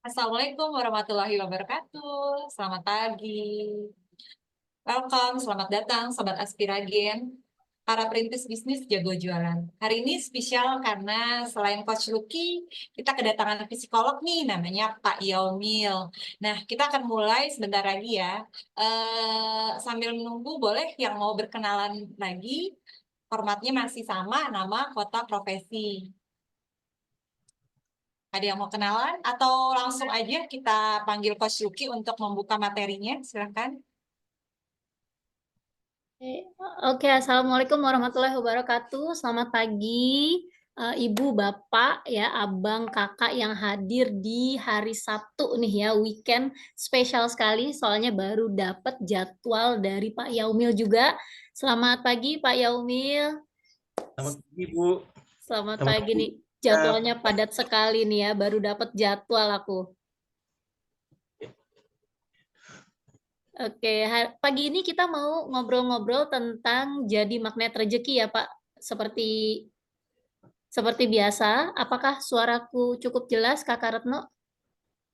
Assalamualaikum warahmatullahi wabarakatuh. Selamat pagi. Welcome, selamat datang Sobat Aspiragen. Para perintis bisnis jago jualan. Hari ini spesial karena selain Coach Lucky, kita kedatangan psikolog nih, namanya Pak Yaumil. Nah, kita akan mulai sebentar lagi ya. Sambil menunggu, boleh yang mau berkenalan lagi, formatnya masih sama, nama, kota, profesi. Ada yang mau kenalan atau langsung aja kita panggil Coach Yuki untuk membuka materinya? Silakan. Oke, Assalamualaikum warahmatullahi wabarakatuh. Selamat pagi, Ibu, Bapak, ya, Abang, Kakak yang hadir di hari Sabtu nih ya, weekend spesial sekali. Soalnya baru dapat jadwal dari Pak Yaumil juga. Selamat pagi, Pak Yaumil. Selamat pagi, Bu. Selamat Selamat pagi pagi. nih. Jadwalnya padat sekali nih ya, baru dapat jadwal aku. Oke, pagi ini kita mau ngobrol-ngobrol tentang jadi magnet rezeki ya, Pak. Seperti biasa, apakah suaraku cukup jelas, Kakak Retno?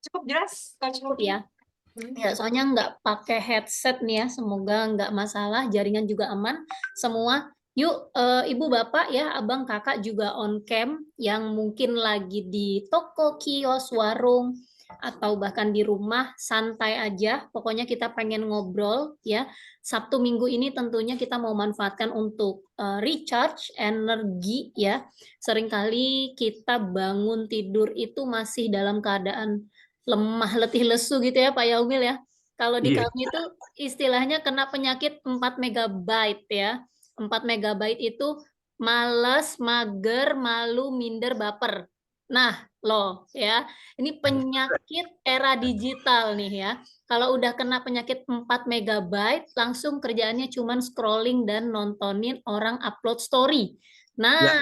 Cukup jelas, Coach Cukup Yuki. ya? Ya, soalnya nggak pakai headset nih ya, semoga nggak masalah, jaringan juga aman, semua. Yuk, Ibu Bapak ya, Abang Kakak juga on cam, yang mungkin lagi di toko, kios, warung, atau bahkan di rumah, santai aja. Pokoknya kita pengen ngobrol ya. Sabtu Minggu ini tentunya kita mau manfaatkan untuk recharge energi ya. Seringkali kita bangun tidur itu masih dalam keadaan lemah, letih, lesu gitu ya Pak Yaumil ya. Kalau di Iya, kami itu istilahnya kena penyakit 4 megabyte ya. 4 megabyte itu males, mager, malu, minder, baper. Nah, loh ya. Ini penyakit era digital nih ya. Kalau udah kena penyakit 4 megabyte, langsung kerjaannya cuman scrolling dan nontonin orang upload story. Nah, ya,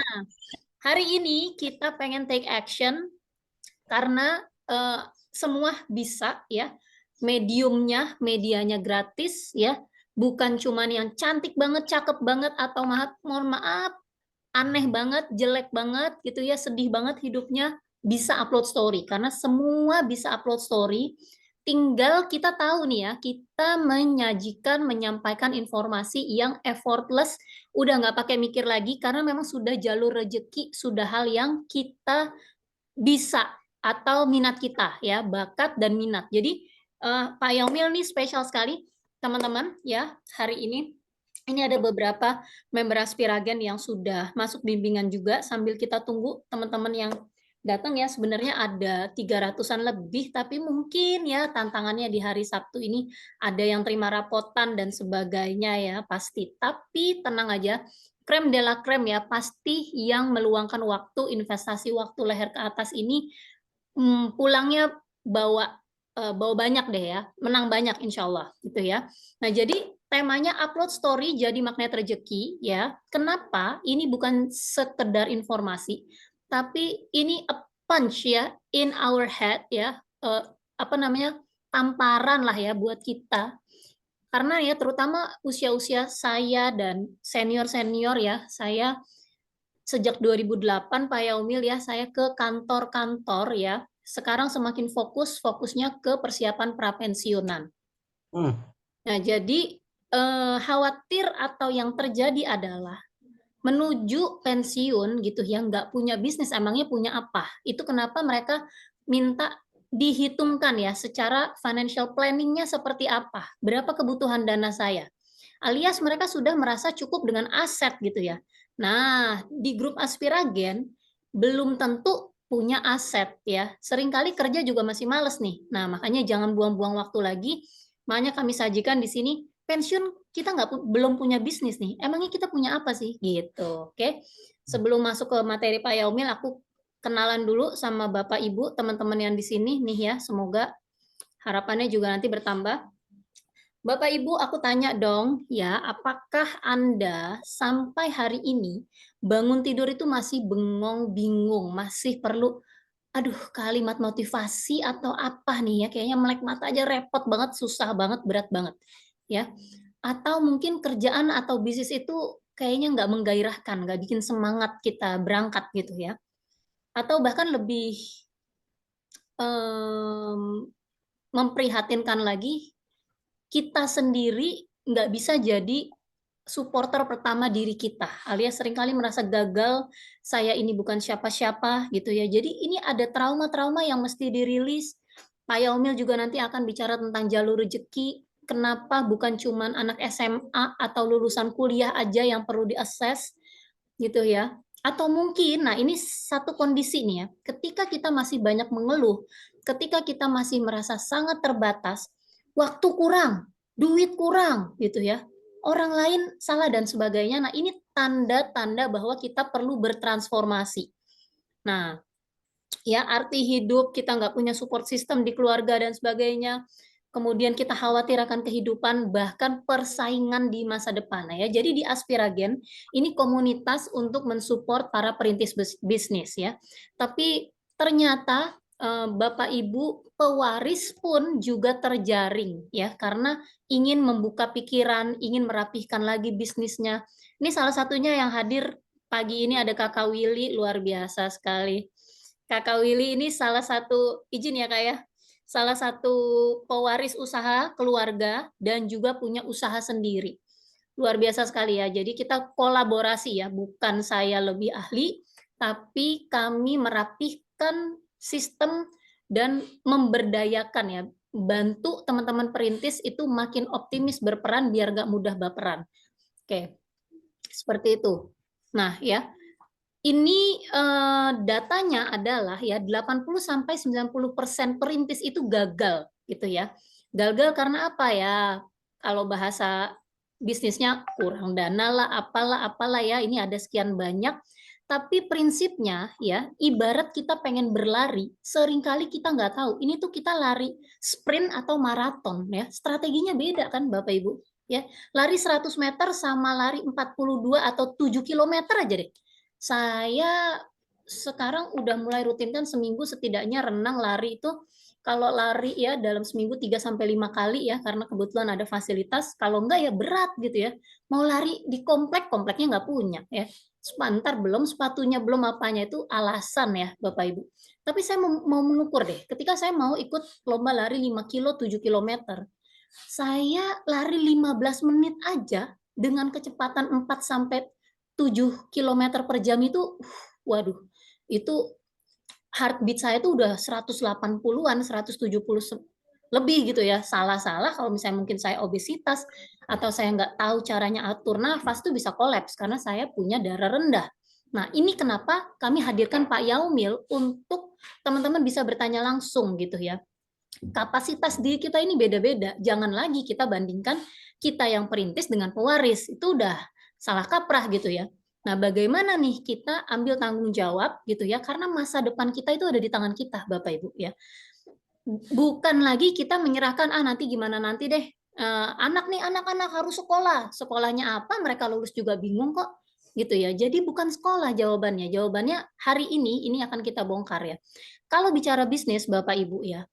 hari ini kita pengen take action karena semua bisa ya, medianya gratis ya, bukan cuman yang cantik banget, cakep banget, atau mohon maaf aneh banget, jelek banget gitu ya, sedih banget hidupnya, bisa upload story karena semua bisa upload story. Tinggal kita tahu nih ya, kita menyampaikan informasi yang effortless, udah nggak pakai mikir lagi karena memang sudah jalur rezeki, sudah hal yang kita bisa atau minat kita ya, bakat dan minat. Jadi Pak Yaumil nih spesial sekali teman-teman ya, hari ini ada beberapa member Aspiragen yang sudah masuk bimbingan juga, sambil kita tunggu teman-teman yang datang ya. Sebenarnya ada 300-an lebih, tapi mungkin ya tantangannya di hari Sabtu ini ada yang terima rapotan dan sebagainya ya pasti. Tapi tenang aja, krem de la krem ya, pasti yang meluangkan waktu, investasi waktu leher ke atas ini pulangnya bawa bawa banyak deh ya, menang banyak insya Allah gitu ya. Nah, jadi temanya upload story jadi magnet rezeki ya. Kenapa? Ini bukan sekedar informasi, tapi ini a punch ya in our head ya. Apa namanya? Tamparan lah ya buat kita. Karena ya terutama usia-usia saya dan senior-senior ya, saya sejak 2008 Pak Yaumil ya, saya ke kantor-kantor ya. Sekarang semakin fokusnya ke persiapan prapensiunan. hmm, Nah, jadi khawatir atau yang terjadi adalah menuju pensiun gitu ya, nggak punya bisnis, emangnya punya apa? Itu kenapa mereka minta dihitungkan ya secara financial planningnya seperti apa, berapa kebutuhan dana saya. Alias mereka sudah merasa cukup dengan aset gitu ya. Nah, di grup Aspiragen belum tentu punya aset ya. Seringkali kerja juga masih males nih. Nah, makanya jangan buang-buang waktu lagi. Makanya kami sajikan di sini, pensiun kita belum punya bisnis nih. Emangnya kita punya apa sih? Gitu. Oke. Sebelum masuk ke materi Pak Yaumil, aku kenalan dulu sama Bapak Ibu, teman-teman yang di sini nih ya. Semoga harapannya juga nanti bertambah. Bapak Ibu, aku tanya dong ya, apakah Anda sampai hari ini bangun tidur itu masih bengong, bingung, masih perlu, aduh, kalimat motivasi atau apa nih ya, kayaknya melek mata aja repot banget, susah banget, berat banget, ya. Atau mungkin kerjaan atau bisnis itu kayaknya nggak menggairahkan, nggak bikin semangat kita berangkat gitu ya. Atau bahkan lebih memprihatinkan lagi, kita sendiri nggak bisa jadi supporter pertama diri kita, alias seringkali merasa gagal, saya ini bukan siapa-siapa gitu ya. Jadi ini ada trauma-trauma yang mesti dirilis. Pak Yaumil juga nanti akan bicara tentang jalur rezeki. Kenapa bukan cuman anak SMA atau lulusan kuliah aja yang perlu diakses gitu ya. Atau mungkin, nah ini satu kondisi nih ya, ketika kita masih banyak mengeluh, ketika kita masih merasa sangat terbatas, waktu kurang, duit kurang gitu ya, orang lain salah dan sebagainya. Nah, ini tanda-tanda bahwa kita perlu bertransformasi. Nah, ya arti hidup kita nggak punya support system di keluarga dan sebagainya. Kemudian kita khawatir akan kehidupan, bahkan persaingan di masa depan. Nah, ya, jadi di Aspiragen ini komunitas untuk mensupport para perintis bisnis ya. Tapi ternyata Bapak Ibu pewaris pun juga terjaring ya, karena ingin membuka pikiran, ingin merapihkan lagi bisnisnya. Ini salah satunya yang hadir pagi ini ada Kakak Willy, luar biasa sekali. Kakak Willy ini salah satu, izin ya Kak ya, salah satu pewaris usaha keluarga dan juga punya usaha sendiri. Luar biasa sekali ya. Jadi kita kolaborasi ya, bukan saya lebih ahli, tapi kami merapihkan sistem dan memberdayakan ya, bantu teman-teman perintis itu makin optimis berperan biar gak mudah baperan. Oke, seperti itu. Nah ya, ini datanya adalah ya 80-90% perintis itu gagal gitu ya. Gagal karena apa ya? Kalau bahasa bisnisnya kurang dana lah, apalah ya, ini ada sekian banyak. Tapi prinsipnya ya, ibarat kita pengen berlari, seringkali kita nggak tahu ini tuh kita lari sprint atau maraton ya. Strateginya beda kan Bapak Ibu ya. Lari 100 meter sama lari 42 atau 7 kilometer aja deh. Saya sekarang udah mulai rutinkan seminggu setidaknya renang, lari itu kalau lari ya dalam seminggu 3-5 kali ya, karena kebetulan ada fasilitas. Kalau enggak ya berat gitu ya. Mau lari di kompleknya nggak punya ya. Sebentar belum sepatunya belum apanya, itu alasan ya Bapak Ibu. Tapi saya mau mengukur deh. Ketika saya mau ikut lomba lari 5 kilo 7 kilometer, saya lari 15 menit aja dengan kecepatan 4 sampai 7 kilometer per jam itu, waduh, itu heartbeat saya tuh udah 180-an, 170 lebih gitu ya. Salah-salah kalau misalnya mungkin saya obesitas atau saya nggak tahu caranya atur nafas tuh bisa kolaps karena saya punya darah rendah. Nah, ini kenapa kami hadirkan Pak Yaumil untuk teman-teman bisa bertanya langsung gitu ya. Kapasitas diri kita ini beda-beda. Jangan lagi kita bandingkan kita yang perintis dengan pewaris. Itu udah salah kaprah gitu ya. Nah, bagaimana nih kita ambil tanggung jawab gitu ya, karena masa depan kita itu ada di tangan kita, Bapak Ibu ya. Bukan lagi kita menyerahkan nanti gimana nanti deh. Anak nih, anak-anak harus sekolah. Sekolahnya apa? Mereka lulus juga bingung kok gitu ya. Jadi bukan sekolah jawabannya. Jawabannya hari ini akan kita bongkar ya. Kalau bicara bisnis Bapak Ibu ya,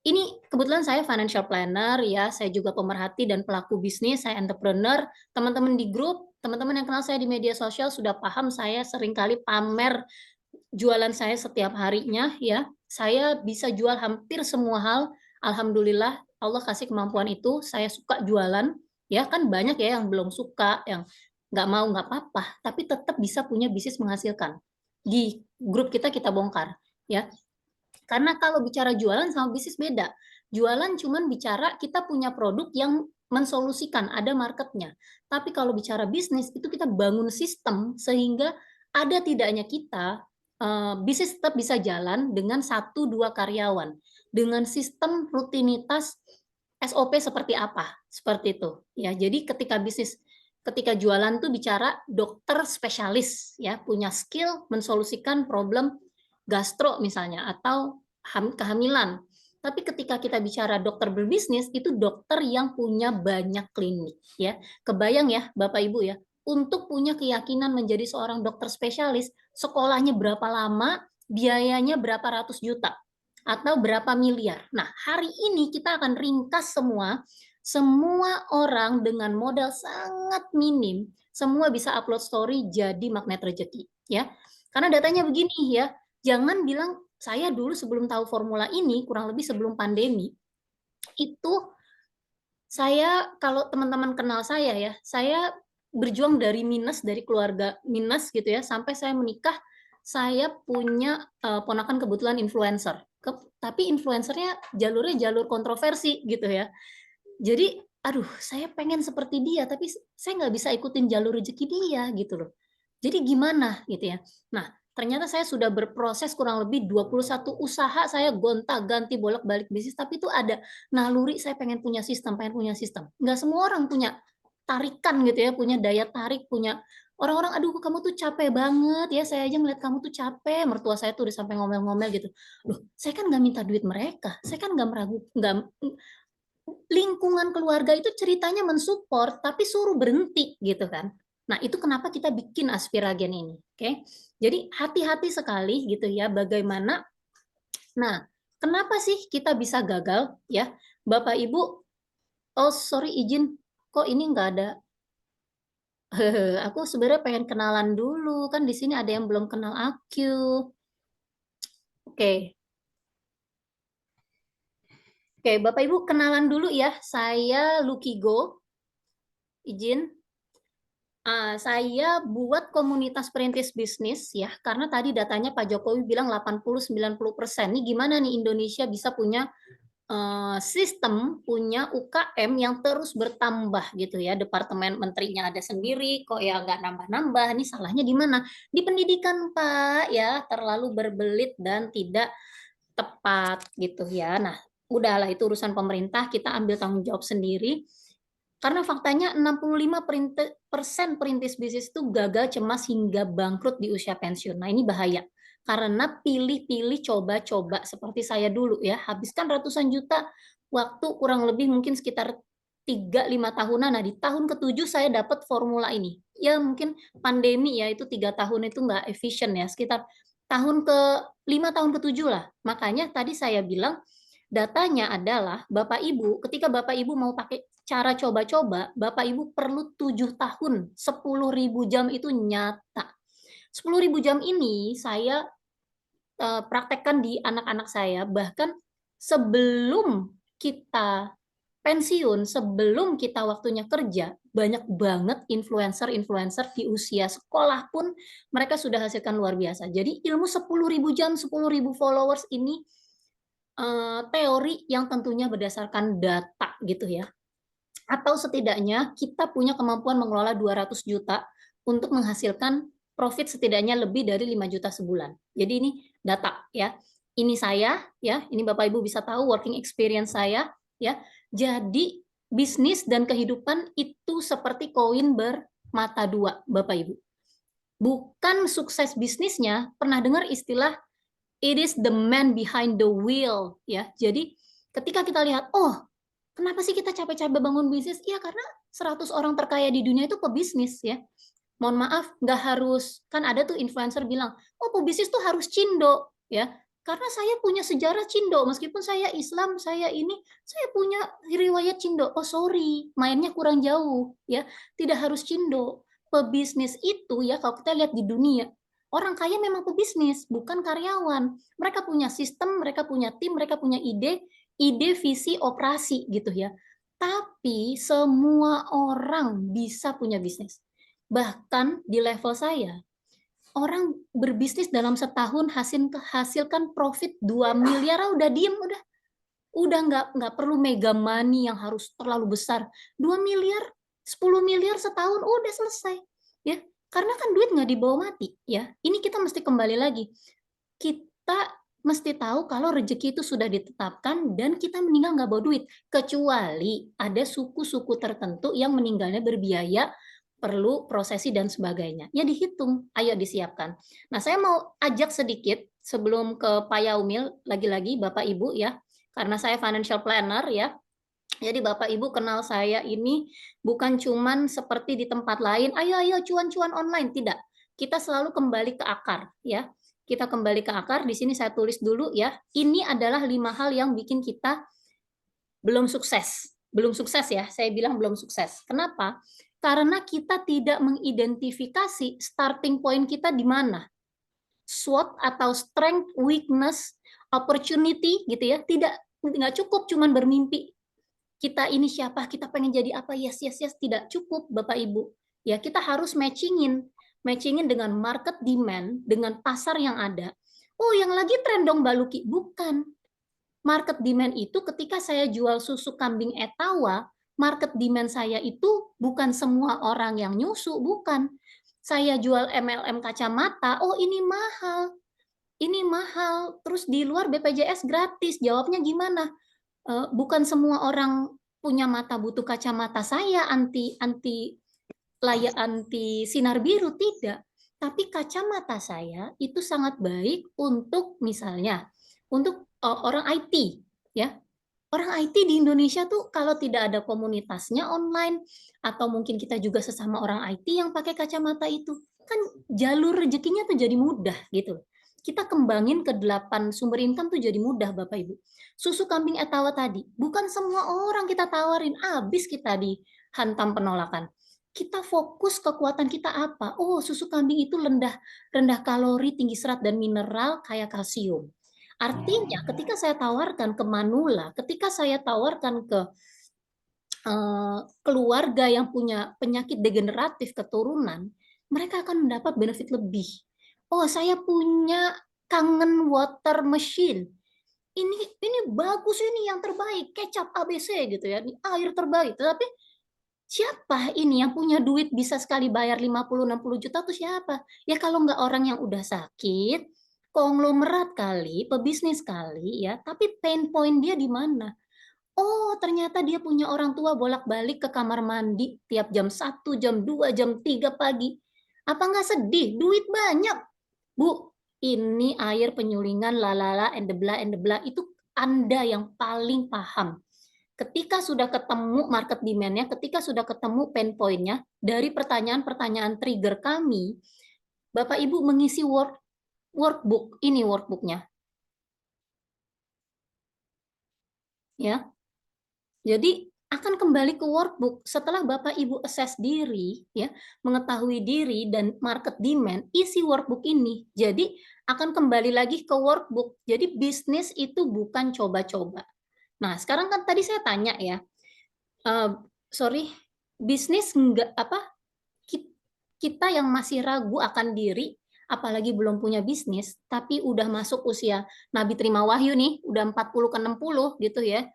ini kebetulan saya financial planner ya, saya juga pemerhati dan pelaku bisnis, saya entrepreneur. Teman-teman di grup, teman-teman yang kenal saya di media sosial sudah paham saya seringkali pamer jualan saya setiap harinya ya. Saya bisa jual hampir semua hal. Alhamdulillah Allah kasih kemampuan itu. Saya suka jualan. Ya kan banyak ya yang belum suka, yang nggak mau nggak apa-apa, tapi tetap bisa punya bisnis menghasilkan. Di grup kita bongkar ya. Karena kalau bicara jualan sama bisnis beda. Jualan cuman bicara kita punya produk yang mensolusikan, ada marketnya. Tapi kalau bicara bisnis, itu kita bangun sistem sehingga ada tidaknya kita, bisnis tetap bisa jalan dengan 1-2 karyawan. Dengan sistem rutinitas SOP seperti apa? Seperti itu. Ya, jadi ketika jualan tuh bicara dokter spesialis ya, punya skill mensolusikan problem gastro misalnya atau kehamilan. Tapi ketika kita bicara dokter berbisnis, itu dokter yang punya banyak klinik ya. Kebayang ya Bapak Ibu ya, untuk punya keyakinan menjadi seorang dokter spesialis, sekolahnya berapa lama, biayanya berapa ratus juta atau berapa miliar. Nah, hari ini kita akan ringkas semua orang dengan modal sangat minim, semua bisa upload story jadi magnet rezeki ya. Karena datanya begini ya, jangan bilang saya dulu sebelum tahu formula ini, kurang lebih sebelum pandemi, itu saya, kalau teman-teman kenal saya ya, saya berjuang dari minus, dari keluarga minus gitu ya, sampai saya menikah, saya punya ponakan kebetulan influencer. Tapi influencernya jalurnya jalur kontroversi gitu ya. Jadi, aduh, saya pengen seperti dia, tapi saya nggak bisa ikutin jalur rezeki dia gitu loh. Jadi gimana gitu ya. Nah, ternyata saya sudah berproses kurang lebih 21 usaha, saya gonta-ganti bolak-balik bisnis, tapi itu ada naluri saya pengen punya sistem, pengen punya sistem. Nggak semua orang punya tarikan gitu ya, punya daya tarik, punya orang-orang, aduh kamu tuh capek banget ya, saya aja ngeliat kamu tuh capek, mertua saya tuh udah sampai ngomel-ngomel gitu. Loh, saya kan nggak minta duit mereka, saya kan nggak meragu, nggak, lingkungan keluarga itu ceritanya mensupport, tapi suruh berhenti gitu kan. Nah, itu kenapa kita bikin Aspiragen ini, oke? Jadi hati-hati sekali gitu ya bagaimana. Nah, kenapa sih kita bisa gagal ya? Bapak Ibu, oh sorry izin, kok ini nggak ada. Aku sebenarnya pengen kenalan dulu, kan di sini ada yang belum kenal aku. Oke. Oke, Bapak Ibu kenalan dulu ya. Saya Lukigo. Izin. Saya buat komunitas perintis bisnis ya, karena tadi datanya Pak Jokowi bilang 80-90%. Ini gimana nih Indonesia bisa punya sistem, punya UKM yang terus bertambah gitu ya. Departemen menterinya ada sendiri, kok ya nggak nambah-nambah. Ini salahnya di mana? Di pendidikan Pak ya, terlalu berbelit dan tidak tepat gitu ya. Nah, udahlah itu urusan pemerintah, kita ambil tanggung jawab sendiri. Karena faktanya 65% perintis bisnis itu gagal, cemas, hingga bangkrut di usia pensiun. Nah, ini bahaya. Karena pilih-pilih, coba-coba seperti saya dulu ya, habiskan ratusan juta waktu kurang lebih mungkin sekitar 3-5 tahunan. Nah, di tahun ke-7 saya dapat formula ini. Ya, mungkin pandemi ya, itu 3 tahun itu nggak efisien ya, sekitar tahun ke-5, tahun ke-7 lah. Makanya tadi saya bilang, datanya adalah Bapak Ibu, ketika Bapak Ibu mau pakai cara coba-coba, Bapak Ibu perlu 7 tahun, 10.000 jam itu nyata. 10.000 jam ini saya praktekkan di anak-anak saya, bahkan sebelum kita pensiun, sebelum kita waktunya kerja, banyak banget influencer-influencer di usia sekolah pun mereka sudah hasilkan luar biasa. Jadi ilmu 10.000 jam, 10.000 followers ini teori yang tentunya berdasarkan data gitu ya. Atau setidaknya kita punya kemampuan mengelola 200 juta untuk menghasilkan profit setidaknya lebih dari 5 juta sebulan. Jadi ini data ya. Ini saya ya, ini Bapak Ibu bisa tahu working experience saya ya. Jadi bisnis dan kehidupan itu seperti koin bermata dua, Bapak Ibu. Bukan sukses bisnisnya, pernah dengar istilah it is the man behind the wheel ya. Jadi ketika kita lihat, oh kenapa sih kita capek-capek bangun bisnis? Ya karena 100 orang terkaya di dunia itu pebisnis ya. Mohon maaf, nggak harus, kan ada tuh influencer bilang, oh pebisnis tuh harus cindo ya. Karena saya punya sejarah cindo, meskipun saya Islam, saya punya riwayat cindo. Oh sorry, mainnya kurang jauh ya. Tidak harus cindo. Pebisnis itu ya kalau kita lihat di dunia, orang kaya memang pebisnis, bukan karyawan. Mereka punya sistem, mereka punya tim, mereka punya ide, visi, operasi gitu ya. Tapi semua orang bisa punya bisnis. Bahkan di level saya, orang berbisnis dalam setahun hasilkan profit 2 miliar udah diem, udah nggak perlu mega money yang harus terlalu besar. 2 miliar, 10 miliar setahun udah selesai. Ya, karena kan duit nggak dibawa mati ya. Ini kita mesti kembali lagi. Kita mesti tahu kalau rezeki itu sudah ditetapkan dan kita meninggal nggak bawa duit. Kecuali ada suku-suku tertentu yang meninggalnya berbiaya, perlu prosesi dan sebagainya. Ya dihitung, ayo disiapkan. Nah, saya mau ajak sedikit sebelum ke Pak Yaumil, lagi-lagi Bapak Ibu ya, karena saya financial planner ya. Jadi Bapak Ibu kenal saya ini bukan cuman seperti di tempat lain, ayo cuan-cuan online, tidak. Kita selalu kembali ke akar ya. Kita kembali ke akar, di sini saya tulis dulu ya. Ini adalah 5 hal yang bikin kita belum sukses. Belum sukses ya, saya bilang belum sukses. Kenapa? Karena kita tidak mengidentifikasi starting point kita di mana. SWOT atau strength, weakness, opportunity gitu ya. Nggak cukup cuman bermimpi. Kita ini siapa, kita pengen jadi apa, yes, yes, yes, tidak cukup Bapak Ibu. Ya, kita harus matchingin dengan market demand, dengan pasar yang ada. Oh, yang lagi tren dong Mbak Luki. Bukan. Market demand itu ketika saya jual susu kambing Etawa, market demand saya itu bukan semua orang yang nyusu, bukan. Saya jual MLM kacamata, oh ini mahal, terus di luar BPJS gratis. Jawabnya gimana? Bukan semua orang punya mata butuh kacamata saya anti sinar biru, tidak. Tapi kacamata saya itu sangat baik untuk misalnya untuk orang IT ya. Orang IT di Indonesia tuh kalau tidak ada komunitasnya online atau mungkin kita juga sesama orang IT yang pakai kacamata itu, kan jalur rezekinya tuh jadi mudah gitu. Kita kembangin ke 8 sumber income tuh jadi mudah Bapak Ibu. Susu kambing Etawa tadi, bukan semua orang kita tawarin, habis kita dihantam penolakan. Kita fokus kekuatan kita apa? Oh, susu kambing itu rendah kalori, tinggi serat dan mineral, kaya kalsium. Artinya ketika saya tawarkan ke manula, ketika saya tawarkan ke keluarga yang punya penyakit degeneratif keturunan, mereka akan mendapat benefit lebih. Oh, saya punya kangen water machine. Ini bagus, ini yang terbaik, kecap ABC gitu ya, ini air terbaik. Tetapi siapa ini yang punya duit bisa sekali bayar 50-60 juta tuh siapa? Ya kalau nggak orang yang udah sakit, konglomerat kali, pebisnis kali ya, tapi pain point dia di mana? Oh, ternyata dia punya orang tua bolak-balik ke kamar mandi tiap jam 1, jam 2, jam 3 pagi. Apa nggak sedih? Duit banyak. Bu, ini air penyulingan lalala and the blah itu Anda yang paling paham. Ketika sudah ketemu market demand-nya, ketika sudah ketemu pain point-nya, dari pertanyaan-pertanyaan trigger kami, Bapak Ibu mengisi workbook, ini workbook-nya. Ya. Jadi akan kembali ke workbook setelah Bapak Ibu assess diri, ya, mengetahui diri dan market demand, isi workbook ini. Jadi akan kembali lagi ke workbook. Jadi bisnis itu bukan coba-coba. Nah, sekarang kan tadi saya tanya ya, bisnis enggak apa? Kita yang masih ragu akan diri, apalagi belum punya bisnis, tapi udah masuk usia Nabi terima wahyu nih, udah 40 ke 60 gitu ya.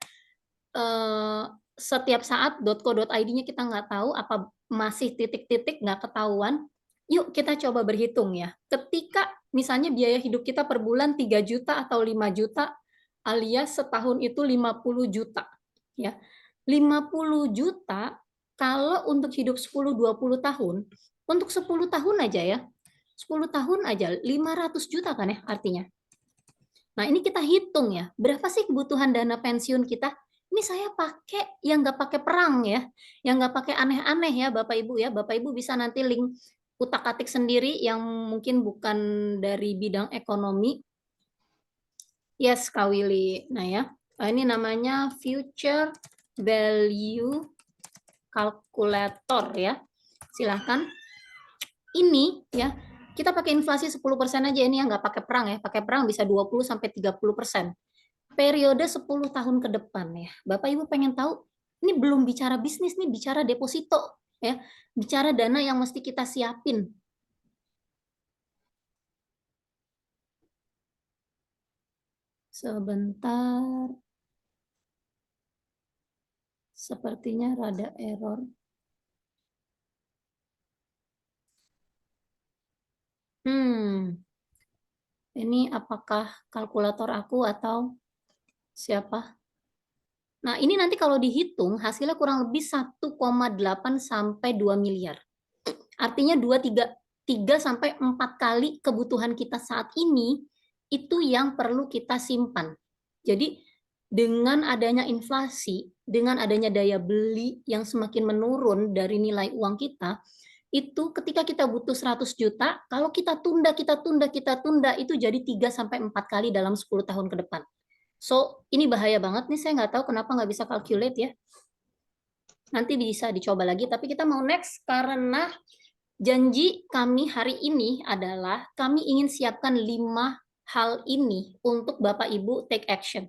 Setiap saat .co.id-nya kita nggak tahu apa masih titik-titik nggak ketahuan. Yuk kita coba berhitung ya. Ketika misalnya biaya hidup kita per bulan 3 juta atau 5 juta alias setahun itu 50 juta ya. 50 juta kalau untuk hidup 10-20 tahun, untuk 10 tahun aja ya. 10 tahun aja 500 juta kan ya artinya. Nah, ini kita hitung ya, berapa sih kebutuhan dana pensiun kita? Ini saya pakai yang nggak pakai perang ya, yang nggak pakai aneh-aneh ya Bapak Ibu ya. Bapak Ibu bisa nanti link utak-atik sendiri yang mungkin bukan dari bidang ekonomi. Yes, Kak Willy. Nah ya, ini namanya Future Value Calculator ya. Silahkan. Ini ya, kita pakai inflasi 10% aja ini yang nggak pakai perang ya. Pakai perang bisa 20-30%. Periode 10 tahun ke depan ya. Bapak Ibu pengen tahu, ini belum bicara bisnis nih, bicara deposito ya. Bicara dana yang mesti kita siapin. Sebentar. Sepertinya rada error. Ini apakah kalkulator aku atau siapa? Nah, ini nanti kalau dihitung hasilnya kurang lebih 1,8 sampai 2 miliar. Artinya 3 sampai 4 kali kebutuhan kita saat ini itu yang perlu kita simpan. Jadi dengan adanya inflasi, dengan adanya daya beli yang semakin menurun dari nilai uang kita, itu ketika kita butuh 100 juta, kalau kita tunda, itu jadi 3 sampai 4 kali dalam 10 tahun ke depan. So, ini bahaya banget nih, saya nggak tahu kenapa nggak bisa calculate ya. Nanti bisa dicoba lagi, tapi kita mau next karena Janji kami hari ini adalah kami ingin siapkan 5 hal ini untuk Bapak Ibu take action.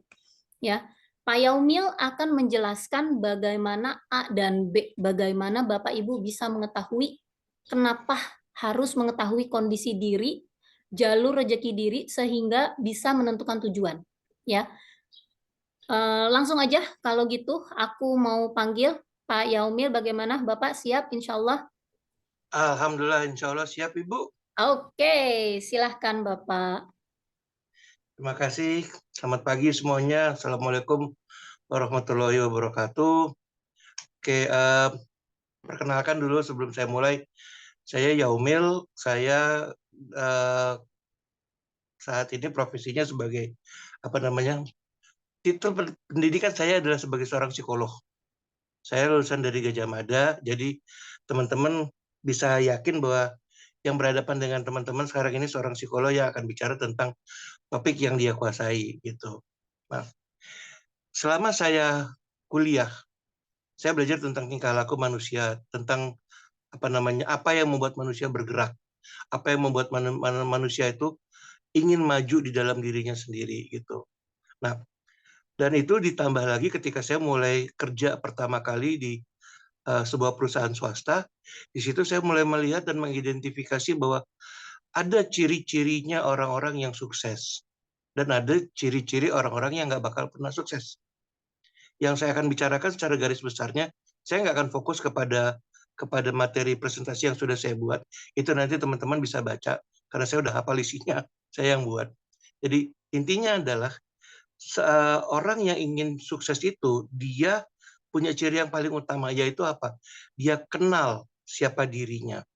Ya, Pak Yaumil akan menjelaskan bagaimana A dan B, bagaimana Bapak Ibu bisa mengetahui kenapa harus mengetahui kondisi diri, jalur rezeki diri sehingga bisa menentukan tujuan. Ya, langsung aja kalau gitu aku mau panggil Pak Yaumil, bagaimana Bapak siap insya Allah? Alhamdulillah, insya Allah siap Ibu. Oke, silahkan Bapak. Terima kasih. Selamat pagi semuanya. Assalamualaikum warahmatullahi wabarakatuh. Oke, perkenalkan dulu sebelum saya mulai. Saya Yaumil. Saya saat ini profesinya sebagai titel pendidikan saya adalah sebagai seorang psikolog. Saya lulusan dari Gajah Mada, jadi teman-teman bisa yakin bahwa yang berhadapan dengan teman-teman sekarang ini seorang psikolog yang akan bicara tentang topik yang dia kuasai gitu. Nah, selama saya kuliah, saya belajar tentang tingkah laku manusia, tentang apa yang membuat manusia bergerak, apa yang membuat manusia itu ingin maju di dalam dirinya sendiri gitu. Nah, dan itu ditambah lagi ketika saya mulai kerja pertama kali di sebuah perusahaan swasta. Di situ saya mulai melihat dan mengidentifikasi bahwa ada ciri-cirinya orang-orang yang sukses dan ada ciri-ciri orang-orang yang nggak bakal pernah sukses. Yang saya akan bicarakan secara garis besarnya, saya nggak akan fokus kepada materi presentasi yang sudah saya buat. Itu nanti teman-teman bisa baca karena saya udah hafal isinya, saya yang buat. Jadi intinya adalah orang yang ingin sukses itu dia punya ciri yang paling utama, yaitu apa? Dia kenal siapa dirinya.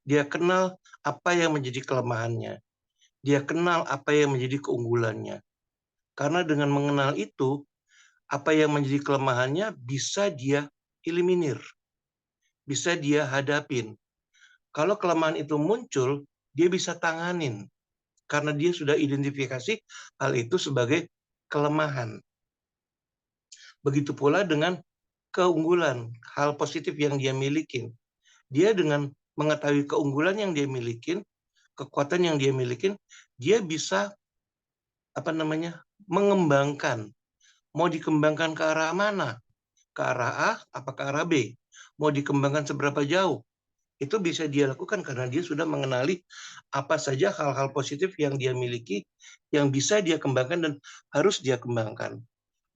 Dia kenal apa yang menjadi kelemahannya. Dia kenal apa yang menjadi keunggulannya. Karena dengan mengenal itu, apa yang menjadi kelemahannya bisa dia eliminir. Bisa dia hadapin. Kalau kelemahan itu muncul, dia bisa tanganin. Karena dia sudah identifikasi hal itu sebagai kelemahan. Begitu pula dengan keunggulan, hal positif yang dia miliki. Dia dengan mengetahui keunggulan yang dia miliki, kekuatan yang dia miliki, dia bisa mengembangkan. Mau dikembangkan ke arah mana? Ke arah A, apa ke arah B? Mau dikembangkan seberapa jauh? Itu bisa dia lakukan karena dia sudah mengenali apa saja hal-hal positif yang dia miliki, yang bisa dia kembangkan dan harus dia kembangkan.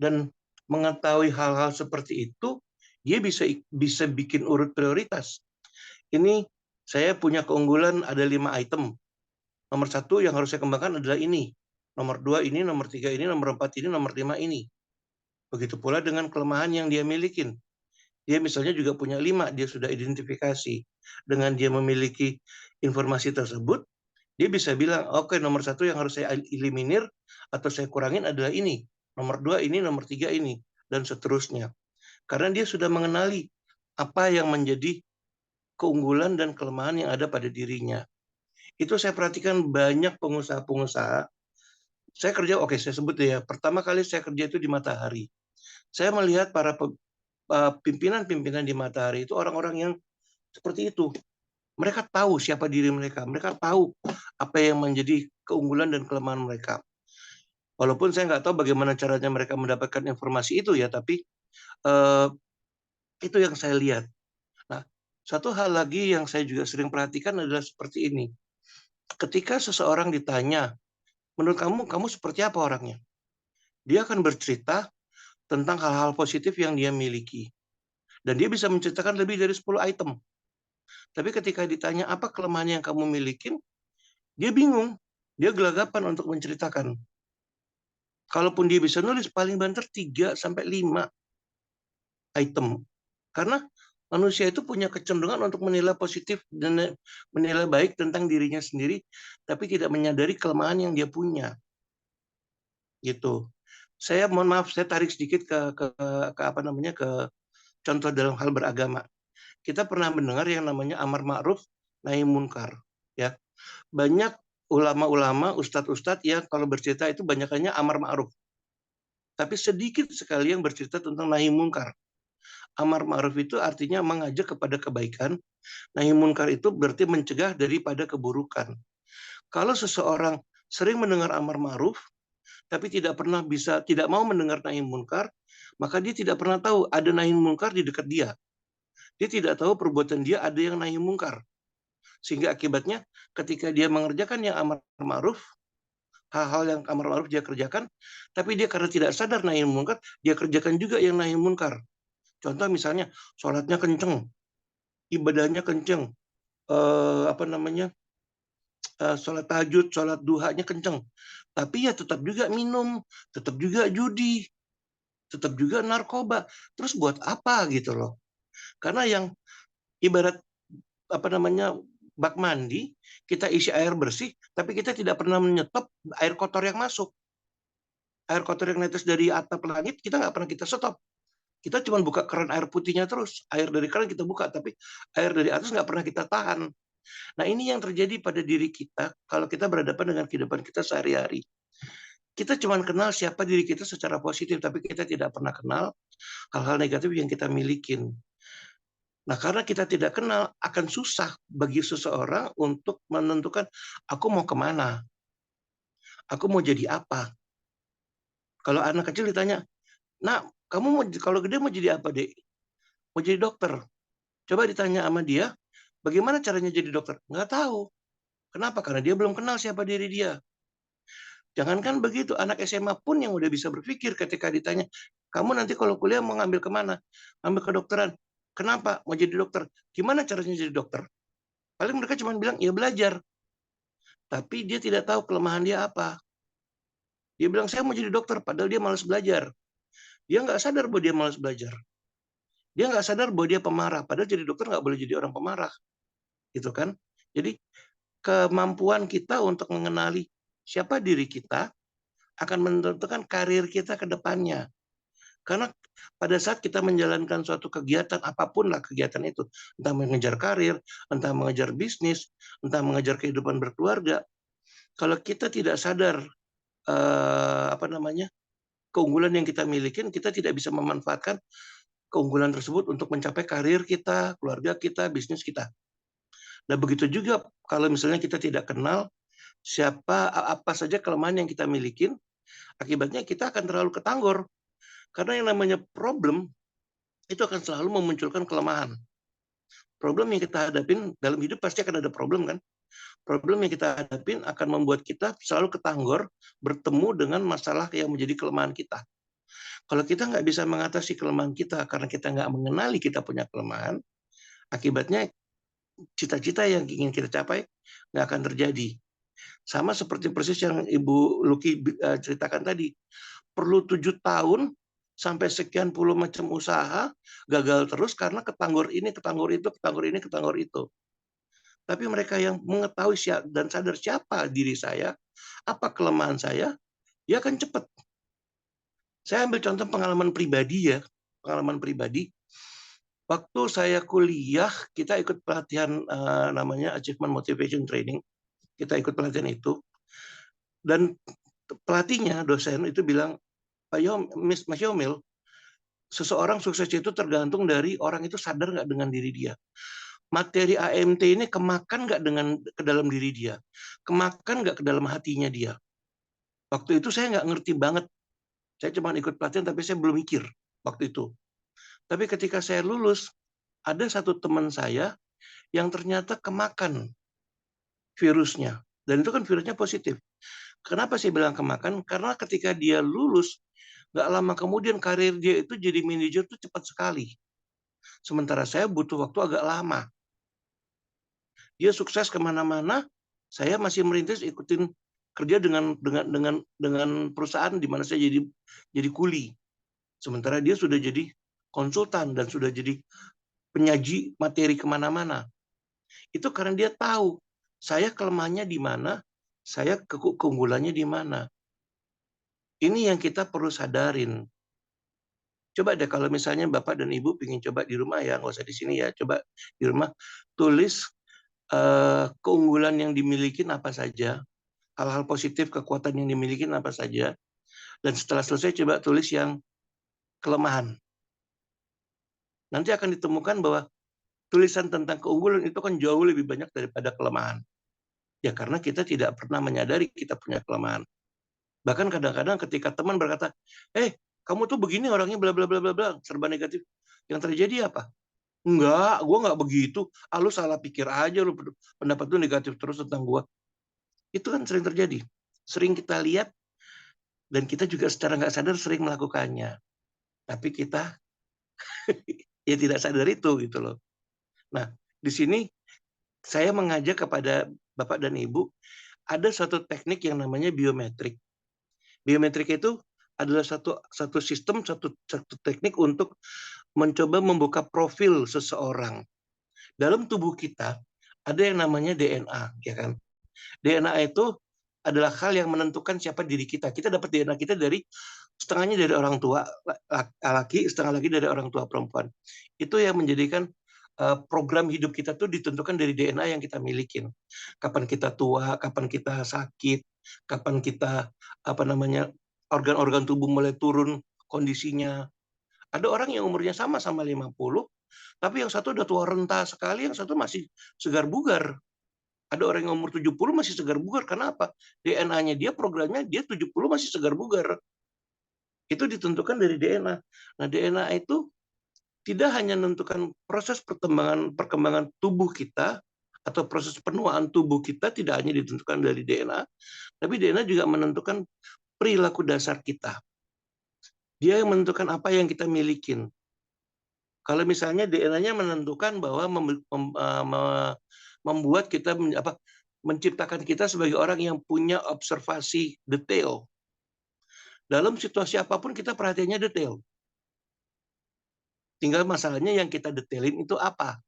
Dan mengetahui hal-hal seperti itu, dia bisa bikin urut prioritas. Ini saya punya keunggulan ada 5 item. Nomor 1 yang harus saya kembangkan adalah ini. Nomor 2 ini, nomor 3 ini, nomor 4 ini, nomor 5 ini. Begitu pula dengan kelemahan yang dia miliki. Dia misalnya juga punya 5, dia sudah identifikasi. Dengan dia memiliki informasi tersebut, dia bisa bilang, oke, nomor 1 yang harus saya eliminir atau saya kurangin adalah ini. Nomor 2 ini, nomor 3 ini, dan seterusnya. Karena dia sudah mengenali apa yang menjadi keunggulan dan kelemahan yang ada pada dirinya. Itu saya perhatikan banyak pengusaha-pengusaha. Saya kerja, saya sebut ya, pertama kali saya kerja itu di Matahari. Saya melihat para pimpinan-pimpinan di Matahari itu orang-orang yang seperti itu. Mereka tahu siapa diri mereka. Mereka tahu apa yang menjadi keunggulan dan kelemahan mereka. Walaupun saya nggak tahu bagaimana caranya mereka mendapatkan informasi itu ya, tapi itu yang saya lihat. Nah, satu hal lagi yang saya juga sering perhatikan adalah seperti ini. Ketika seseorang ditanya, menurut kamu seperti apa orangnya? Dia akan bercerita tentang hal-hal positif yang dia miliki. Dan dia bisa menceritakan lebih dari 10 item. Tapi ketika ditanya apa kelemahan yang kamu miliki, dia bingung. Dia gelagapan untuk menceritakan. Kalaupun dia bisa nulis, paling banter 3-5 item. Karena manusia itu punya kecenderungan untuk menilai positif dan menilai baik tentang dirinya sendiri, tapi tidak menyadari kelemahan yang dia punya. Gitu. Saya mohon maaf, saya tarik sedikit ke contoh dalam hal beragama. Kita pernah mendengar yang namanya amar ma'ruf nahi munkar, ya. Banyak ulama-ulama, ustadz-ustadz yang kalau bercerita itu banyakannya amar ma'ruf. Tapi sedikit sekali yang bercerita tentang nahi munkar. Amar ma'ruf itu artinya mengajak kepada kebaikan. Nahi munkar itu berarti mencegah daripada keburukan. Kalau seseorang sering mendengar amar ma'ruf, tapi tidak mau mendengar nahi munkar, maka dia tidak pernah tahu ada nahi munkar di dekat dia. Dia tidak tahu perbuatan dia ada yang nahi munkar. Sehingga akibatnya ketika dia mengerjakan yang amar ma'ruf, hal-hal yang amar ma'ruf dia kerjakan, tapi dia karena tidak sadar nahi munkar, dia kerjakan juga yang nahi munkar. Contoh misalnya, sholatnya kenceng, ibadahnya kenceng, sholat tahajud, sholat duhanya kenceng. Tapi ya tetap juga minum, tetap juga judi, tetap juga narkoba. Terus buat apa gitu loh? Karena yang ibarat bak mandi, kita isi air bersih, tapi kita tidak pernah menyetop air kotor yang masuk. Air kotor yang netes dari atap langit, kita nggak pernah kita stop. Kita cuma buka keran air putihnya terus. Air dari keran kita buka, tapi air dari atas nggak pernah kita tahan. Nah, ini yang terjadi pada diri kita kalau kita berhadapan dengan kehidupan kita sehari-hari. Kita cuma kenal siapa diri kita secara positif, tapi kita tidak pernah kenal hal-hal negatif yang kita milikin. Nah, karena kita tidak kenal, akan susah bagi seseorang untuk menentukan, aku mau kemana? Aku mau jadi apa? Kalau anak kecil ditanya, nah, kamu kalau gede mau jadi apa, Dek? Mau jadi dokter. Coba ditanya sama dia, bagaimana caranya jadi dokter? Nggak tahu. Kenapa? Karena dia belum kenal siapa diri dia. Jangankan begitu, anak SMA pun yang udah bisa berpikir ketika ditanya, kamu nanti kalau kuliah mau ngambil kemana? Ngambil kedokteran. Kenapa? Mau jadi dokter. Gimana caranya jadi dokter? Paling mereka cuma bilang, ya belajar. Tapi dia tidak tahu kelemahan dia apa. Dia bilang, saya mau jadi dokter, padahal dia malas belajar. Dia nggak sadar bahwa dia malas belajar. Dia nggak sadar bahwa dia pemarah, padahal jadi dokter nggak boleh jadi orang pemarah. Gitu kan? Jadi, kemampuan kita untuk mengenali siapa diri kita akan menentukan karir kita ke depannya. Karena pada saat kita menjalankan suatu kegiatan, apapun lah kegiatan itu, entah mengejar karir, entah mengejar bisnis, entah mengejar kehidupan berkeluarga, kalau kita tidak sadar keunggulan yang kita miliki, kita tidak bisa memanfaatkan keunggulan tersebut untuk mencapai karir kita, keluarga kita, bisnis kita. Nah, begitu juga kalau misalnya kita tidak kenal apa saja kelemahan yang kita miliki, akibatnya kita akan terlalu ketanggor. Karena yang namanya problem itu akan selalu memunculkan kelemahan. Problem yang kita hadapin dalam hidup pasti akan ada problem kan. Problem yang kita hadapin akan membuat kita selalu ketanggor bertemu dengan masalah yang menjadi kelemahan kita. Kalau kita nggak bisa mengatasi kelemahan kita karena kita nggak mengenali kita punya kelemahan, akibatnya cita-cita yang ingin kita capai nggak akan terjadi. Sama seperti persis yang Ibu Luki ceritakan tadi. Perlu 7 tahun sampai sekian puluh macam usaha gagal terus karena ketanggor ini, ketanggor itu, ketanggor ini, ketanggor itu. Tapi mereka yang mengetahui dan sadar siapa diri saya, apa kelemahan saya, dia akan cepat. Saya ambil contoh pengalaman pribadi ya, pengalaman pribadi. Waktu saya kuliah, kita ikut pelatihan namanya Achievement Motivation Training. Kita ikut pelatihan itu. Dan pelatihnya, dosen itu bilang, Mas Yomil, seseorang sukses itu tergantung dari orang itu sadar nggak dengan diri dia. Materi AMT ini kemakan nggak ke dalam diri dia, kemakan nggak ke dalam hatinya dia. Waktu itu saya nggak ngerti banget. Saya cuma ikut pelatihan, tapi saya belum mikir waktu itu. Tapi ketika saya lulus, ada satu teman saya yang ternyata kemakan virusnya. Dan itu kan virusnya positif. Kenapa saya bilang kemakan? Karena ketika dia lulus, nggak lama kemudian karir dia itu jadi manajer itu cepat sekali. Sementara saya butuh waktu agak lama. Dia sukses kemana-mana, saya masih merintis ikutin kerja dengan perusahaan di mana saya jadi kuli. Sementara dia sudah jadi konsultan dan sudah jadi penyaji materi kemana-mana. Itu karena dia tahu saya kelemahannya di mana, saya keunggulannya di mana. Ini yang kita perlu sadarin. Coba deh kalau misalnya Bapak dan Ibu ingin coba di rumah ya, nggak usah di sini ya, coba di rumah tulis keunggulan yang dimiliki apa saja, hal-hal positif, kekuatan yang dimiliki apa saja, dan setelah selesai coba tulis yang kelemahan. nanti akan ditemukan bahwa tulisan tentang keunggulan itu kan jauh lebih banyak daripada kelemahan. Ya karena kita tidak pernah menyadari kita punya kelemahan. Bahkan kadang-kadang ketika teman berkata, kamu tuh begini orangnya bla bla bla bla bla, serba negatif. Yang terjadi apa? Enggak, gue nggak begitu. Lu salah pikir aja, lu pendapat lu negatif terus tentang gue. Itu kan sering terjadi. Sering kita lihat, dan kita juga secara nggak sadar sering melakukannya. Tapi kita ya tidak sadar itu gitu loh. Nah, di sini saya mengajak kepada Bapak dan Ibu, ada satu teknik yang namanya biometrik. Biometrik itu adalah satu sistem, satu teknik untuk mencoba membuka profil seseorang. Dalam tubuh kita ada yang namanya DNA, ya kan? DNA itu adalah hal yang menentukan siapa diri kita. Kita dapat DNA kita setengahnya dari orang tua laki, setengah lagi dari orang tua perempuan. Itu yang menjadikan program hidup kita tuh ditentukan dari DNA yang kita milikin. Kapan kita tua, kapan kita sakit, kapan kita organ-organ tubuh mulai turun kondisinya. Ada orang yang umurnya sama-sama 50, tapi yang satu udah tua renta sekali, yang satu masih segar bugar. Ada orang yang umur 70 masih segar bugar. Karena apa? DNA-nya dia, programnya dia 70 masih segar bugar. Itu ditentukan dari DNA. Nah, DNA itu tidak hanya menentukan proses perkembangan tubuh kita, atau proses penuaan tubuh kita tidak hanya ditentukan dari DNA, tapi DNA juga menentukan perilaku dasar kita. Dia yang menentukan apa yang kita milikin. Kalau misalnya DNA-nya menentukan bahwa membuat kita menciptakan kita sebagai orang yang punya observasi detail. Dalam situasi apapun kita perhatiannya detail. Tinggal masalahnya yang kita detailin itu apa.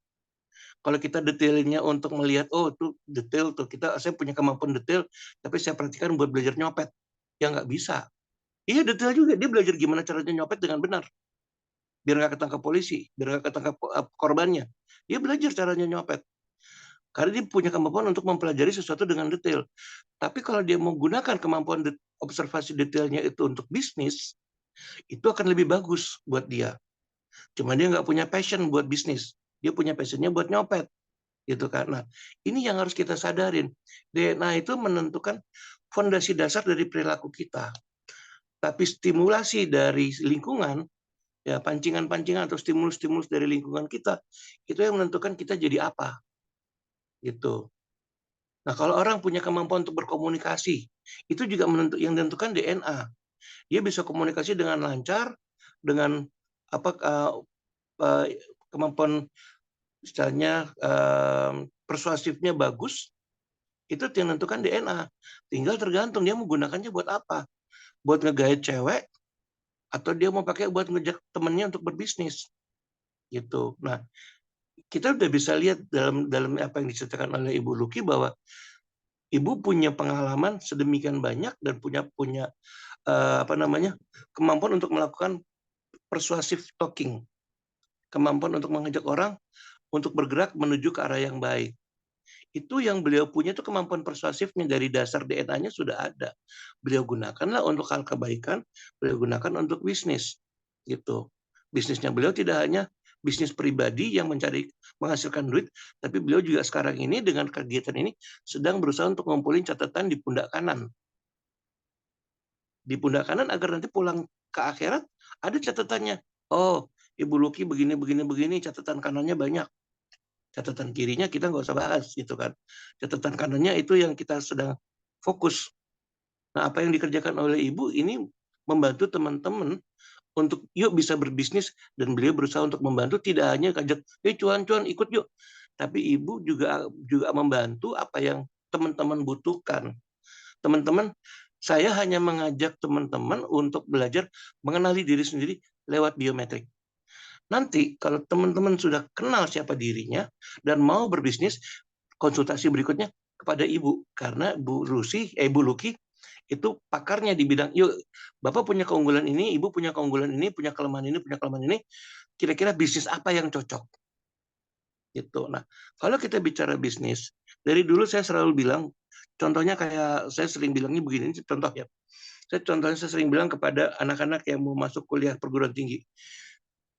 Kalau kita detailinnya untuk melihat, itu detail tuh, saya punya kemampuan detail, tapi saya perhatikan buat belajar nyopet. Ya nggak bisa. Iya detail juga, dia belajar gimana caranya nyopet dengan benar. Biar nggak ketangkap polisi, biar nggak ketangkap korbannya. Dia belajar caranya nyopet. Karena dia punya kemampuan untuk mempelajari sesuatu dengan detail. Tapi kalau dia menggunakan kemampuan observasi detailnya itu untuk bisnis, itu akan lebih bagus buat dia. Cuma dia nggak punya passion buat bisnis. Dia punya passionnya buat nyopet. Gitu kan. Nah, ini yang harus kita sadarin. DNA itu menentukan fondasi dasar dari perilaku kita. Tapi stimulasi dari lingkungan, ya pancingan-pancingan atau stimulus-stimulus dari lingkungan kita, itu yang menentukan kita jadi apa. Gitu. Nah, kalau orang punya kemampuan untuk berkomunikasi, itu juga yang menentukan DNA. Dia bisa komunikasi dengan lancar, dengan kemampuan misalnya persuasifnya bagus, itu yang menentukan DNA. Tinggal tergantung dia menggunakannya buat apa. Buat ngegait cewek, atau dia mau pakai buat ngejak temennya untuk berbisnis. Gitu. Nah, kita udah bisa lihat dalam apa yang diceritakan oleh Ibu Luki bahwa Ibu punya pengalaman sedemikian banyak dan punya kemampuan untuk melakukan persuasive talking, kemampuan untuk mengajak orang untuk bergerak menuju ke arah yang baik. Itu yang beliau punya, itu kemampuan persuasifnya dari dasar DNA-nya sudah ada. Beliau gunakanlah untuk hal kebaikan, beliau gunakan untuk bisnis. Gitu. Bisnisnya beliau tidak hanya bisnis pribadi yang menghasilkan duit, tapi beliau juga sekarang ini dengan kegiatan ini sedang berusaha untuk ngumpulin catatan di pundak kanan. Di pundak kanan agar nanti pulang ke akhirat ada catatannya. Ibu Luki begini, catatan kanannya banyak. Catatan kirinya kita nggak usah bahas gitu kan. Catatan kanannya itu yang kita sedang fokus. Nah, apa yang dikerjakan oleh Ibu ini membantu teman-teman untuk yuk bisa berbisnis, dan beliau berusaha untuk membantu, tidak hanya ngajak, cuan-cuan ikut yuk. Tapi Ibu juga membantu apa yang teman-teman butuhkan. Teman-teman, saya hanya mengajak teman-teman untuk belajar mengenali diri sendiri lewat biometrik. Nanti kalau teman-teman sudah kenal siapa dirinya dan mau berbisnis, konsultasi berikutnya kepada Ibu, karena Bu Luki itu pakarnya di bidang, yuk Bapak punya keunggulan ini, Ibu punya keunggulan ini, punya kelemahan ini, kira-kira bisnis apa yang cocok? Gitu. Nah, kalau kita bicara bisnis, dari dulu saya selalu bilang, contohnya kayak saya sering bilangnya begini, contoh ya. Saya sering bilang kepada anak-anak yang mau masuk kuliah perguruan tinggi,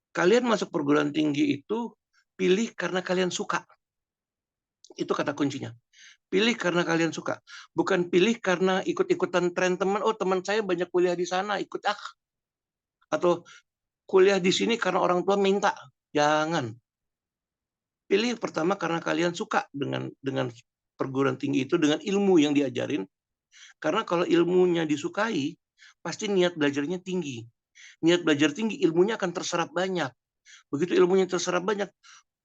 Kalian masuk perguruan tinggi itu pilih karena kalian suka. Itu kata kuncinya. Pilih karena kalian suka. Bukan pilih karena ikut-ikutan tren teman. Oh, teman saya banyak kuliah di sana, ikut ah. Atau kuliah di sini karena orang tua minta. Jangan. Pilih pertama karena kalian suka dengan perguruan tinggi itu, dengan ilmu yang diajarin. Karena kalau ilmunya disukai, pasti niat belajarnya tinggi. Niat belajar tinggi, ilmunya akan terserap banyak. Begitu ilmunya terserap banyak,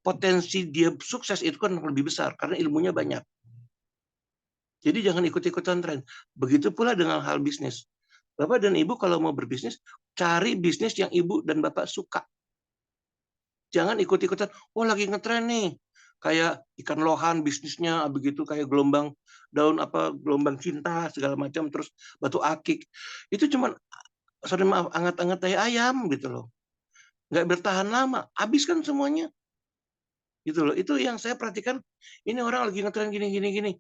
potensi dia sukses itu kan lebih besar karena ilmunya banyak. Jadi jangan ikut-ikutan tren. Begitu pula dengan hal bisnis. Bapak dan Ibu kalau mau berbisnis, cari bisnis yang Ibu dan Bapak suka. Jangan ikut-ikutan, oh lagi ngetren nih. Kayak ikan lohan bisnisnya begitu, kayak gelombang daun apa, gelombang cinta segala macam, terus batu akik. Itu cuman, sorry maaf, anget-anget tai ayam gitu loh. Nggak bertahan lama, habis kan semuanya. Gitu loh. Itu yang saya perhatikan, ini orang lagi ngetren gini.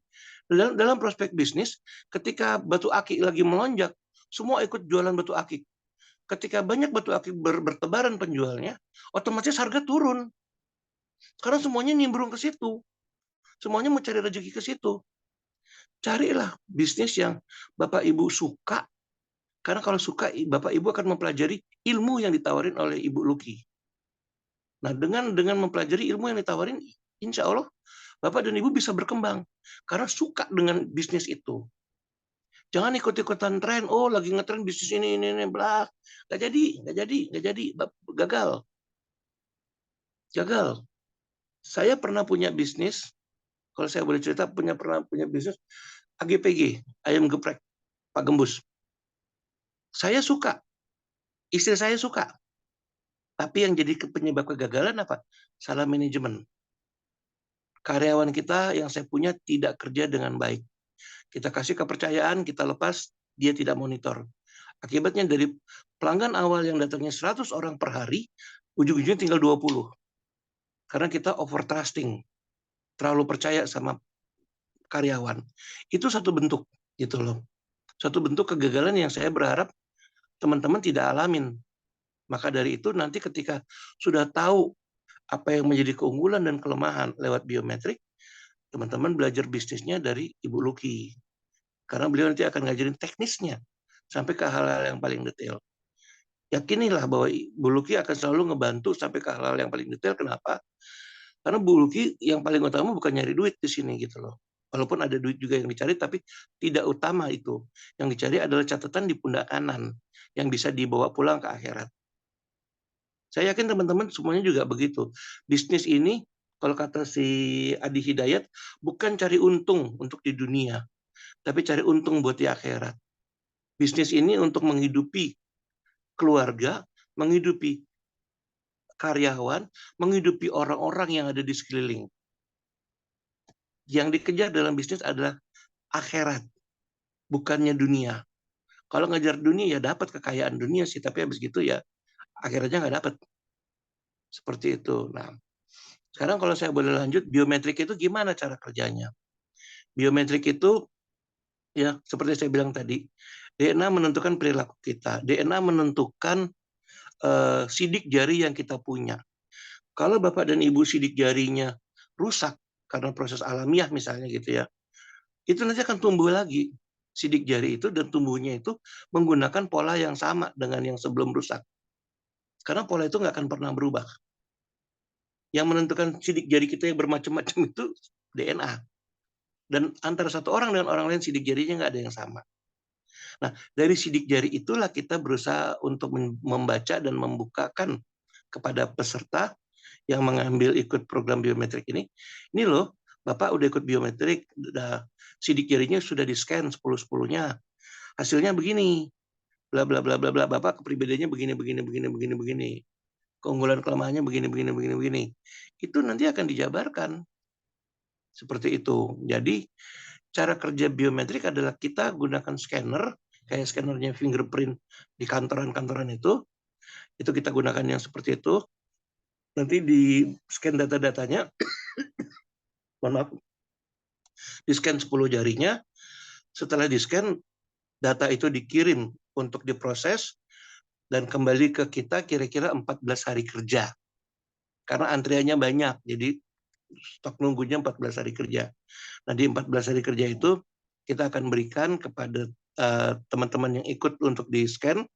Dalam prospek bisnis, ketika batu akik lagi melonjak, semua ikut jualan batu akik. Ketika banyak batu akik bertebaran penjualnya, otomatis harga turun. Karena semuanya nimbrung ke situ. Semuanya mau cari rezeki ke situ. Carilah bisnis yang Bapak Ibu suka. Karena kalau suka, Bapak Ibu akan mempelajari ilmu yang ditawarin oleh Ibu Luki. Nah, dengan mempelajari ilmu yang ditawarin, insya Allah Bapak dan Ibu bisa berkembang. Karena suka dengan bisnis itu. Jangan ikut-ikutan tren. Oh, lagi ngetren bisnis ini, blah. Nggak jadi. Gagal. Saya pernah punya bisnis, kalau saya boleh cerita, pernah punya bisnis AGPG, ayam geprek, Pak Gembus. Saya suka, istri saya suka. Tapi yang jadi penyebab kegagalan apa? Salah manajemen. Karyawan kita yang saya punya tidak kerja dengan baik. Kita kasih kepercayaan, kita lepas, dia tidak monitor. Akibatnya dari pelanggan awal yang datangnya 100 orang per hari, ujung-ujungnya tinggal 20. Karena kita overtrusting, terlalu percaya sama karyawan. Itu satu bentuk, gitu loh. Satu bentuk kegagalan yang saya berharap teman-teman tidak alamin. Maka dari itu nanti ketika sudah tahu apa yang menjadi keunggulan dan kelemahan lewat biometrik, teman-teman belajar bisnisnya dari Ibu Luki. Karena beliau nanti akan ngajarin teknisnya sampai ke hal-hal yang paling detail. Yakinilah bahwa Bu Luki akan selalu ngebantu sampai ke hal-hal yang paling detail. Kenapa? Karena Bu Luki yang paling utama bukan nyari duit di sini gitu loh. Walaupun ada duit juga yang dicari, tapi tidak utama itu. Yang dicari adalah catatan di pundak kanan yang bisa dibawa pulang ke akhirat. Saya yakin teman-teman semuanya juga begitu. Bisnis ini, kalau kata si Adi Hidayat, bukan cari untung untuk di dunia, tapi cari untung buat di akhirat. Bisnis ini untuk menghidupi keluarga, menghidupi karyawan, menghidupi orang-orang yang ada di sekeliling. Yang dikejar dalam bisnis adalah akhirat, bukannya dunia. Kalau ngejar dunia ya dapat kekayaan dunia sih, tapi habis gitu ya akhirnya nggak dapat. Seperti itu. Nah, sekarang kalau saya boleh lanjut, biometrik itu gimana cara kerjanya? Biometrik itu ya seperti saya bilang tadi, DNA menentukan perilaku kita, DNA menentukan sidik jari yang kita punya. Kalau Bapak dan Ibu sidik jarinya rusak karena proses alamiah misalnya gitu ya, itu nanti akan tumbuh lagi sidik jari itu, dan tumbuhnya itu menggunakan pola yang sama dengan yang sebelum rusak. Karena pola itu nggak akan pernah berubah. Yang menentukan sidik jari kita yang bermacam-macam itu DNA. Dan antara satu orang dengan orang lain sidik jarinya nggak ada yang sama. Nah, dari sidik jari itulah kita berusaha untuk membaca dan membukakan kepada peserta yang mengambil ikut program biometrik ini loh, Bapak udah ikut biometrik, sidik jarinya sudah di-scan 10-10-nya. Hasilnya begini, bla bla bla bla bla, Bapak kepribadiannya begini. Keunggulan kelemahannya begini. Itu nanti akan dijabarkan. Seperti itu. Jadi cara kerja biometrik adalah kita gunakan scanner, kayak scannernya fingerprint di kantoran-kantoran itu kita gunakan yang seperti itu. Nanti di scan data-datanya, mohon maaf, di scan 10 jarinya, setelah di scan, data itu dikirim untuk diproses, dan kembali ke kita kira-kira 14 hari kerja. Karena antriannya banyak, jadi stok nunggunya 14 hari kerja. Nah, di 14 hari kerja itu kita akan berikan kepada teman-teman yang ikut untuk di-scan,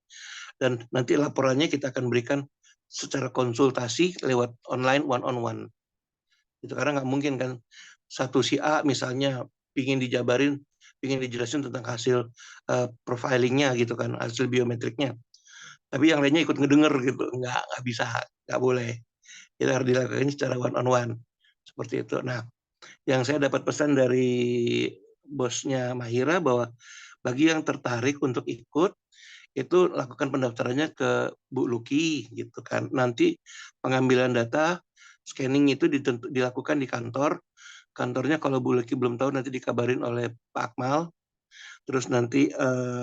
dan nanti laporannya kita akan berikan secara konsultasi lewat online one-on-one. Itu karena nggak mungkin kan satu si A misalnya pingin dijabarin, pingin dijelasin tentang hasil profilingnya gitu kan, hasil biometriknya. Tapi yang lainnya ikut ngedenger gitu, nggak bisa, nggak boleh. Itu harus dilakukan secara one-on-one. Seperti itu. Nah, yang saya dapat pesan dari bosnya Mahira bahwa bagi yang tertarik untuk ikut, itu lakukan pendaftarannya ke Bu Luki gitu kan. Nanti pengambilan data, scanning itu dilakukan di kantor. Kantornya kalau Bu Luki belum tahu nanti dikabarin oleh Pak Akmal. Terus nanti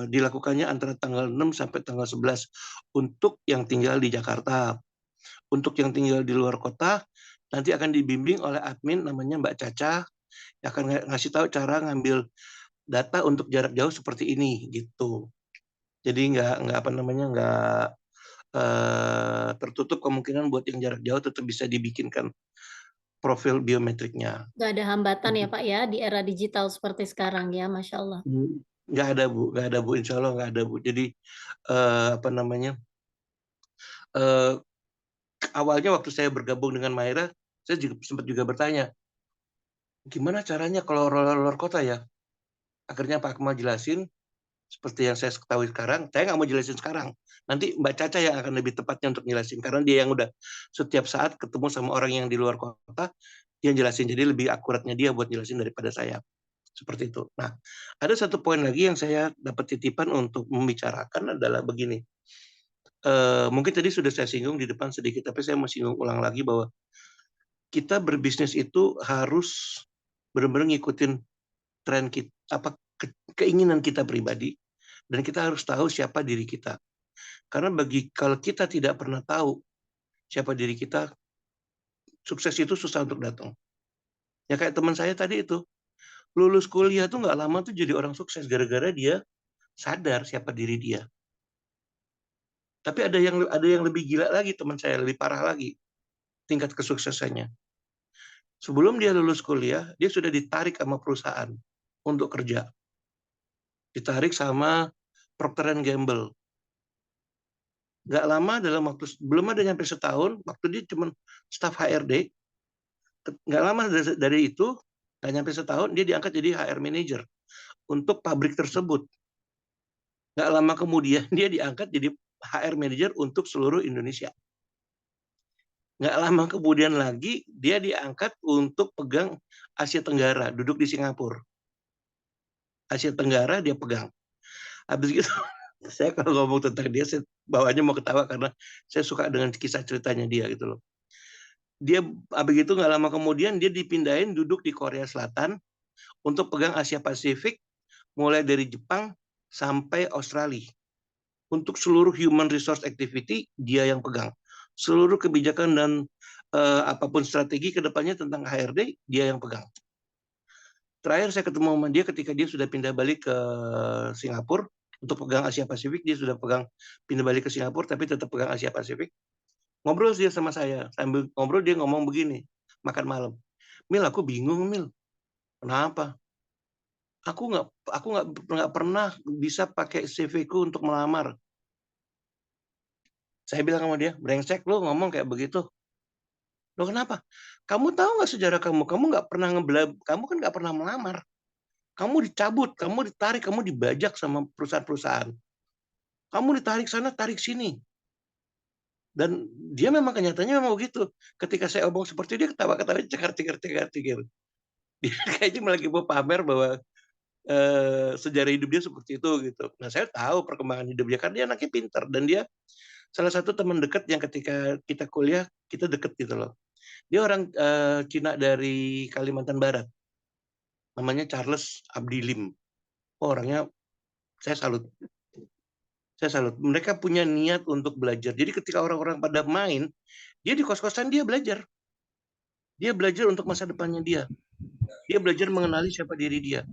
dilakukannya antara tanggal 6 sampai tanggal 11 untuk yang tinggal di Jakarta. Untuk yang tinggal di luar kota, nanti akan dibimbing oleh admin namanya Mbak Caca, yang akan ngasih tahu cara ngambil data untuk jarak jauh seperti ini gitu. Jadi nggak tertutup kemungkinan buat yang jarak jauh tetap bisa dibikinkan profil biometriknya. Nggak ada hambatan ya Pak ya di era digital seperti sekarang ya, Masya Allah. Nggak ada Bu, insya Allah nggak ada Bu. Jadi awalnya waktu saya bergabung dengan Mahira, saya sempat juga bertanya, gimana caranya kalau luar kota ya? Akhirnya Pak Akmal jelasin, seperti yang saya ketahui sekarang, saya nggak mau jelasin sekarang. Nanti Mbak Caca yang akan lebih tepatnya untuk jelasin, karena dia yang udah setiap saat ketemu sama orang yang di luar kota, dia jelasin. Jadi lebih akuratnya dia buat jelasin daripada saya. Seperti itu. Nah, ada satu poin lagi yang saya dapat titipan untuk membicarakan adalah begini. Mungkin tadi sudah saya singgung di depan sedikit, tapi saya mau singgung ulang lagi bahwa kita berbisnis itu harus benar-benar ngikutin tren kita, keinginan kita pribadi, dan kita harus tahu siapa diri kita. Karena kalau kita tidak pernah tahu siapa diri kita, sukses itu susah untuk datang. Ya kayak teman saya tadi itu, lulus kuliah tuh nggak lama tuh jadi orang sukses gara-gara dia sadar siapa diri dia. Tapi ada yang lebih gila lagi, teman saya lebih parah lagi tingkat kesuksesannya. Sebelum dia lulus kuliah, dia sudah ditarik sama perusahaan untuk kerja. Ditarik sama Procter & Gamble. Nggak lama, dalam waktu belum ada nyampe setahun, waktu dia cuma staf HRD, nggak lama dari itu, nggak nyampe setahun, dia diangkat jadi HR manager untuk pabrik tersebut. Nggak lama kemudian dia diangkat jadi HR manager untuk seluruh Indonesia. Nggak lama kemudian lagi dia diangkat untuk pegang Asia Tenggara, duduk di Singapura. Asia Tenggara dia pegang. Habis itu saya kalau ngomong tentang dia, saya bawaannya mau ketawa karena saya suka dengan kisah ceritanya dia gitu loh. Dia habis itu nggak lama kemudian dia dipindahin duduk di Korea Selatan untuk pegang Asia Pasifik, mulai dari Jepang sampai Australia. Untuk seluruh human resource activity dia yang pegang. Seluruh kebijakan dan apapun strategi kedepannya tentang HRD dia yang pegang. Terakhir saya ketemu sama dia ketika dia sudah pindah balik ke Singapura untuk pegang Asia Pasifik. Dia sudah pindah balik ke Singapura tapi tetap pegang Asia Pasifik. Ngobrol dia sama saya, sambil ngobrol dia ngomong begini, makan malam. Mil, aku bingung Mil, kenapa? Aku nggak pernah bisa pakai CV-ku untuk melamar. Saya bilang sama dia, brengsek lu ngomong kayak begitu. Loh kenapa? Kamu tahu nggak sejarah kamu? Kamu nggak pernah kamu kan nggak pernah melamar. Kamu dicabut, kamu ditarik, kamu dibajak sama perusahaan-perusahaan. Kamu ditarik sana, tarik sini. Dan dia memang kenyataannya memang begitu. Ketika saya omong seperti dia ketawa-ketawa cegar-cegar gitu. Dia kayaknya lagi mau pamer bahwa sejarah hidup dia seperti itu gitu. Nah saya tahu perkembangan hidup dia karena dia anaknya pintar dan dia salah satu teman dekat yang ketika kita kuliah kita deket gitu loh. Dia orang Cina dari Kalimantan Barat. Namanya Charles Abdi Lim. Oh, orangnya saya salut. Saya salut. Mereka punya niat untuk belajar. Jadi ketika orang-orang pada main, dia di kos-kosan dia belajar. Dia belajar untuk masa depannya dia. Dia belajar mengenali siapa diri dia.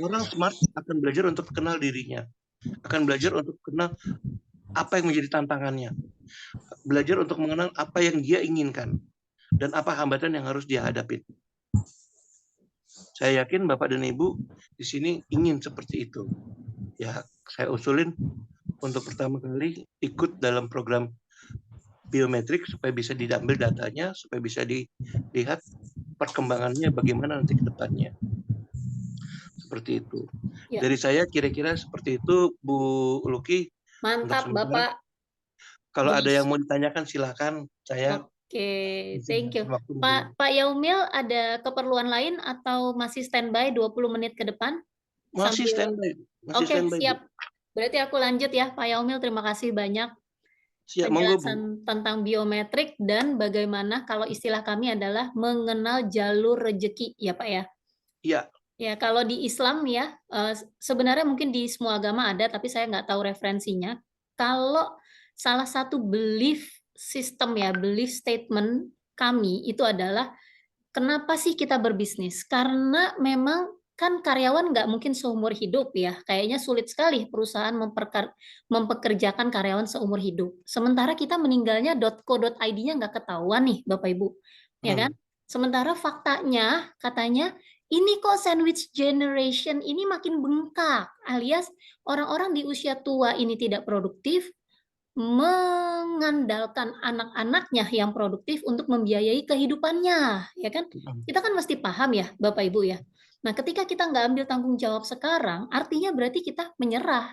Orang smart akan belajar untuk kenal dirinya. Akan belajar untuk kenal apa yang menjadi tantangannya, belajar untuk mengenal apa yang dia inginkan, dan apa hambatan yang harus dia hadapin. Saya yakin Bapak dan Ibu di sini ingin seperti itu. Ya, saya usulin untuk pertama kali ikut dalam program biometrik supaya bisa diambil datanya, supaya bisa dilihat perkembangannya bagaimana nanti ke depannya. Seperti itu. Ya. Dari saya kira-kira seperti itu, Bu Luki. Mantap, Untuk sementara, Bapak. kalau ada Yes. yang mau ditanyakan silakan. Saya Oke, bisa thank you. waktu Pak Yaumil ada keperluan lain atau masih standby 20 menit ke depan? masih Sambil- standby, masih Oke, standby. Bu. siap. Berarti aku lanjut ya, Pak Yaumil. Terima kasih banyak Siap, monggo Bu. penjelasan tentang biometrik dan bagaimana kalau istilah kami adalah mengenal jalur rezeki, ya Pak ya. Iya, Ya, kalau di Islam ya, sebenarnya mungkin di semua agama ada, tapi saya nggak tahu referensinya. Kalau salah satu belief system ya, belief statement kami itu adalah kenapa sih kita berbisnis? Karena memang kan karyawan nggak mungkin seumur hidup ya. Kayaknya sulit sekali perusahaan mempekerjakan karyawan seumur hidup. Sementara kita meninggalnya .co.id-nya nggak ketahuan nih, Bapak Ibu. Ya kan? Sementara faktanya katanya ini kok sandwich generation ini makin bengkak, alias orang-orang di usia tua ini tidak produktif, mengandalkan anak-anaknya yang produktif untuk membiayai kehidupannya, ya kan? Kita kan mesti paham ya, Bapak Ibu ya. Nah, ketika kita nggak ambil tanggung jawab sekarang, artinya berarti kita menyerah,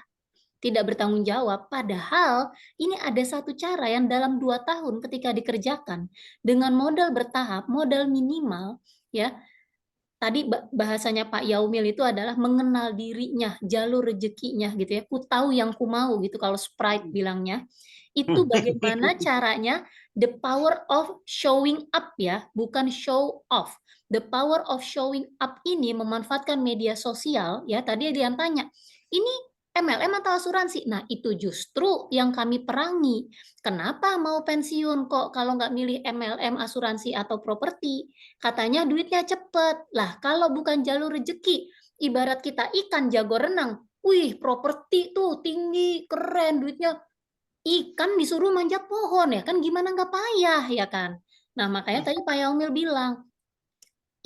tidak bertanggung jawab. Padahal ini ada satu cara yang dalam 2 tahun ketika dikerjakan dengan modal bertahap, modal minimal, ya. Tadi bahasanya Pak Yaumil itu adalah mengenal dirinya, jalur rezekinya gitu ya. Ku tahu yang ku mau gitu kalau Sprite bilangnya. Itu bagaimana caranya the power of showing up ya, bukan show off. The power of showing up ini memanfaatkan media sosial ya. Tadi dia tanya, ini MLM atau asuransi? Nah, itu justru yang kami perangi. Kenapa mau pensiun kok kalau nggak milih MLM, asuransi, atau properti? Katanya duitnya cepet. Lah, kalau bukan jalur rezeki, ibarat kita ikan jago renang. Wih, properti tuh tinggi, keren, duitnya. Ikan disuruh manjat pohon ya kan gimana nggak payah ya kan. Nah, makanya tadi Pak Yaumil bilang,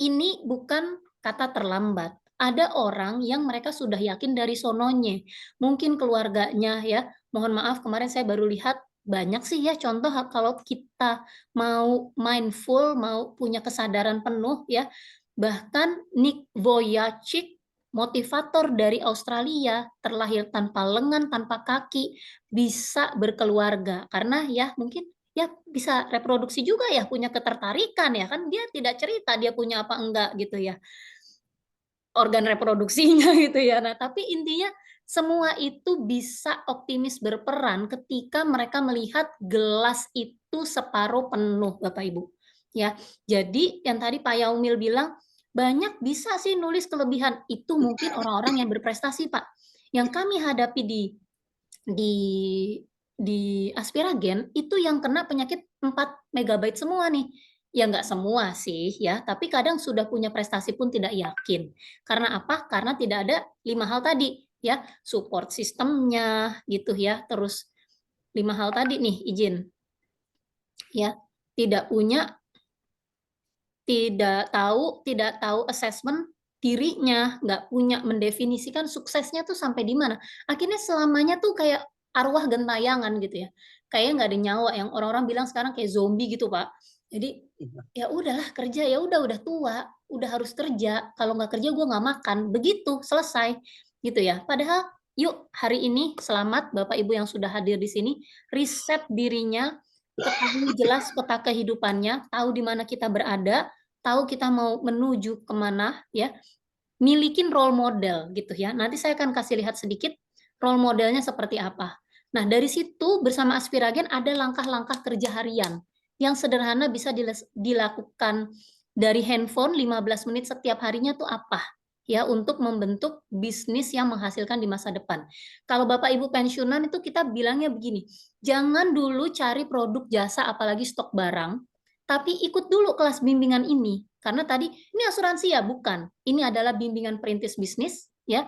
ini bukan kata terlambat. Ada orang yang mereka sudah yakin dari sononya. Mungkin keluarganya ya. Mohon maaf kemarin saya baru lihat banyak sih ya contoh kalau kita mau mindful, mau punya kesadaran penuh ya. Bahkan Nick Vujicic, motivator dari Australia, terlahir tanpa lengan, tanpa kaki, bisa berkeluarga. Karena ya mungkin ya bisa reproduksi juga ya, punya ketertarikan ya kan, dia tidak cerita dia punya apa enggak gitu ya, organ reproduksinya gitu ya. Nah, tapi intinya semua itu bisa optimis berperan ketika mereka melihat gelas itu separuh penuh, Bapak Ibu. Ya, jadi yang tadi Pak Yaumil bilang, banyak bisa sih nulis kelebihan, itu mungkin orang-orang yang berprestasi, Pak. Yang kami hadapi di di Aspiragen itu yang kena penyakit 4 megabyte semua nih. Ya nggak semua sih ya, tapi kadang sudah punya prestasi pun tidak yakin. Karena apa? Karena tidak ada 5 hal tadi ya, support sistemnya gitu ya. Terus 5 hal tadi nih izin. Ya, tidak tahu assessment dirinya, nggak punya mendefinisikan suksesnya tuh sampai di mana. Akhirnya selamanya tuh kayak arwah gentayangan gitu ya. Kayak nggak ada nyawa yang orang-orang bilang sekarang kayak zombie gitu, Pak. Jadi ya udahlah kerja, ya udah tua, udah harus kerja. Kalau nggak kerja gue nggak makan. Begitu, selesai gitu ya. Padahal yuk hari ini selamat Bapak Ibu yang sudah hadir di sini, riset dirinya, ketahui jelas peta kehidupannya, tahu di mana kita berada, tahu kita mau menuju kemana ya, milikin role model gitu ya. Nanti saya akan kasih lihat sedikit role modelnya seperti apa. Nah, dari situ bersama Aspiragen ada langkah-langkah kerja harian yang sederhana bisa dilakukan dari handphone 15 menit setiap harinya tuh apa? Ya, untuk membentuk bisnis yang menghasilkan di masa depan. Kalau Bapak Ibu pensiunan itu kita bilangnya begini, jangan dulu cari produk jasa apalagi stok barang, tapi ikut dulu kelas bimbingan ini. Karena tadi ini asuransi ya, bukan. Ini adalah bimbingan perintis bisnis ya,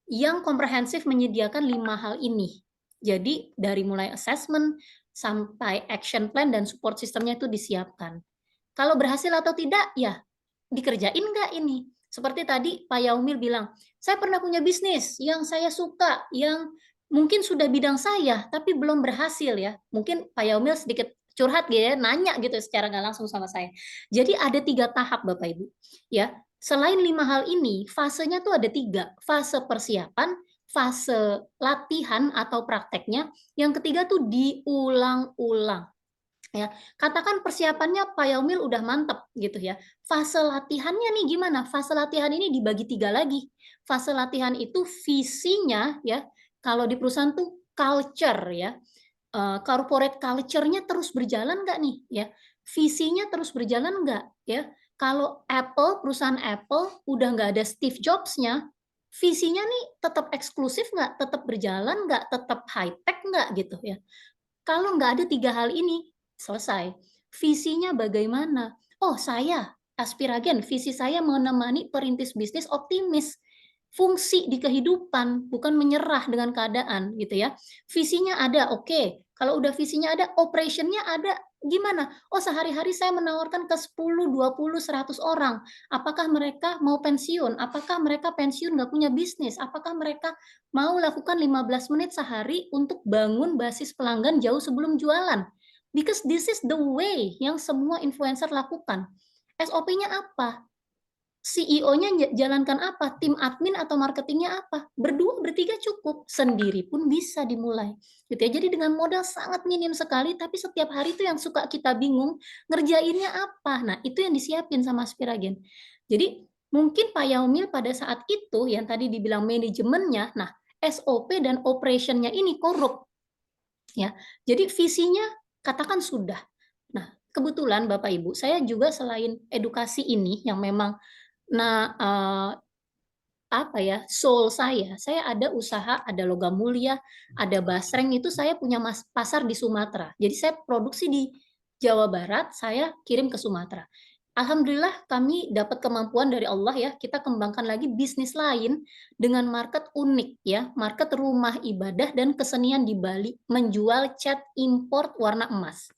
yang komprehensif menyediakan 5 hal ini. Jadi dari mulai assessment sampai action plan dan support sistemnya itu disiapkan. Kalau berhasil atau tidak, ya dikerjain nggak ini? Seperti tadi Pak Yaumil bilang, saya pernah punya bisnis yang saya suka, yang mungkin sudah bidang saya, tapi belum berhasil ya. Mungkin Pak Yaumil sedikit curhat gitu ya, nanya gitu secara nggak langsung sama saya. Jadi ada 3 tahap Bapak Ibu. Ya, selain 5 hal ini, fasenya tuh ada 3. Fase persiapan, fase latihan atau prakteknya, yang ketiga tuh diulang-ulang. Ya, katakan persiapannya Pak Yaumil udah mantep gitu ya. Fase latihannya nih gimana? Fase latihan ini dibagi 3 lagi. Fase latihan itu visinya ya, kalau di perusahaan tuh culture ya. Corporate culture-nya terus berjalan nggak nih ya? Visinya terus berjalan nggak ya? Kalau Apple, perusahaan Apple udah nggak ada Steve Jobs-nya, visinya nih tetap eksklusif nggak? Tetap berjalan nggak? Tetap high tech nggak gitu ya? Kalau nggak ada 3 hal ini, selesai. Visinya bagaimana? Oh, saya, Aspiragen, visi saya menemani perintis bisnis optimis. Fungsi di kehidupan, bukan menyerah dengan keadaan, gitu ya. Visinya ada, oke. Kalau udah visinya ada, operation-nya ada, gimana? Oh, sehari-hari saya menawarkan ke 10, 20, 100 orang. Apakah mereka mau pensiun? Apakah mereka pensiun nggak punya bisnis? Apakah mereka mau lakukan 15 menit sehari untuk bangun basis pelanggan jauh sebelum jualan? Because this is the way yang semua influencer lakukan. SOP-nya apa? CEO-nya jalankan apa? Tim admin atau marketingnya apa? Berdua, bertiga cukup. Sendiri pun bisa dimulai. Gitu ya. Jadi dengan modal sangat minim sekali, tapi setiap hari itu yang suka kita bingung, ngerjainnya apa? Nah, itu yang disiapin sama Aspiragen. Jadi mungkin Pak Yaumil pada saat itu, yang tadi dibilang manajemennya, nah SOP dan operation-nya ini korup. Ya, jadi visinya katakan sudah. Nah, kebetulan Bapak Ibu, saya juga selain edukasi ini yang memang apa ya, soul saya ada usaha, ada logam mulia, ada basreng, itu saya punya pasar di Sumatera. Jadi saya produksi di Jawa Barat, saya kirim ke Sumatera. Alhamdulillah kami dapat kemampuan dari Allah ya, kita kembangkan lagi bisnis lain dengan market unik ya, market rumah ibadah dan kesenian di Bali, menjual cat import warna emas.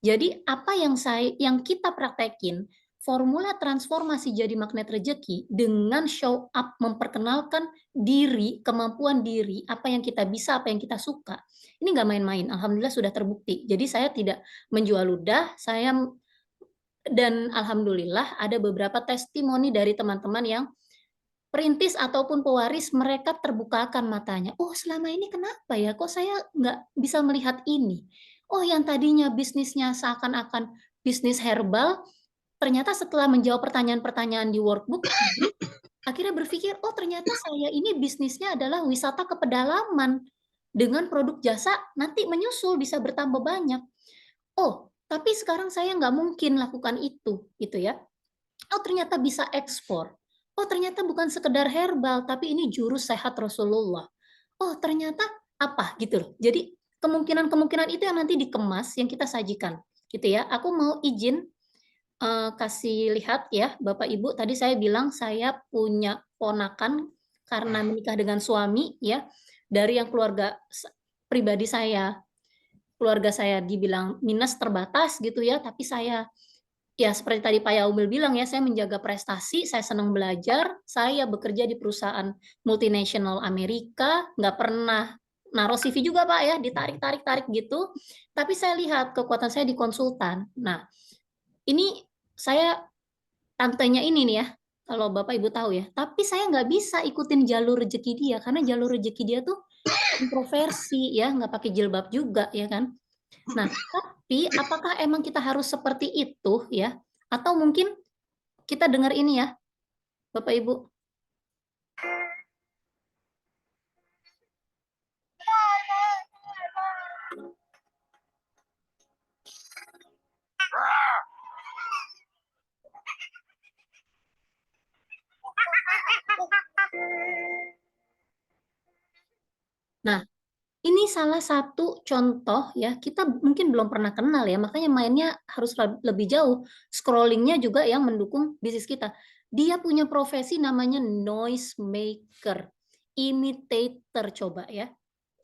Jadi apa yang kita praktekin, formula transformasi jadi magnet rejeki dengan show up, memperkenalkan diri, kemampuan diri, apa yang kita bisa, apa yang kita suka. Ini nggak main-main, alhamdulillah sudah terbukti. Jadi saya tidak menjual ludah, dan alhamdulillah ada beberapa testimoni dari teman-teman yang perintis ataupun pewaris, mereka terbukakan matanya. Oh, selama ini kenapa ya? Kok saya nggak bisa melihat ini? Oh, yang tadinya bisnisnya seakan-akan bisnis herbal, ternyata setelah menjawab pertanyaan-pertanyaan di workbook, akhirnya berpikir, oh ternyata saya ini bisnisnya adalah wisata ke pedalaman. Dengan produk jasa, nanti menyusul bisa bertambah banyak. Oh, tapi sekarang saya nggak mungkin lakukan itu, gitu ya. Oh, ternyata bisa ekspor. Oh, ternyata bukan sekedar herbal, tapi ini jurus sehat Rasulullah. Oh, ternyata apa gitu loh. Jadi kemungkinan-kemungkinan itu yang nanti dikemas, yang kita sajikan, gitu ya. Aku mau izin kasih lihat ya, Bapak Ibu. Tadi saya bilang saya punya ponakan karena menikah dengan suami ya, dari yang keluarga pribadi saya. Keluarga saya dibilang minus terbatas gitu ya, tapi saya ya seperti tadi Pak Yaumil bilang ya, saya menjaga prestasi, saya senang belajar, saya bekerja di perusahaan multinasional Amerika, nggak pernah naruh CV juga Pak ya, ditarik-tarik-tarik gitu, tapi saya lihat kekuatan saya di konsultan. Nah, ini saya tantenya ini nih ya, kalau Bapak Ibu tahu ya, tapi saya nggak bisa ikutin jalur rezeki dia, karena jalur rezeki dia tuh kontroversi ya, nggak pakai jilbab juga ya kan. Nah, tapi apakah emang kita harus seperti itu ya? Atau mungkin kita dengar ini ya, Bapak Ibu. Nah, ini salah satu contoh ya, kita mungkin belum pernah kenal ya, makanya mainnya harus lebih jauh. Scrollingnya juga yang mendukung bisnis kita. Dia punya profesi namanya noise maker, imitator coba ya.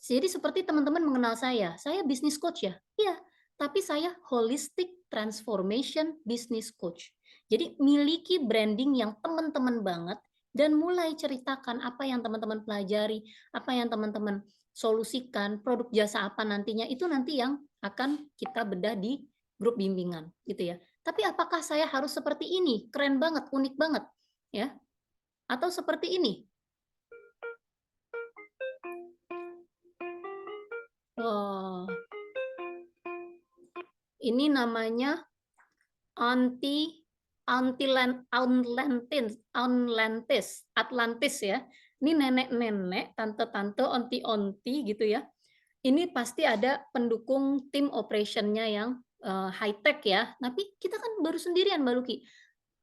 Jadi seperti teman-teman mengenal saya business coach ya? Iya, tapi saya holistic transformation business coach. Jadi miliki branding yang teman-teman banget dan mulai ceritakan apa yang teman-teman pelajari, apa yang teman-teman solusikan, produk jasa apa nantinya, itu nanti yang akan kita bedah di grup bimbingan gitu ya. Tapi apakah saya harus seperti ini? Keren banget, unik banget ya? Atau seperti ini? Oh, ini namanya Anti Atlantis ya. Ini nenek-nenek, tante-tante, onti-onti gitu ya. Ini pasti ada pendukung tim operationnya yang high tech ya. Tapi kita kan baru sendirian Mbak Luki.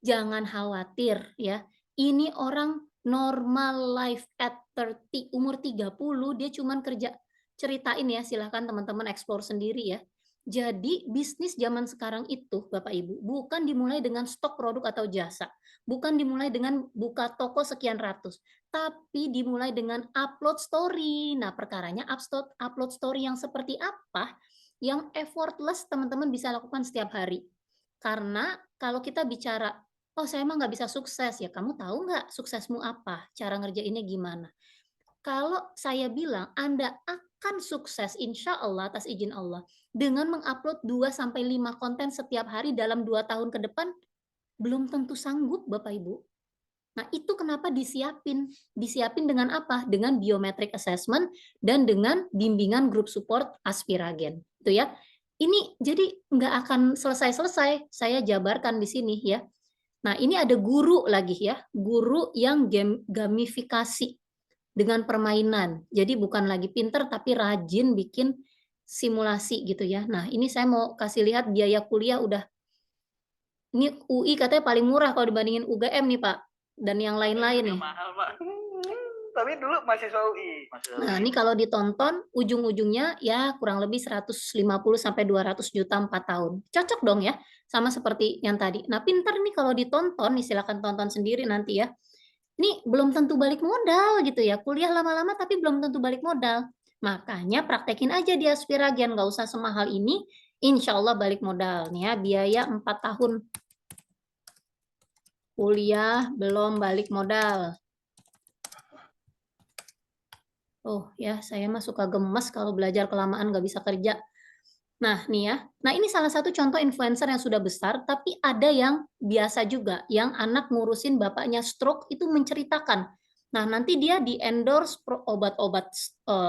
Jangan khawatir ya. Ini orang normal life at 30, umur 30 dia cuman kerja, ceritain ya, silahkan teman-teman explore sendiri ya. Jadi bisnis zaman sekarang itu Bapak Ibu bukan dimulai dengan stok produk atau jasa, bukan dimulai dengan buka toko sekian ratus, tapi dimulai dengan upload story. Nah, perkaranya upload story yang seperti apa yang effortless teman-teman bisa lakukan setiap hari. Karena kalau kita bicara, oh saya emang nggak bisa sukses, ya kamu tahu nggak suksesmu apa, cara ngerjainnya gimana. Kalau saya bilang Anda akan sukses insya Allah atas izin Allah dengan mengupload 2-5 konten setiap hari dalam 2 tahun ke depan, belum tentu sanggup Bapak Ibu. Nah itu kenapa disiapin. Disiapin dengan apa? Dengan biometric assessment dan dengan bimbingan grup support Aspiragen. Itu ya. Ini jadi nggak akan selesai-selesai, saya jabarkan di sini ya. Nah ini ada guru lagi ya, guru yang gamifikasi dengan permainan. Jadi bukan lagi pinter tapi rajin bikin simulasi gitu ya. Nah, ini saya mau kasih lihat biaya kuliah udah, ini UI katanya paling murah kalau dibandingin UGM nih Pak, dan yang lain-lain nih. Mahal, Pak. Tapi dulu mahasiswa UI. Nah, ini kalau ditonton ujung-ujungnya ya kurang lebih 150 sampai 200 juta 4 tahun. Cocok dong ya, sama seperti yang tadi. Nah, pinter nih kalau ditonton, nih silakan tonton sendiri nanti ya. Ini belum tentu balik modal gitu ya. Kuliah lama-lama tapi belum tentu balik modal. Makanya praktekin aja di Aspiragen, nggak usah semahal ini. Insya Allah balik modal nih ya. Biaya 4 tahun kuliah belum balik modal. Oh ya, saya mah suka gemes kalau belajar kelamaan nggak bisa kerja. Nah, nih ya. Nah, ini salah satu contoh influencer yang sudah besar, tapi ada yang biasa juga, yang anak ngurusin bapaknya stroke itu menceritakan. Nah, nanti dia di-endorse obat-obat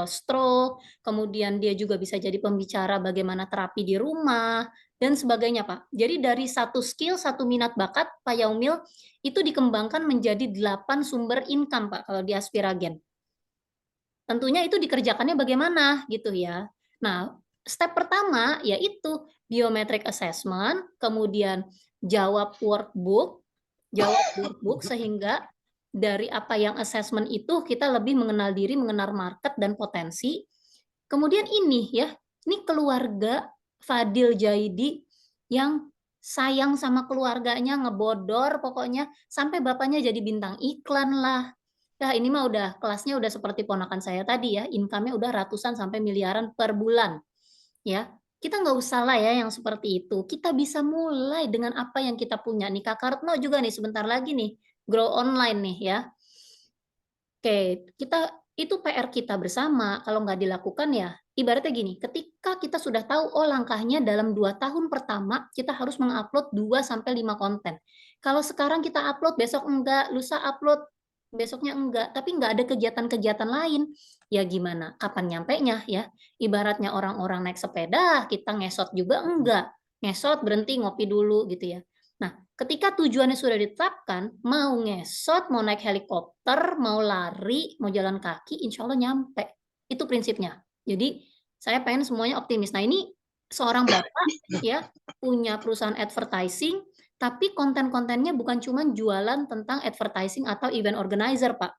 stroke, kemudian dia juga bisa jadi pembicara bagaimana terapi di rumah, dan sebagainya, Pak. Jadi dari satu skill, satu minat bakat, Pak Yaumil, itu dikembangkan menjadi 8 sumber income, Pak, kalau di Aspiragen. Tentunya itu dikerjakannya bagaimana gitu ya. Nah, step pertama yaitu biometric assessment, kemudian jawab workbook sehingga dari apa yang assessment itu kita lebih mengenal diri, mengenal market dan potensi. Kemudian ini ya, ini keluarga Fadil Jaidi yang sayang sama keluarganya, ngebodor pokoknya sampai bapaknya jadi bintang iklan lah. Nah, ini mah udah kelasnya udah seperti ponakan saya tadi ya, income-nya udah ratusan sampai miliaran per bulan. Ya, kita nggak usah lah ya yang seperti itu. Kita bisa mulai dengan apa yang kita punya nih. Kak Kartno juga nih sebentar lagi nih, grow online nih ya. Oke, itu PR kita bersama. Kalau nggak dilakukan ya, ibaratnya gini, ketika kita sudah tahu, oh langkahnya dalam 2 tahun pertama, kita harus mengupload 2-5 konten. Kalau sekarang kita upload, besok enggak, lusa upload, besoknya enggak, tapi nggak ada kegiatan-kegiatan lain, ya gimana? Kapan nyampenya ya? Ibaratnya orang-orang naik sepeda, kita ngesot juga enggak. Ngesot, berhenti, ngopi dulu gitu ya. Nah, ketika tujuannya sudah ditetapkan, mau ngesot, mau naik helikopter, mau lari, mau jalan kaki, insya Allah nyampe. Itu prinsipnya. Jadi, saya pengen semuanya optimis. Nah, ini seorang bapak ya punya perusahaan advertising, tapi konten-kontennya bukan cuma jualan tentang advertising atau event organizer, Pak.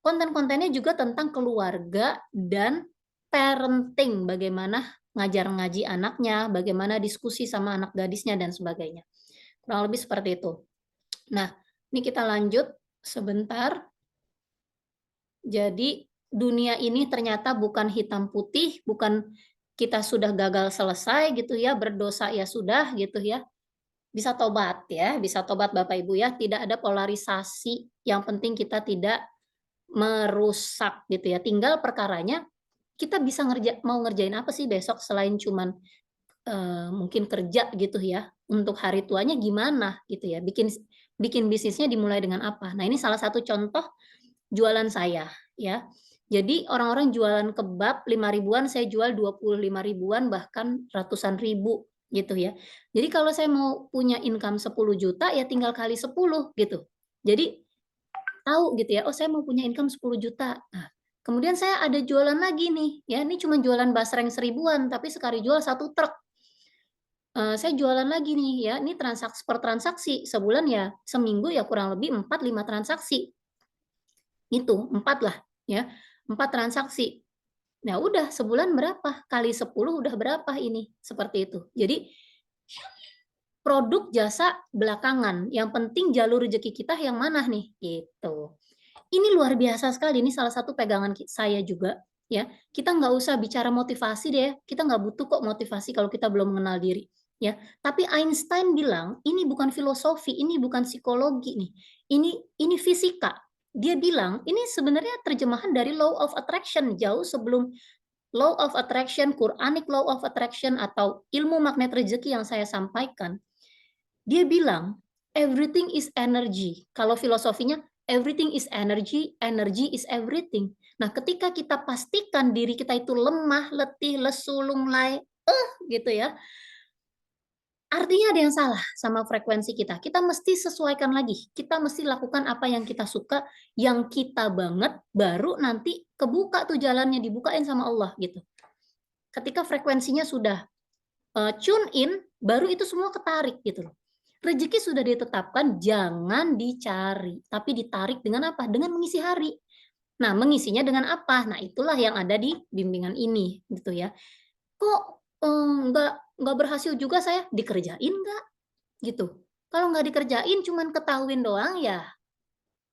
Konten-kontennya juga tentang keluarga dan parenting, bagaimana ngajar ngaji anaknya, bagaimana diskusi sama anak gadisnya, dan sebagainya. Kurang lebih seperti itu. Nah, ini kita lanjut sebentar. Jadi, dunia ini ternyata bukan hitam putih, bukan kita sudah gagal selesai gitu ya, berdosa ya sudah gitu ya. Bisa tobat ya, bisa tobat Bapak Ibu ya, tidak ada polarisasi, yang penting kita tidak merusak gitu ya. Tinggal perkaranya kita bisa mau ngerjain apa sih besok selain cuman mungkin kerja gitu ya, untuk hari tuanya gimana gitu ya, bikin bisnisnya dimulai dengan apa. Nah, ini salah satu contoh jualan saya ya. Jadi orang-orang jualan kebab 5 ribuan, saya jual 25 ribuan bahkan ratusan ribu gitu ya. Jadi kalau saya mau punya income 10 juta ya tinggal kali 10 gitu. Jadi tahu gitu ya, oh saya mau punya income 10 juta. Nah, kemudian saya ada jualan lagi nih, ya ini cuma jualan basreng 1000-an, tapi sekali jual 1 truk. Saya jualan lagi nih ya, ini transaksi per transaksi, sebulan ya, seminggu ya kurang lebih 4-5 transaksi. Itu, 4 lah ya, 4 transaksi. Nah udah sebulan berapa? Kali 10 udah berapa ini? Seperti itu. Jadi produk jasa belakangan, yang penting jalur rezeki kita yang mana nih? Gitu. Ini luar biasa sekali, ini salah satu pegangan saya juga ya. Kita nggak usah bicara motivasi deh, kita nggak butuh kok motivasi kalau kita belum mengenal diri ya. Tapi Einstein bilang, ini bukan filosofi, ini bukan psikologi nih. Ini fisika. Dia bilang, ini sebenarnya terjemahan dari law of attraction jauh sebelum law of attraction, Quranic law of attraction atau ilmu magnet rezeki yang saya sampaikan. Dia bilang, everything is energy. Kalau filosofinya, everything is energy, energy is everything. Nah, ketika kita pastikan diri kita itu lemah, letih, lesu, lunglai, gitu ya, artinya ada yang salah sama frekuensi kita. Kita mesti sesuaikan lagi. Kita mesti lakukan apa yang kita suka, yang kita banget, baru nanti kebuka tuh jalannya, dibukain sama Allah gitu. Ketika frekuensinya sudah tune in, baru itu semua ketarik gitu loh. Rezeki sudah ditetapkan, jangan dicari, tapi ditarik dengan apa? Dengan mengisi hari. Nah, mengisinya dengan apa? Nah, itulah yang ada di bimbingan ini, gitu ya. Kok nggak berhasil juga saya? Dikerjain nggak? Gitu. Kalau nggak dikerjain, cuman ketahuin doang ya,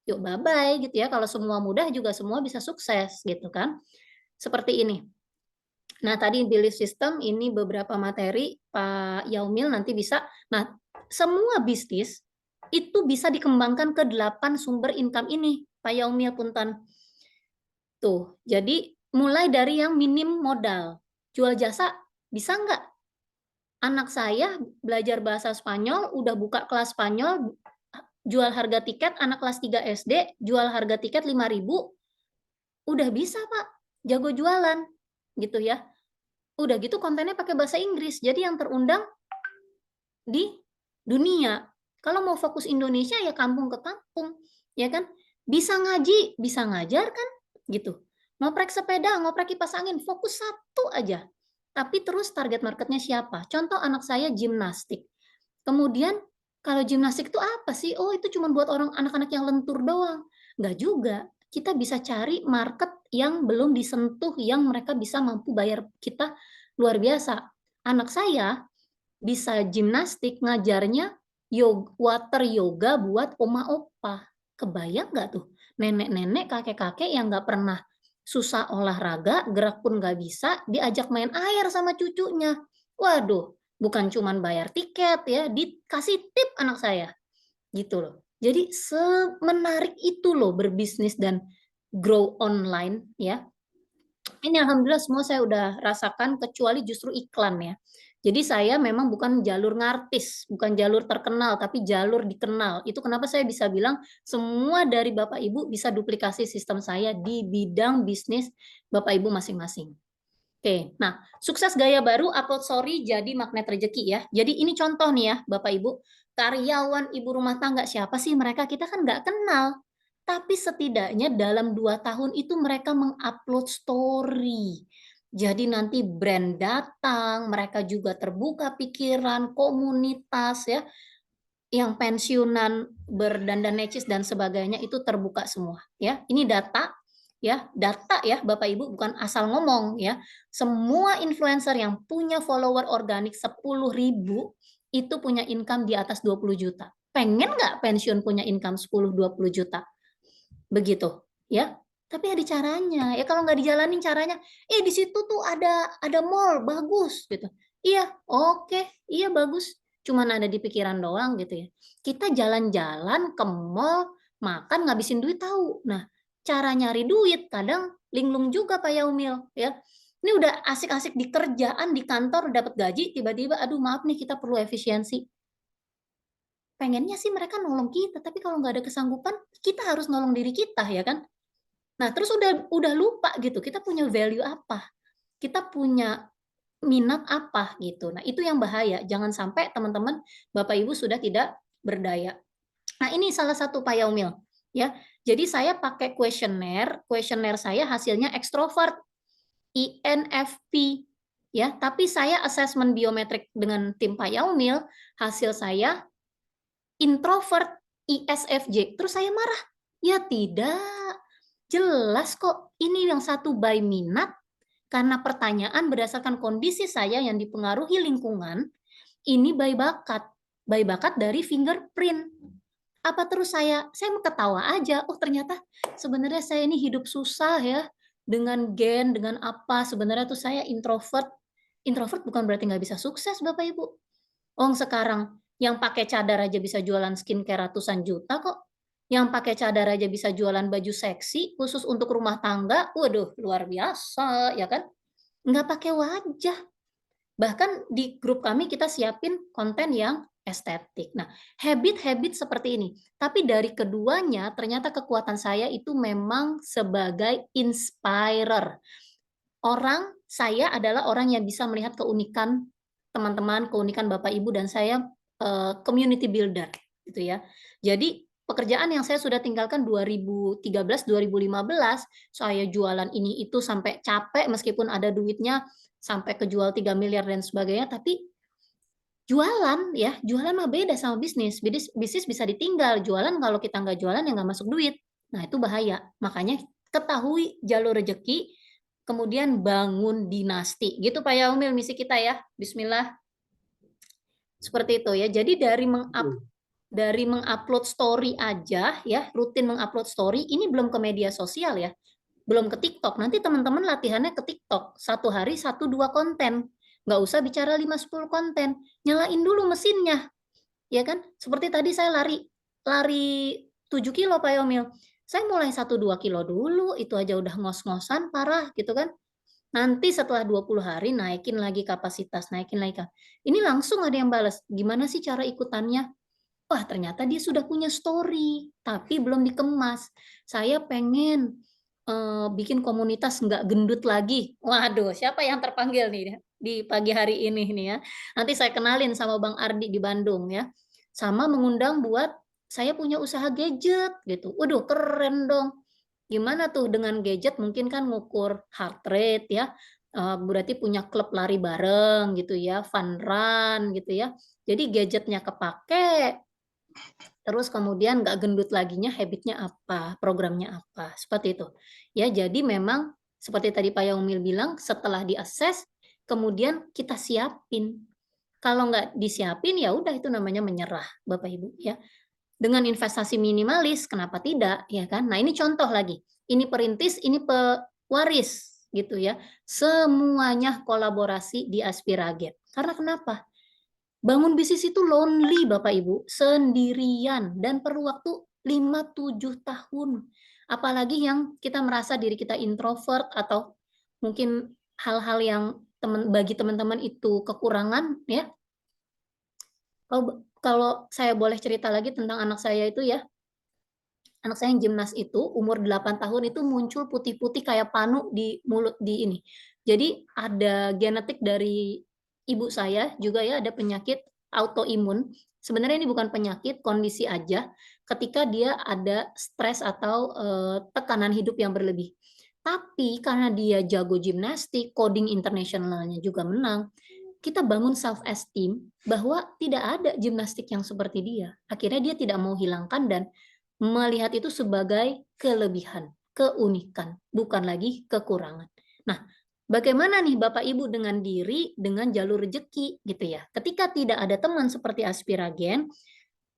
yuk bye-bye gitu ya. Kalau semua mudah juga semua bisa sukses gitu kan. Seperti ini. Nah, tadi belief system ini beberapa materi Pak Yaumil nanti bisa. Nah, semua bisnis itu bisa dikembangkan ke 8 sumber income ini, Pak Yaumil Punten. Tuh, jadi mulai dari yang minim modal. Jual jasa bisa nggak? Anak saya belajar bahasa Spanyol, udah buka kelas Spanyol, jual harga tiket, anak kelas 3 SD, jual harga tiket 5.000, udah bisa Pak, jago jualan, gitu ya. Udah gitu kontennya pakai bahasa Inggris, jadi yang terundang di dunia. Kalau mau fokus Indonesia ya kampung ke kampung, ya kan? Bisa ngaji, bisa ngajar kan? Gitu. Ngoprek sepeda, ngoprek kipas angin, fokus satu aja. Tapi terus target marketnya siapa? Contoh anak saya gimnastik. Kemudian kalau gimnastik itu apa sih? Oh itu cuma buat orang anak-anak yang lentur doang. Nggak juga. Kita bisa cari market yang belum disentuh, yang mereka bisa mampu bayar kita luar biasa. Anak saya bisa gimnastik, ngajarnya water yoga buat oma opa. Kebayang nggak tuh? Nenek-nenek, kakek-kakek yang nggak pernah susah olahraga, gerak pun nggak bisa, diajak main air sama cucunya. Waduh, bukan cuman bayar tiket ya, dikasih tip anak saya. Gitu loh. Jadi semenarik itu loh berbisnis dan grow online ya. Ini alhamdulillah semua saya udah rasakan kecuali justru iklan ya. Jadi saya memang bukan jalur ngartis, bukan jalur terkenal, tapi jalur dikenal. Itu kenapa saya bisa bilang semua dari Bapak Ibu bisa duplikasi sistem saya di bidang bisnis Bapak Ibu masing-masing. Oke, nah sukses gaya baru upload story jadi magnet rezeki ya. Jadi ini contoh nih ya Bapak Ibu, karyawan ibu rumah tangga siapa sih mereka, kita kan nggak kenal. Tapi setidaknya dalam 2 tahun itu mereka mengupload story. Jadi nanti brand datang, mereka juga terbuka pikiran, komunitas ya, yang pensiunan berdandan necis dan sebagainya itu terbuka semua ya. Ini data ya, data ya Bapak Ibu, bukan asal ngomong ya. Semua influencer yang punya follower organik 10.000 itu punya income di atas 20 juta. Pengen nggak pensiun punya income 10-20 juta? Begitu ya. Tapi ada caranya. Ya kalau nggak dijalanin caranya, di situ tuh ada mall bagus gitu. Iya, oke, iya bagus. Cuman ada di pikiran doang gitu ya. Kita jalan-jalan ke mall, makan ngabisin duit tahu. Nah, cara nyari duit kadang linglung juga Pak Yaumil ya. Ini udah asik-asik di kerjaan di kantor dapat gaji, tiba-tiba aduh maaf nih kita perlu efisiensi. Pengennya sih mereka nolong kita, tapi kalau nggak ada kesanggupan, kita harus nolong diri kita ya kan. Nah, terus udah lupa gitu, kita punya value apa? Kita punya minat apa gitu. Nah, itu yang bahaya. Jangan sampai teman-teman, Bapak Ibu sudah tidak berdaya. Nah, ini salah satu Pak Yaumil ya. Jadi saya pakai kuesioner saya hasilnya ekstrovert, INFP ya, tapi saya asesmen biometrik dengan tim Pak Yaumil, hasil saya introvert, ISFJ. Terus saya marah. Ya tidak. Jelas kok, ini yang satu by minat, karena pertanyaan berdasarkan kondisi saya yang dipengaruhi lingkungan, ini by bakat. By bakat dari fingerprint. Apa terus saya mau ketawa aja, oh ternyata sebenarnya saya ini hidup susah ya, dengan gen, dengan apa, sebenarnya tuh saya introvert. Introvert bukan berarti nggak bisa sukses Bapak Ibu. Oh sekarang yang pakai cadar aja bisa jualan skincare ratusan juta kok. Yang pakai cadar aja bisa jualan baju seksi khusus untuk rumah tangga. Waduh, luar biasa ya kan? Nggak pakai wajah. Bahkan di grup kami kita siapin konten yang estetik. Nah, habit-habit seperti ini. Tapi dari keduanya ternyata kekuatan saya itu memang sebagai inspirer. Saya adalah orang yang bisa melihat keunikan teman-teman, keunikan Bapak Ibu, dan saya community builder gitu ya. Jadi pekerjaan yang saya sudah tinggalkan 2013, 2015, saya jualan ini itu sampai capek meskipun ada duitnya sampai kejual 3 miliar dan sebagainya, tapi jualan ya, jualan mah beda sama bisnis. Bisnis bisa ditinggal, jualan kalau kita nggak jualan ya nggak masuk duit. Nah itu bahaya. Makanya ketahui jalur rezeki, kemudian bangun dinasti. Gitu Pak Yaumil misi kita ya. Bismillah. Seperti itu ya. Jadi dari mengupload story aja ya, rutin mengupload story, ini belum ke media sosial ya. Belum ke TikTok. Nanti teman-teman latihannya ke TikTok. Satu hari 1-2 konten. Nggak usah bicara 5-10 konten. Nyalain dulu mesinnya. Ya kan? Seperti tadi saya lari 7 kilo Pak Yaumil. Saya mulai 1-2 kilo dulu, itu aja udah ngos-ngosan parah gitu kan. Nanti setelah 20 hari naikin lagi kapasitas, naikin lagi. Ini langsung ada yang balas, gimana sih cara ikutannya? Wah ternyata dia sudah punya story, tapi belum dikemas. Saya pengen bikin komunitas nggak gendut lagi. Waduh, siapa yang terpanggil nih di pagi hari ini nih ya. Nanti saya kenalin sama Bang Ardi di Bandung ya. Sama mengundang buat saya punya usaha gadget gitu. Waduh, keren dong. Gimana tuh dengan gadget mungkin kan ngukur heart rate ya. Berarti punya klub lari bareng gitu ya, fun run gitu ya. Jadi gadgetnya kepake, terus kemudian nggak gendut laginya habitnya apa, programnya apa, seperti itu. Ya, jadi memang seperti tadi Pak Yaumil bilang, setelah diakses, kemudian kita siapin. Kalau nggak disiapin, ya udah itu namanya menyerah, Bapak Ibu ya. Dengan investasi minimalis, kenapa tidak, ya kan? Nah ini contoh lagi, ini perintis, ini pewaris, gitu ya. Semuanya kolaborasi di Aspiragen. Karena kenapa? Bangun bisnis itu lonely Bapak Ibu, sendirian dan perlu waktu 5-7 tahun. Apalagi yang kita merasa diri kita introvert atau mungkin hal-hal yang bagi teman-teman itu kekurangan ya. Kalau saya boleh cerita lagi tentang anak saya itu ya. Anak saya yang gimnas itu umur 8 tahun itu muncul putih-putih kayak panu di mulut di ini. Jadi ada genetik dari ibu saya juga ya, ada penyakit autoimun. Sebenarnya ini bukan penyakit, kondisi aja ketika dia ada stres atau tekanan hidup yang berlebih. Tapi karena dia jago gimnastik, coding internasionalnya juga menang, kita bangun self esteem bahwa tidak ada gimnastik yang seperti dia. Akhirnya dia tidak mau hilangkan dan melihat itu sebagai kelebihan, keunikan, bukan lagi kekurangan. Nah, bagaimana nih Bapak Ibu dengan diri, dengan jalur rezeki gitu ya. Ketika tidak ada teman seperti Aspiragen,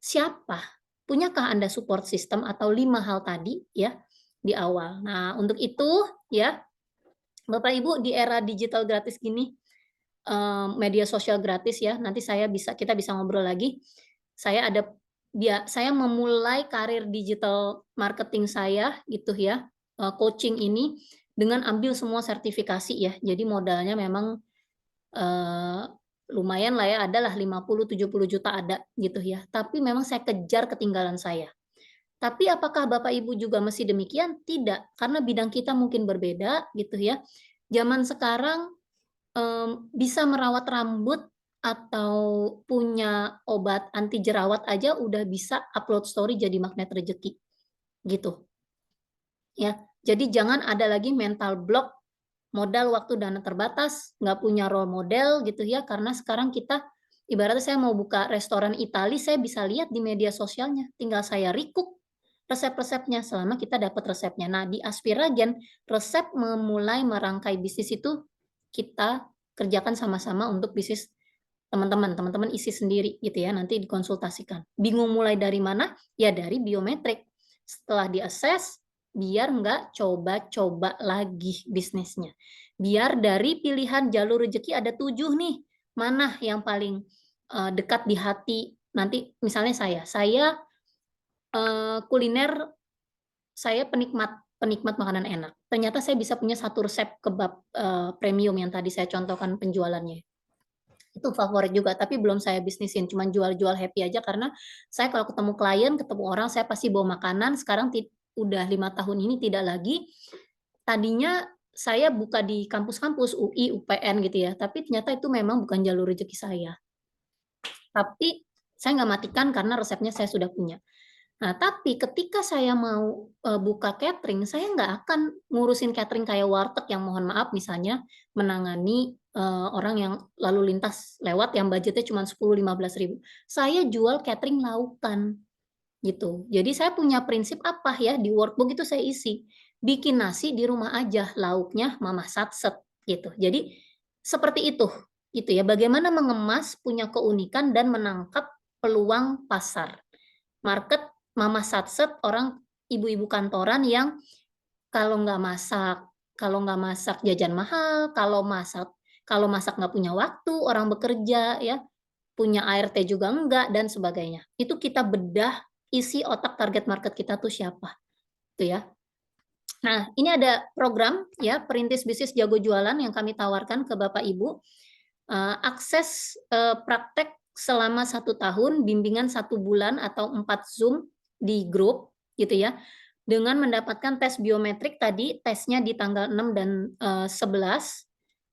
siapa? Punyakah Anda support system atau 5 hal tadi ya? di awal. Nah, untuk itu ya, Bapak Ibu di era digital gratis gini, media sosial gratis ya, nanti kita bisa ngobrol lagi. Saya memulai karir digital marketing saya gitu ya, coaching ini dengan ambil semua sertifikasi ya. Jadi modalnya memang lumayan lah ya, adalah 50-70 juta ada gitu ya. Tapi memang saya kejar ketinggalan saya. Tapi apakah Bapak Ibu juga masih demikian? Tidak, karena bidang kita mungkin berbeda gitu ya. Zaman sekarang bisa merawat rambut atau punya obat anti jerawat aja udah bisa upload story jadi magnet rezeki gitu ya. Jadi jangan ada lagi mental block, modal, waktu, dana terbatas, nggak punya role model gitu ya, karena sekarang kita ibaratnya saya mau buka restoran Itali, saya bisa lihat di media sosialnya, tinggal saya recook resep-resepnya selama kita dapat resepnya. Nah, di Aspiragen, resep memulai merangkai bisnis itu kita kerjakan sama-sama untuk bisnis teman-teman isi sendiri gitu ya, nanti dikonsultasikan. Bingung mulai dari mana? Ya dari biometrik. Setelah diakses, biar nggak coba-coba lagi bisnisnya. Biar dari pilihan jalur rezeki ada 7 nih, mana yang paling dekat di hati. Nanti misalnya saya kuliner, saya penikmat makanan enak. Ternyata saya bisa punya satu resep kebab premium yang tadi saya contohkan penjualannya. Itu favorit juga, tapi belum saya bisnisin, cuman jual-jual happy aja karena saya kalau ketemu klien, ketemu orang, saya pasti bawa makanan. Sekarang udah 5 tahun ini tidak lagi. Tadinya saya buka di kampus-kampus UI, UPN gitu ya, tapi ternyata itu memang bukan jalur rezeki saya. Tapi saya nggak matikan karena resepnya saya sudah punya. Nah, tapi ketika saya mau buka catering, saya nggak akan ngurusin catering kayak warteg yang mohon maaf misalnya menangani orang yang lalu lintas lewat yang budgetnya cuma 10-15 ribu. Saya jual catering lautan gitu. Jadi saya punya prinsip apa ya, di workbook itu saya isi, bikin nasi di rumah aja, lauknya Mama Satset gitu. Jadi seperti itu gitu ya. Bagaimana mengemas, punya keunikan dan menangkap peluang pasar. Market Mama Satset, orang ibu-ibu kantoran yang kalau nggak masak jajan mahal, kalau masak nggak punya waktu, orang bekerja ya, punya ART juga enggak dan sebagainya. Itu kita bedah isi otak target market kita tuh siapa. Tuh ya. Nah, ini ada program ya, Perintis Bisnis Jago Jualan yang kami tawarkan ke Bapak Ibu. Akses praktek selama 1 tahun, bimbingan 1 bulan atau 4 Zoom di grup gitu ya. Dengan mendapatkan tes biometrik tadi, tesnya di tanggal 6 dan 11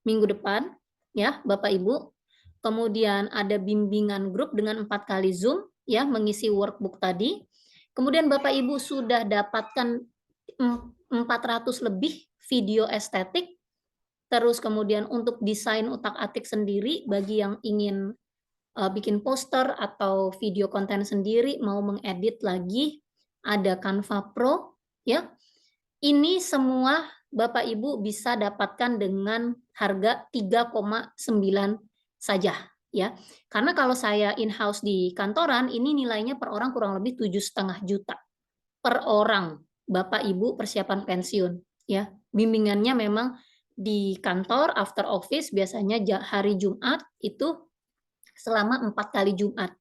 minggu depan ya, Bapak Ibu. Kemudian ada bimbingan grup dengan 4 kali Zoom ya, mengisi workbook tadi. Kemudian Bapak Ibu sudah dapatkan 400 lebih video estetik. Terus kemudian untuk desain utak-atik sendiri bagi yang ingin bikin poster atau video konten sendiri, mau mengedit lagi, ada Canva Pro ya. Ini semua Bapak Ibu bisa dapatkan dengan harga 3,9 saja ya. Karena kalau saya in-house di kantoran, ini nilainya per orang kurang lebih 7,5 juta per orang. Bapak Ibu persiapan pensiun ya. Bimbingannya memang di kantor after office biasanya hari Jumat itu selama 4 kali Jumat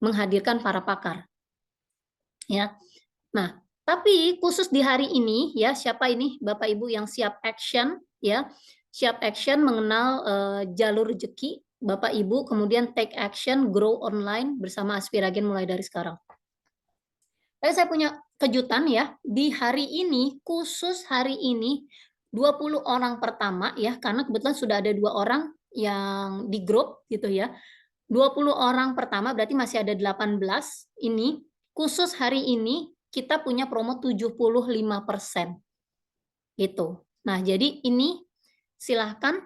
menghadirkan para pakar. Ya. Nah, tapi khusus di hari ini ya, siapa ini Bapak Ibu yang siap action ya, siap action mengenal jalur rezeki Bapak Ibu, kemudian take action grow online bersama Aspiragen mulai dari sekarang. Tapi saya punya kejutan ya, di hari ini, khusus hari ini 20 orang pertama ya, karena kebetulan sudah ada 2 orang yang di grup gitu ya. 20 orang pertama berarti masih ada 18 ini, khusus hari ini kita punya promo 75% gitu. Nah, jadi ini silahkan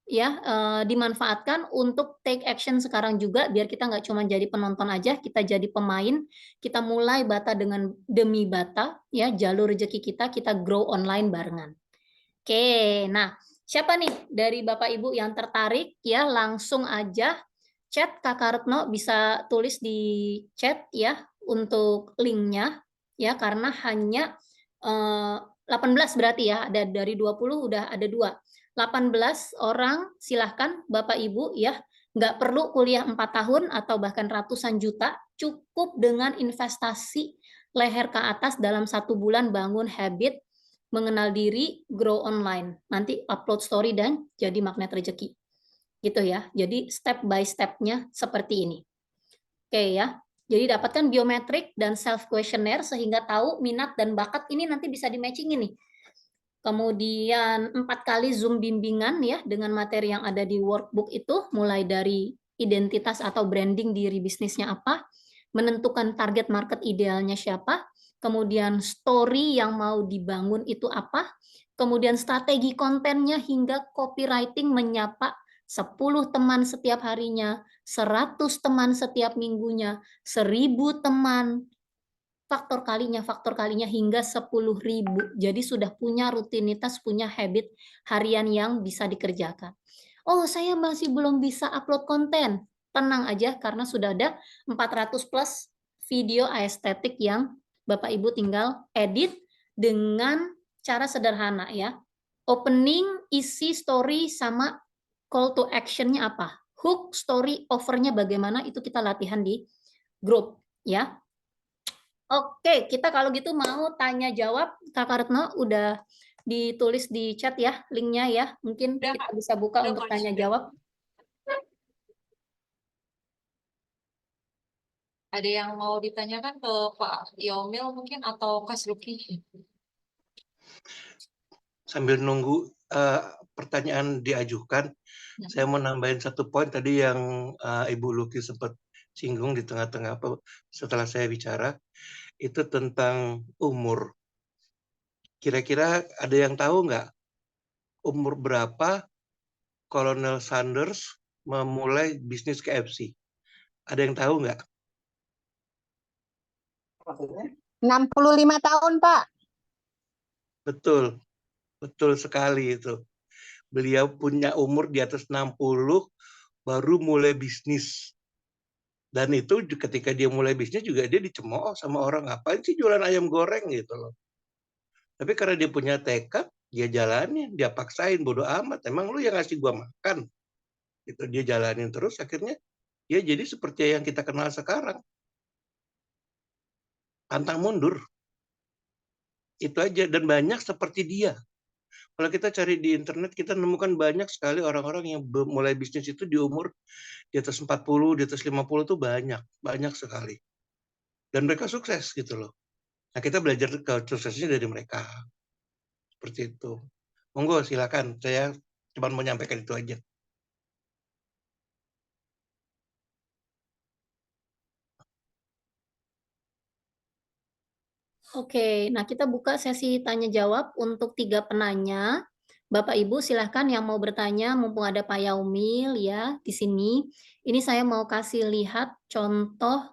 ya dimanfaatkan untuk take action sekarang juga biar kita nggak cuma jadi penonton aja, kita jadi pemain, kita mulai bata demi bata ya, jalur rezeki kita grow online barengan. Oke, nah siapa nih dari Bapak Ibu yang tertarik ya, langsung aja chat Kakak Retno, bisa tulis di chat ya untuk linknya ya, karena hanya 18 berarti ya, ada dari 20 udah ada 2. 18 orang silahkan Bapak Ibu ya, nggak perlu kuliah 4 tahun atau bahkan ratusan juta, cukup dengan investasi leher ke atas dalam 1 bulan bangun habit, mengenal diri, grow online. Nanti upload story dan jadi magnet rezeki. Gitu ya. Jadi step by step-nya seperti ini. Oke ya. Jadi dapatkan biometrik dan self questionnaire sehingga tahu minat dan bakat ini nanti bisa di-matching ini. Kemudian 4 kali Zoom bimbingan ya dengan materi yang ada di workbook itu, mulai dari identitas atau branding diri bisnisnya apa, menentukan target market idealnya siapa, kemudian story yang mau dibangun itu apa, kemudian strategi kontennya hingga copywriting menyapa 10 teman setiap harinya, 100 teman setiap minggunya, 1000 teman, faktor kalinya hingga 10.000. Jadi sudah punya rutinitas, punya habit harian yang bisa dikerjakan. Oh, saya masih belum bisa upload konten. Tenang aja karena sudah ada 400 plus video estetik yang Bapak Ibu tinggal edit dengan cara sederhana ya. Opening, isi, story, sama call to action-nya apa. Hook, story, offer-nya bagaimana, itu kita latihan di grup ya. Oke, kita kalau gitu mau tanya jawab, Kakak Retno udah ditulis di chat ya, linknya ya. Mungkin Udah, kita Kak. bisa buka Udah, untuk Coach. tanya jawab. Ada yang mau ditanyakan ke Pak Yomil mungkin atau Kak Luki? Sambil nunggu pertanyaan diajukan, saya mau nambahin 1 poin tadi yang Ibu Luki sempat singgung di tengah-tengah setelah saya bicara, itu tentang umur. Kira-kira ada yang tahu nggak umur berapa Kolonel Sanders memulai bisnis KFC? Ada yang tahu nggak? Maksudnya? 65 tahun, Pak. Betul, betul sekali itu. Beliau punya umur di atas 60, baru mulai bisnis. Dan itu ketika dia mulai bisnis juga dia dicemooh sama orang, ngapain sih jualan ayam goreng gitu loh. Tapi karena dia punya tekad, dia jalanin, dia paksain, bodo amat. Emang lu yang ngasih gua makan? Gitu, dia jalanin terus, akhirnya dia jadi seperti yang kita kenal sekarang. Pantang mundur. Itu aja, dan banyak seperti dia. Kalau kita cari di internet, kita nemukan banyak sekali orang-orang yang mulai bisnis itu di umur di atas 40, di atas 50 tuh banyak sekali. Dan mereka sukses gitu loh. Nah, kita belajar suksesnya dari mereka. Seperti itu. Monggo silakan, saya cuma mau menyampaikan itu aja. Oke, nah kita buka sesi tanya jawab untuk 3 penanya. Bapak Ibu silahkan yang mau bertanya, mumpung ada Pak Yaumil ya di sini. Ini saya mau kasih lihat contoh.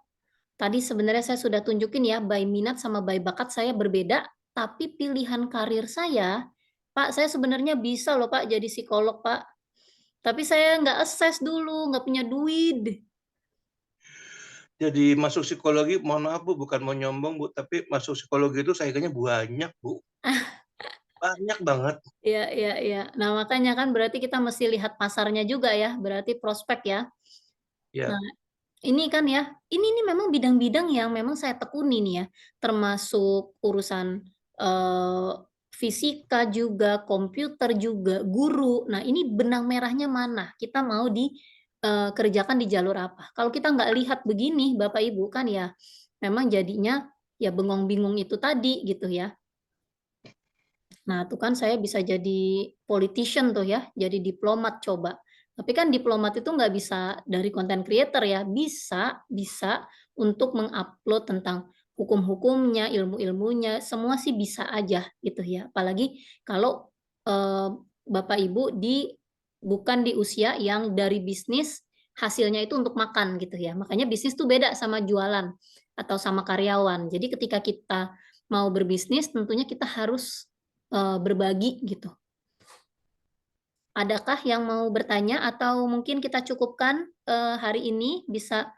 Tadi sebenarnya saya sudah tunjukin ya, by minat sama by bakat saya berbeda, tapi pilihan karir saya, Pak, saya sebenarnya bisa loh Pak jadi psikolog Pak. Tapi saya nggak assess dulu, nggak punya duit. Jadi masuk psikologi, mohon maaf Bu, bukan mau nyombong Bu, tapi masuk psikologi itu saingannya banyak Bu. Banyak banget. Iya, iya, iya. Nah, makanya kan berarti kita mesti lihat pasarnya juga ya, berarti prospek ya. Ya. Nah, ini kan ya, ini memang bidang-bidang yang memang saya tekuni nih ya, termasuk urusan fisika juga, komputer juga, guru. Nah, ini benang merahnya mana? Kita mau dikerjakan di jalur apa? Kalau kita nggak lihat begini, Bapak Ibu kan ya, memang jadinya ya bengong bingung itu tadi gitu ya. Nah, itu kan saya bisa jadi politician tuh ya, jadi diplomat coba. Tapi kan diplomat itu nggak bisa dari content creator ya, bisa untuk mengupload tentang hukum-hukumnya, ilmu-ilmunya, semua sih bisa aja gitu ya. Apalagi kalau Bapak Ibu bukan di usia yang dari bisnis hasilnya itu untuk makan gitu ya. Makanya bisnis tuh beda sama jualan atau sama karyawan. Jadi ketika kita mau berbisnis tentunya kita harus berbagi gitu. Adakah yang mau bertanya atau mungkin kita cukupkan hari ini bisa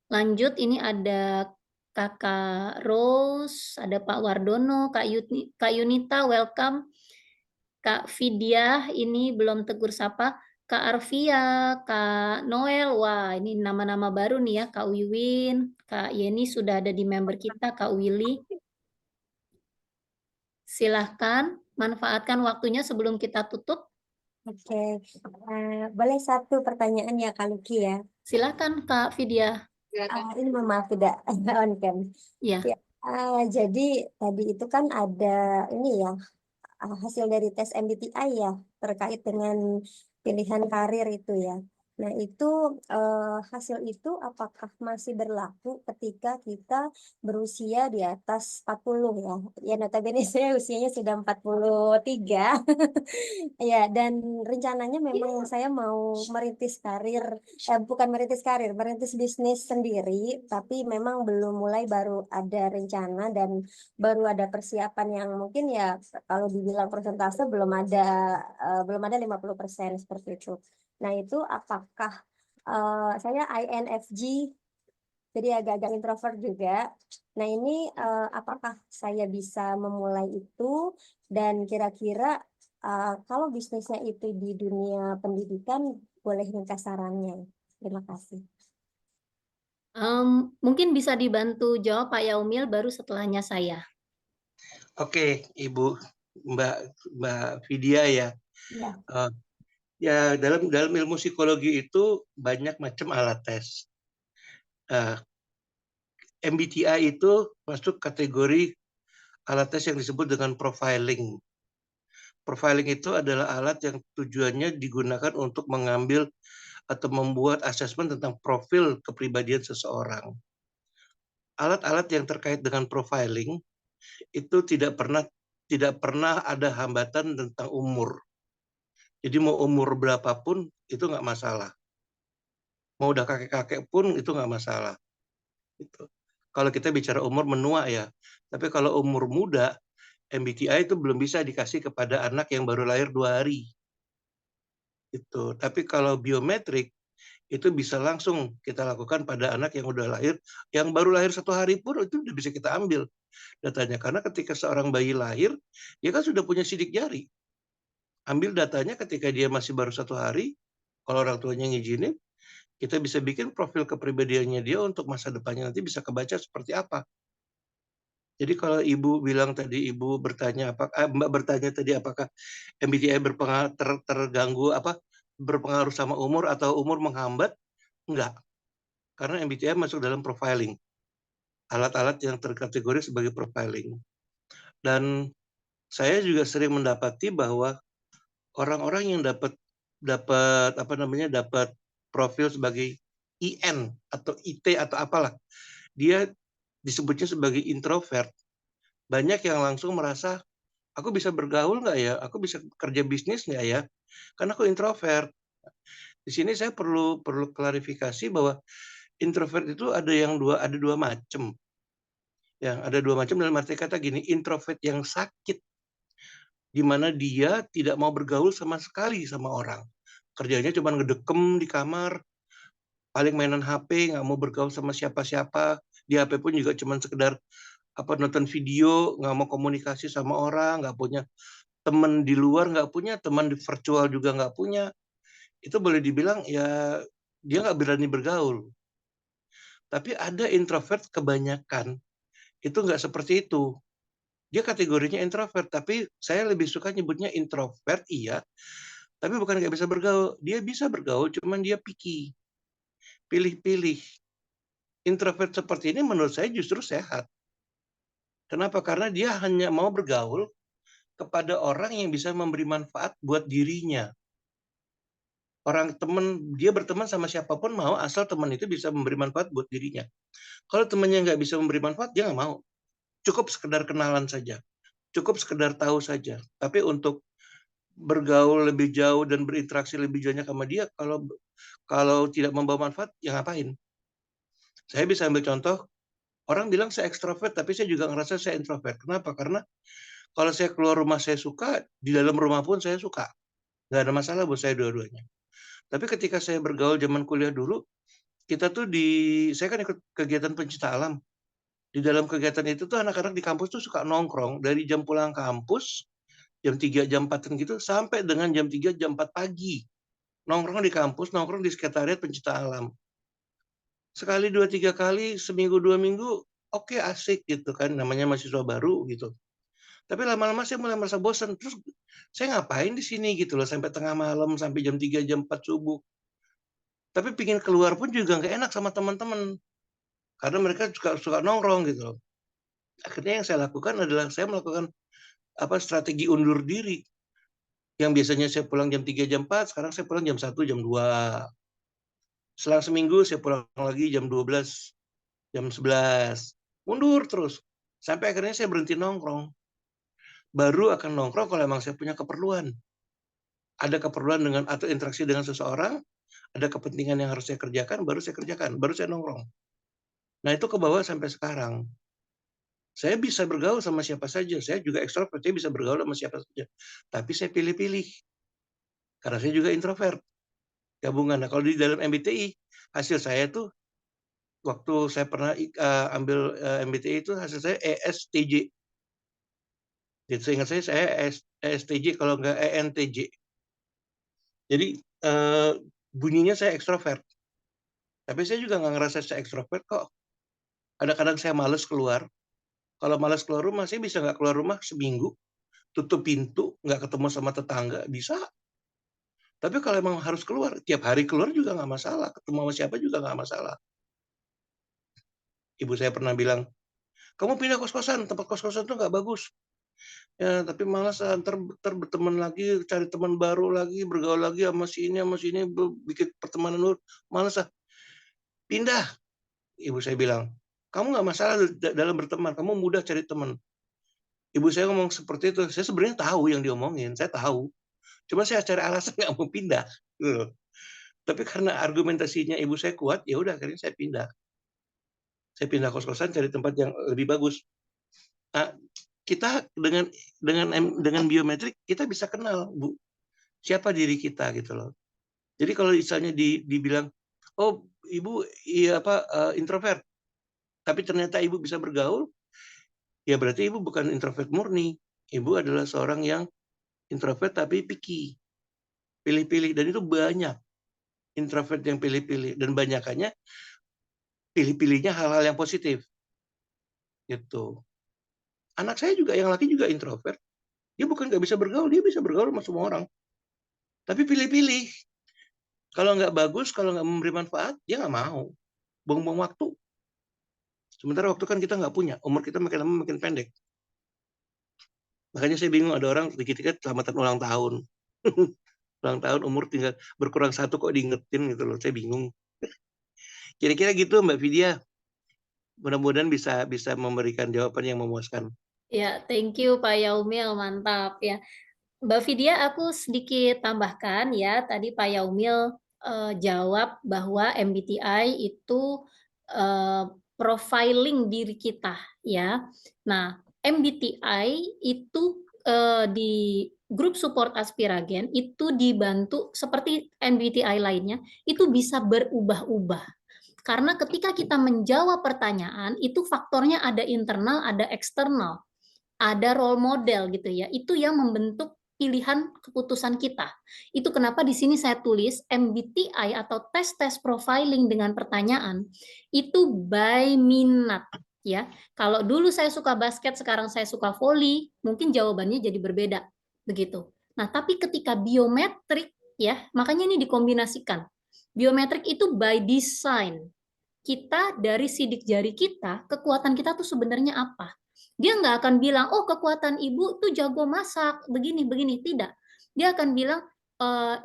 lanjut? Ini ada Kakak Rose, ada Pak Wardono, Kak Yunita, welcome. Kak Vidya, ini belum tegur sapa. Kak Arvia, Kak Noel, wah ini nama-nama baru nih ya. Kak Wiwin, Kak Yeni sudah ada di member kita, Kak Willy. Silahkan manfaatkan waktunya sebelum kita tutup. Oke, boleh satu pertanyaan ya Kak Luki ya. Silahkan Kak Vidya. Silakan. Ini mohon maaf tidak on cam. Ya. Ya, jadi tadi itu kan ada ini ya hasil dari tes MBTI ya terkait dengan pilihan karir itu ya. Nah itu hasil itu apakah masih berlaku ketika kita berusia di atas 40 ya? Ya notabene saya usianya sudah 43. Ya, dan rencananya memang saya mau merintis karir, bukan merintis karir, merintis bisnis sendiri, tapi memang belum mulai, baru ada rencana dan baru ada persiapan yang mungkin ya kalau dibilang persentase belum ada 50% seperti itu. Nah, itu apakah saya INFJ jadi agak-agak introvert juga. Nah, ini apakah saya bisa memulai itu dan kira-kira kalau bisnisnya itu di dunia pendidikan, boleh minta sarannya. Terima kasih. Mungkin bisa dibantu jawab Pak Yaumil baru setelahnya saya. Oke, Ibu Mbak Vidya ya. Ya. Ya, dalam ilmu psikologi itu banyak macam alat tes. MBTI itu masuk kategori alat tes yang disebut dengan profiling. Profiling itu adalah alat yang tujuannya digunakan untuk mengambil atau membuat asesmen tentang profil kepribadian seseorang. Alat-alat yang terkait dengan profiling itu tidak pernah ada hambatan tentang umur. Jadi mau umur berapapun itu nggak masalah. Mau udah kakek-kakek pun itu nggak masalah. Gitu. Kalau kita bicara umur menua ya, tapi kalau umur muda, MBTI itu belum bisa dikasih kepada anak yang baru lahir 2 hari. Itu. Tapi kalau biometrik itu bisa langsung kita lakukan pada anak yang udah lahir, yang baru lahir 1 hari pun itu udah bisa kita ambil datanya. Karena ketika seorang bayi lahir, dia kan sudah punya sidik jari. Ambil datanya ketika dia masih baru 1 hari, kalau orang tuanya ngizinin, kita bisa bikin profil kepribadiannya dia untuk masa depannya nanti bisa kebaca seperti apa. Jadi kalau Ibu bilang tadi, Ibu bertanya Mbak bertanya tadi apakah MBTI terganggu berpengaruh sama umur atau umur menghambat? Enggak. Karena MBTI masuk dalam profiling. Alat-alat yang terkategori sebagai profiling. Dan saya juga sering mendapati bahwa orang-orang yang dapat profil sebagai IN atau IT atau apalah, dia disebutnya sebagai introvert. Banyak yang langsung merasa, aku bisa bergaul nggak ya? Aku bisa kerja bisnis nggak ya? Karena aku introvert. Di sini saya perlu klarifikasi bahwa introvert itu ada dua macam. Ya, ada 2 macam dalam arti kata gini, introvert yang sakit, di mana dia tidak mau bergaul sama sekali sama orang. Kerjanya cuma ngedekem di kamar, paling mainan HP, nggak mau bergaul sama siapa-siapa. Di HP pun juga cuma sekedar nonton video, nggak mau komunikasi sama orang, nggak punya teman di luar, nggak punya teman di virtual juga nggak punya. Itu boleh dibilang ya dia nggak berani bergaul. Tapi ada introvert kebanyakan itu nggak seperti itu. Dia kategorinya introvert, tapi saya lebih suka nyebutnya introvert, iya. Tapi bukan nggak bisa bergaul. Dia bisa bergaul, cuman dia picky. Pilih-pilih. Introvert seperti ini menurut saya justru sehat. Kenapa? Karena dia hanya mau bergaul kepada orang yang bisa memberi manfaat buat dirinya. Dia berteman sama siapapun mau, asal teman itu bisa memberi manfaat buat dirinya. Kalau temannya nggak bisa memberi manfaat, dia nggak mau. Cukup sekedar kenalan saja. Cukup sekedar tahu saja. Tapi untuk bergaul lebih jauh dan berinteraksi lebih banyak sama dia, kalau tidak membawa manfaat, ya ngapain? Saya bisa ambil contoh, orang bilang saya ekstrovert, tapi saya juga ngerasa saya introvert. Kenapa? Karena kalau saya keluar rumah saya suka, di dalam rumah pun saya suka. Nggak ada masalah buat saya dua-duanya. Tapi ketika saya bergaul zaman kuliah dulu, saya kan ikut kegiatan pencinta alam. Di dalam kegiatan itu tuh anak-anak di kampus tuh suka nongkrong dari jam pulang kampus, jam 3, jam 4 gitu, sampai dengan jam 3, jam 4 pagi. Nongkrong di kampus, nongkrong di sekretariat pencipta alam. Sekali, 2, 3 kali, seminggu, 2 minggu, oke asik gitu kan, namanya mahasiswa baru gitu. Tapi lama-lama saya mulai merasa bosan, terus saya ngapain di sini gitu loh, sampai tengah malam, sampai jam 3, jam 4 subuh. Tapi pingin keluar pun juga nggak enak sama teman-teman, karena mereka suka nongkrong gitu loh. Akhirnya yang saya lakukan adalah saya melakukan strategi undur diri. Yang biasanya saya pulang jam 3, jam 4, sekarang saya pulang jam 1, jam 2. Selang seminggu saya pulang lagi jam 12, jam 11. Mundur terus. Sampai akhirnya saya berhenti nongkrong. Baru akan nongkrong kalau memang saya punya keperluan. Ada keperluan dengan atau interaksi dengan seseorang, ada kepentingan yang harus saya kerjakan, baru saya kerjakan, baru saya nongkrong. Nah, itu ke bawah sampai sekarang. Saya bisa bergaul sama siapa saja. Saya juga ekstrovert, saya bisa bergaul sama siapa saja. Tapi saya pilih-pilih. Karena saya juga introvert. Gabungan. Nah, kalau di dalam MBTI, hasil saya tuh, waktu saya pernah ambil MBTI itu, hasil saya ESTJ. Jadi seingat saya ESTJ, kalau nggak ENTJ. Jadi bunyinya saya ekstrovert. Tapi saya juga nggak ngerasa saya ekstrovert kok. Kadang-kadang saya males keluar. Kalau males keluar rumah, saya bisa nggak keluar rumah seminggu. Tutup pintu, nggak ketemu sama tetangga, bisa. Tapi kalau emang harus keluar, tiap hari keluar juga nggak masalah. Ketemu sama siapa juga nggak masalah. Ibu saya pernah bilang, kamu pindah kos-kosan, tempat kos-kosan tuh nggak bagus. Ya, tapi malas ntar berteman lagi, cari teman baru lagi, bergaul lagi sama sini, bikin pertemanan baru. Malas pindah. Ibu saya bilang, kamu nggak masalah dalam berteman, kamu mudah cari teman. Ibu saya ngomong seperti itu, saya sebenarnya tahu yang diomongin, saya tahu. Cuma saya cari alasan nggak mau pindah. Tapi karena argumentasinya ibu saya kuat, ya udah akhirnya saya pindah. Saya pindah kos-kosan cari tempat yang lebih bagus. Nah, kita dengan biometrik kita bisa kenal, Bu, siapa diri kita gitu loh. Jadi kalau misalnya dibilang, oh ibu introvert, tapi ternyata ibu bisa bergaul, ya berarti ibu bukan introvert murni. Ibu adalah seorang yang introvert tapi picky, pilih-pilih, dan itu banyak introvert yang pilih-pilih, dan banyakannya pilih-pilihnya hal-hal yang positif gitu. Anak saya juga yang laki juga introvert, dia bukan nggak bisa bergaul, dia bisa bergaul sama semua orang, tapi pilih-pilih. Kalau nggak bagus, kalau nggak memberi manfaat, dia nggak mau, buang-buang waktu. Sementara waktu kan kita nggak punya, umur kita makin lama makin pendek. Makanya saya bingung, ada orang dikit-dikit selamatan ulang tahun. Ulang tahun umur tinggal berkurang 1 kok diingetin gitu loh, saya bingung. Kira-kira gitu Mbak Vidya. Mudah-mudahan bisa memberikan jawaban yang memuaskan. Ya, thank you Pak Yaumil, mantap ya. Mbak Vidya, aku sedikit tambahkan ya. Tadi Pak Yaumil jawab bahwa MBTI itu profiling diri kita ya. Nah, MBTI itu di grup support Aspiragen itu dibantu seperti MBTI lainnya, itu bisa berubah-ubah. Karena ketika kita menjawab pertanyaan, itu faktornya ada internal, ada eksternal, ada role model gitu ya. Itu yang membentuk pilihan keputusan kita. Itu kenapa di sini saya tulis MBTI atau tes-tes profiling dengan pertanyaan itu by minat ya. Kalau dulu saya suka basket, sekarang saya suka voli, mungkin jawabannya jadi berbeda begitu. Nah, tapi ketika biometrik ya, makanya ini dikombinasikan. Biometrik itu by design. Kita dari sidik jari kita, kekuatan kita tuh sebenarnya apa? Dia nggak akan bilang, oh kekuatan ibu tuh jago masak, begini-begini. Tidak. Dia akan bilang,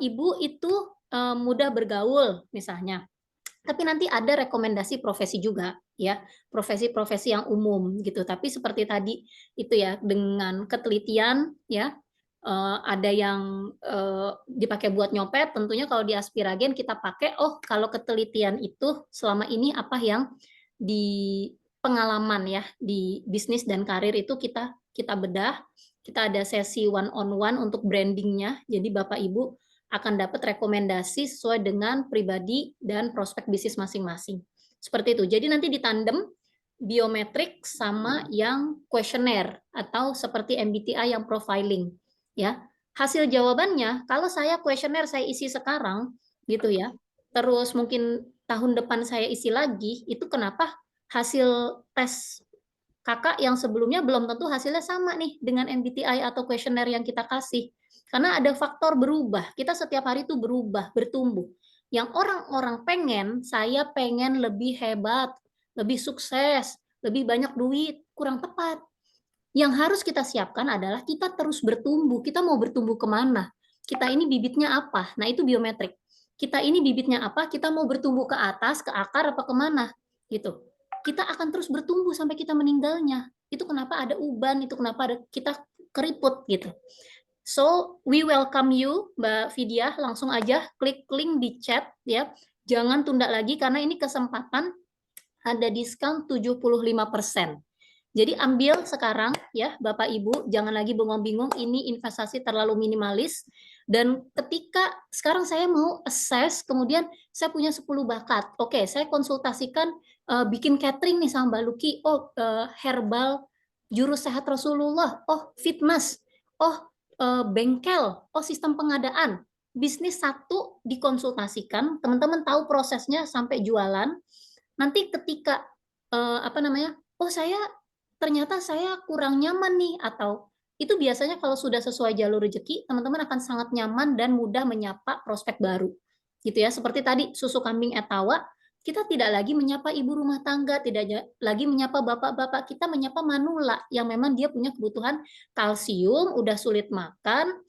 ibu itu mudah bergaul, misalnya. Tapi nanti ada rekomendasi profesi juga, ya, profesi-profesi yang umum gitu. Tapi seperti tadi itu ya, dengan ketelitian, ya, ada yang dipakai buat nyopet, tentunya kalau di Aspiragen kita pakai, oh kalau ketelitian itu selama ini apa yang di pengalaman ya di bisnis dan karir itu kita bedah, kita ada sesi one on one untuk brandingnya, jadi Bapak Ibu akan dapat rekomendasi sesuai dengan pribadi dan prospek bisnis masing-masing. Seperti itu. Jadi nanti ditandem biometrik sama yang kuesioner atau seperti MBTI yang profiling ya. Hasil jawabannya kalau saya kuesioner saya isi sekarang gitu ya. Terus mungkin tahun depan saya isi lagi, itu kenapa hasil tes kakak yang sebelumnya belum tentu hasilnya sama nih dengan MBTI atau kuesioner yang kita kasih. Karena ada faktor berubah. Kita setiap hari itu berubah, bertumbuh. Yang orang-orang pengen, saya pengen lebih hebat, lebih sukses, lebih banyak duit, kurang tepat. Yang harus kita siapkan adalah kita terus bertumbuh. Kita mau bertumbuh kemana? Kita ini bibitnya apa? Nah, itu biometrik. Kita ini bibitnya apa? Kita mau bertumbuh ke atas, ke akar, apa kemana? Gitu. Kita akan terus bertumbuh sampai kita meninggalnya. Itu kenapa ada uban, itu kenapa ada kita keriput gitu. So, we welcome you, Mbak Vidya. Langsung aja klik link di chat ya. Jangan tunda lagi karena ini kesempatan ada diskon 75%. Jadi ambil sekarang ya Bapak Ibu, jangan lagi bengong-bingung ini investasi terlalu minimalis. Dan ketika sekarang saya mau assess, kemudian saya punya 10 bakat. Oke, saya konsultasikan bikin catering nih sama Mbak Luki. Oh, herbal, jurus sehat Rasulullah. Oh, fitness. Oh, bengkel. Oh, sistem pengadaan. Bisnis satu dikonsultasikan, teman-teman tahu prosesnya sampai jualan. Nanti ketika oh ternyata saya kurang nyaman nih, atau itu biasanya kalau sudah sesuai jalur rezeki, teman-teman akan sangat nyaman dan mudah menyapa prospek baru. Gitu ya, seperti tadi susu kambing etawa, kita tidak lagi menyapa ibu rumah tangga, tidak lagi menyapa bapak-bapak, kita menyapa manula yang memang dia punya kebutuhan kalsium, udah sulit makan,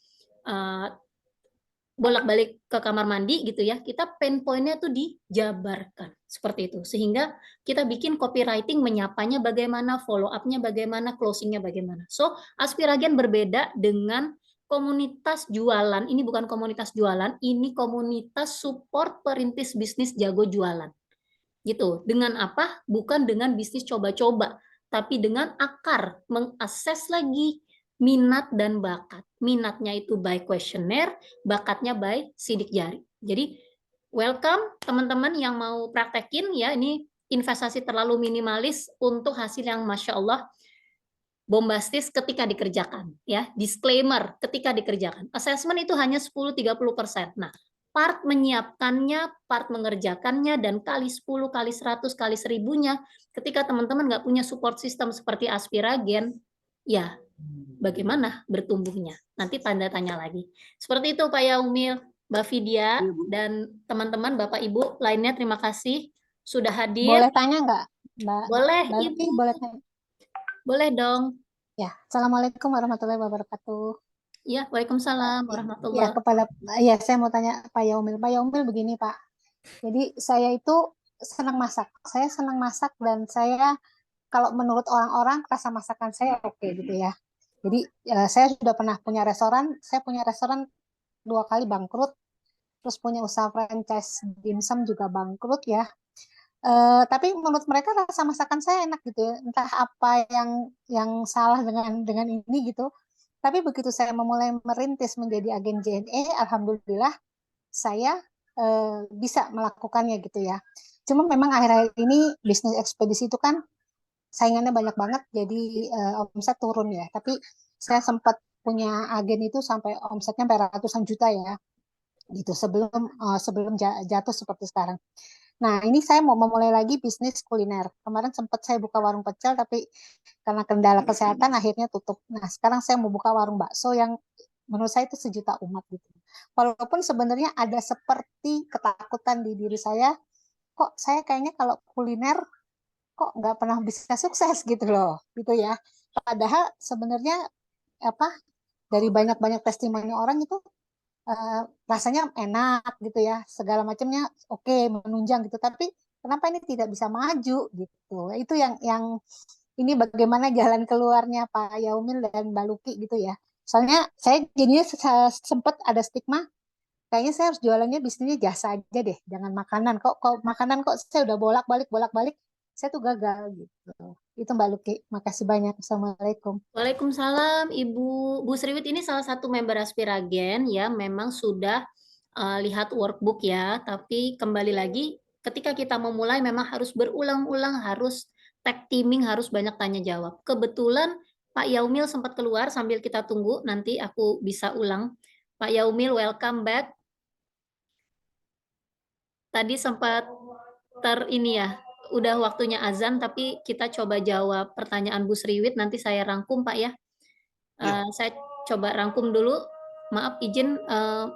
bolak-balik ke kamar mandi gitu ya, kita pain point-nya tuh dijabarkan seperti itu, sehingga kita bikin copywriting menyapanya bagaimana, follow up-nya bagaimana, closing-nya bagaimana. So, Aspiragen berbeda dengan komunitas jualan. Ini bukan komunitas jualan, ini komunitas support perintis bisnis jago jualan. Gitu. Dengan apa? Bukan dengan bisnis coba-coba, tapi dengan akar, mengakses lagi minat dan bakat. Minatnya itu by questionnaire, bakatnya by sidik jari. Jadi welcome teman-teman yang mau praktekin ya, ini investasi terlalu minimalis untuk hasil yang Masya Allah bombastis ketika dikerjakan ya. Disclaimer, ketika dikerjakan. Assessment itu hanya 10-30%. Nah, part menyiapkannya, part mengerjakannya, dan kali 10, kali 100, kali 1000-nya, ketika teman-teman nggak punya support system seperti Aspiragen, ya bagaimana bertumbuhnya? Nanti tanda tanya lagi. Seperti itu Pak Yaumil, Mbak Vidya, dan teman-teman, Bapak Ibu lainnya, terima kasih sudah hadir. Boleh tanya nggak, Mbak? Boleh, Mbak Luki, Ibu. boleh tanya? Boleh dong. Ya, Assalamualaikum warahmatullahi wabarakatuh. Ya, Waalaikumsalam Ya, warahmatullahi. saya mau tanya Pak Yaumil. Pak Yaumil begini, Pak. Jadi saya itu senang masak. Saya senang masak dan saya kalau menurut orang-orang rasa masakan saya oke gitu ya. Jadi saya sudah pernah punya restoran. Saya punya restoran 2 kali bangkrut. Terus punya usaha franchise dimsum juga bangkrut ya. Tapi menurut mereka rasa masakan saya enak gitu ya. Entah apa yang salah dengan ini gitu. Tapi begitu saya memulai merintis menjadi agen JNE, alhamdulillah saya bisa melakukannya gitu ya. Cuma memang akhir-akhir ini bisnis ekspedisi itu kan saingannya banyak banget, jadi omset turun ya. Tapi saya sempat punya agen itu sampai omsetnya sampai ratusan juta ya, gitu sebelum jatuh seperti sekarang. Nah, ini saya mau memulai lagi bisnis kuliner. Kemarin sempat saya buka warung pecel, tapi karena kendala kesehatan akhirnya tutup. Nah, sekarang saya mau buka warung bakso yang menurut saya itu sejuta umat gitu. Walaupun sebenarnya ada seperti ketakutan di diri saya, kok saya kayaknya kalau kuliner kok nggak pernah bisa sukses gitu loh, gitu ya. Padahal sebenarnya dari banyak-banyak testimoni orang itu rasanya enak gitu ya, segala macamnya oke, menunjang gitu, tapi kenapa ini tidak bisa maju gitu. Itu yang ini bagaimana jalan keluarnya Pak Yaumil dan Mbak Luki gitu ya. Soalnya saya jadinya sempat ada stigma, kayaknya saya harus jualannya bisnisnya jasa aja deh, jangan makanan. Kok makanan kok saya udah bolak-balik, saya tuh gagal gitu. Itu Mbak Luki. Makasih banyak. Assalamualaikum. Waalaikumsalam, Ibu. Bu Sriwit ini salah satu member Aspiragen ya, memang sudah lihat workbook ya, tapi kembali lagi ketika kita memulai memang harus berulang-ulang, harus tag teaming harus banyak tanya jawab. Kebetulan Pak Yaumil sempat keluar sambil kita tunggu, nanti aku bisa ulang. Pak Yaumil, welcome back. Tadi sempat ini ya, udah waktunya azan, tapi kita coba jawab pertanyaan Bu Sriwit, nanti saya rangkum Pak ya. Saya coba rangkum dulu. Maaf izin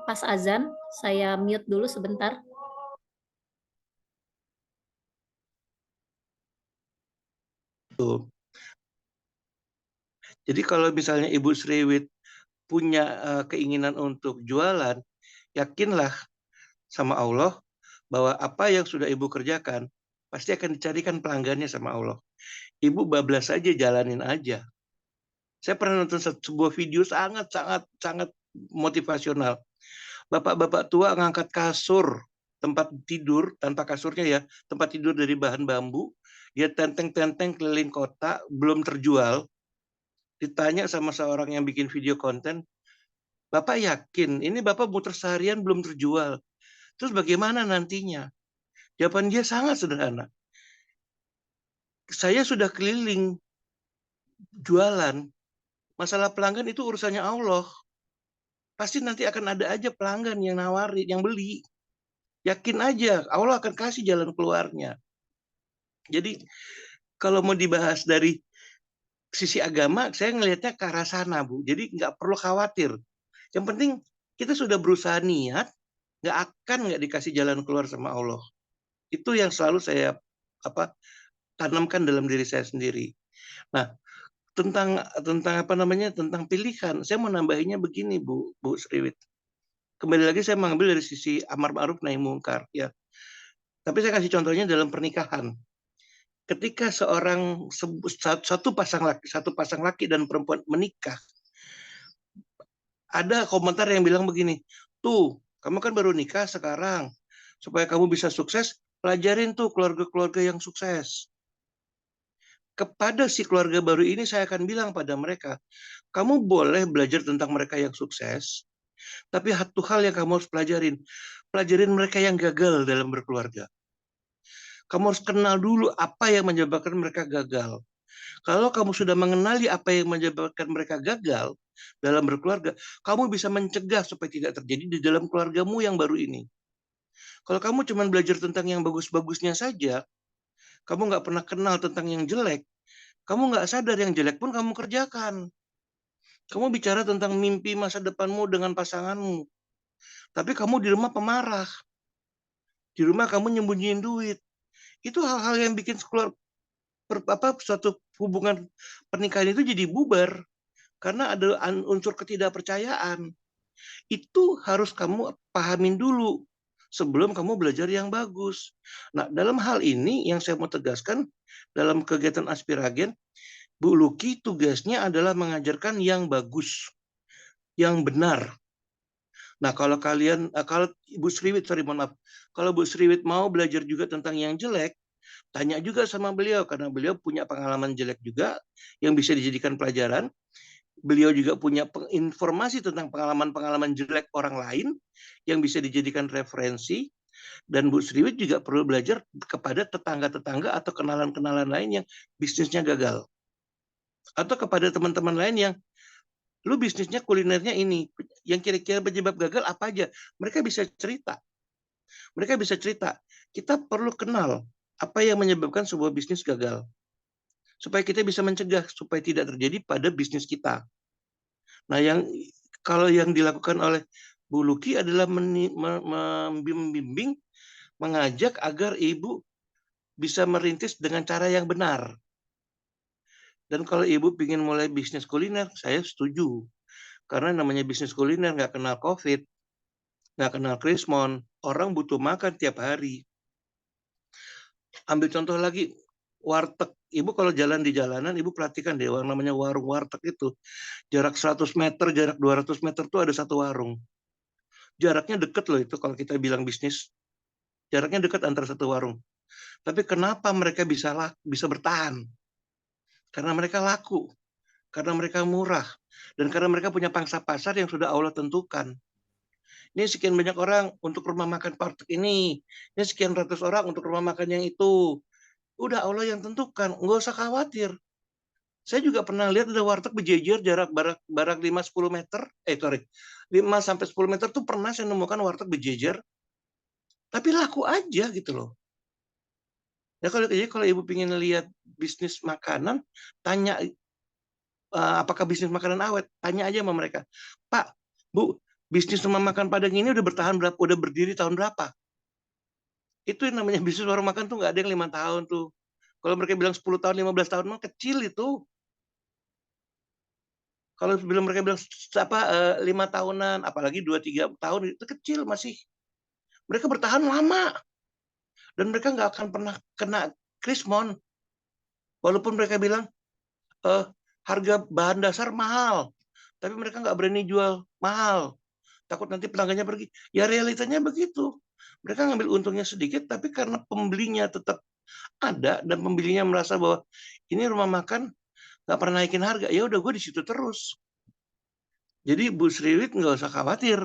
pas azan, saya mute dulu sebentar. Jadi kalau misalnya Ibu Sriwit punya keinginan untuk jualan, yakinlah sama Allah bahwa apa yang sudah Ibu kerjakan pasti akan dicarikan pelanggannya sama Allah. Ibu bablas aja, jalanin aja. Saya pernah nonton sebuah video sangat motivasional. Bapak-bapak tua ngangkat kasur tempat tidur tanpa kasurnya ya, tempat tidur dari bahan bambu, dia tenteng-tenteng keliling kota, belum terjual. Ditanya sama seorang yang bikin video konten, Bapak yakin ini Bapak muter seharian belum terjual? Terus bagaimana nantinya? Jawaban dia sangat sederhana. Saya sudah keliling jualan, masalah pelanggan itu urusannya Allah. Pasti nanti akan ada aja pelanggan yang nawarin, yang beli. Yakin aja, Allah akan kasih jalan keluarnya. Jadi kalau mau dibahas dari sisi agama, saya ngelihatnya ke arah sana, Bu. Jadi nggak perlu khawatir. Yang penting kita sudah berusaha niat, nggak dikasih jalan keluar sama Allah. Itu yang selalu saya tanamkan dalam diri saya sendiri. Nah, tentang tentang pilihan, saya mau nambahinnya begini, Bu Sriwit. Kembali lagi saya mengambil dari sisi amar ma'ruf nahi mungkar ya. Tapi saya kasih contohnya dalam pernikahan. Ketika satu pasang laki dan perempuan menikah, ada komentar yang bilang begini, tuh kamu kan baru nikah sekarang, supaya kamu bisa sukses, pelajarin tuh keluarga-keluarga yang sukses. Kepada si keluarga baru ini saya akan bilang pada mereka, kamu boleh belajar tentang mereka yang sukses, tapi satu hal yang kamu harus pelajarin mereka yang gagal dalam berkeluarga. Kamu harus kenal dulu apa yang menyebabkan mereka gagal. Kalau kamu sudah mengenali apa yang menyebabkan mereka gagal dalam berkeluarga, kamu bisa mencegah supaya tidak terjadi di dalam keluargamu yang baru ini. Kalau kamu cuma belajar tentang yang bagus-bagusnya saja, kamu nggak pernah kenal tentang yang jelek, kamu nggak sadar yang jelek pun kamu kerjakan. Kamu bicara tentang mimpi masa depanmu dengan pasanganmu, tapi kamu di rumah pemarah. Di rumah kamu nyembunyiin duit. Itu hal-hal yang bikin suatu hubungan pernikahan itu jadi bubar karena ada unsur ketidakpercayaan. Itu harus kamu pahamin dulu sebelum kamu belajar yang bagus. Nah, dalam hal ini yang saya mau tegaskan dalam kegiatan Aspiragen, Bu Luki tugasnya adalah mengajarkan yang bagus, yang benar. Nah, kalau Ibu Sriwit, kalau Bu Sriwit mau belajar juga tentang yang jelek, tanya juga sama beliau, karena beliau punya pengalaman jelek juga yang bisa dijadikan pelajaran. Beliau juga punya informasi tentang pengalaman-pengalaman jelek orang lain yang bisa dijadikan referensi. Dan Bu Sriwit juga perlu belajar kepada tetangga-tetangga atau kenalan-kenalan lain yang bisnisnya gagal. Atau kepada teman-teman lain yang lu bisnisnya kulinernya ini, yang kira-kira penyebab gagal apa aja. Mereka bisa cerita. Kita perlu kenal apa yang menyebabkan sebuah bisnis gagal. Supaya kita bisa mencegah, supaya tidak terjadi pada bisnis kita. Nah, kalau yang dilakukan oleh Bu Luki adalah membimbing, mengajak agar ibu bisa merintis dengan cara yang benar. Dan kalau ibu ingin mulai bisnis kuliner, saya setuju. Karena namanya bisnis kuliner nggak kenal COVID, nggak kenal krismon, orang butuh makan tiap hari. Ambil contoh lagi, warteg. Ibu kalau jalan di jalanan, ibu perhatikan deh, yang namanya warung warteg itu. Jarak 100 meter, jarak 200 meter tuh ada satu warung. Jaraknya deket loh itu kalau kita bilang bisnis. Jaraknya dekat antara satu warung. Tapi kenapa mereka bisa bertahan? Karena mereka laku, karena mereka murah, dan karena mereka punya pangsa pasar yang sudah Allah tentukan. Ini sekian banyak orang untuk rumah makan warteg ini sekian ratus orang untuk rumah makan yang itu. Udah Allah yang tentukan, nggak usah khawatir. Saya juga pernah lihat ada warteg berjejer jarak barak 5-10 meter, 5-10 meter tuh pernah saya nemukan warteg berjejer, tapi laku aja gitu loh. Ya kalau ibu pengen lihat bisnis makanan, tanya apakah bisnis makanan awet, tanya aja sama mereka. Pak, Bu, bisnis rumah makan Padang ini udah bertahan berapa, udah berdiri tahun berapa? Itu yang namanya bisnis warung makan tuh nggak ada yang 5 tahun tuh. Kalau mereka bilang 10 tahun, 15 tahun mah kecil itu. Kalau sebelum mereka bilang 5 tahunan, apalagi 2-3 tahun itu kecil masih. Mereka bertahan lama dan mereka nggak akan pernah kena krismon. Walaupun mereka bilang harga bahan dasar mahal, tapi mereka nggak berani jual mahal. Takut nanti pelanggannya pergi. Ya realitanya begitu. Mereka ngambil untungnya sedikit, tapi karena pembelinya tetap ada dan pembelinya merasa bahwa ini rumah makan nggak pernah naikin harga, ya udah gue di situ terus. Jadi Bu Sriwit nggak usah khawatir.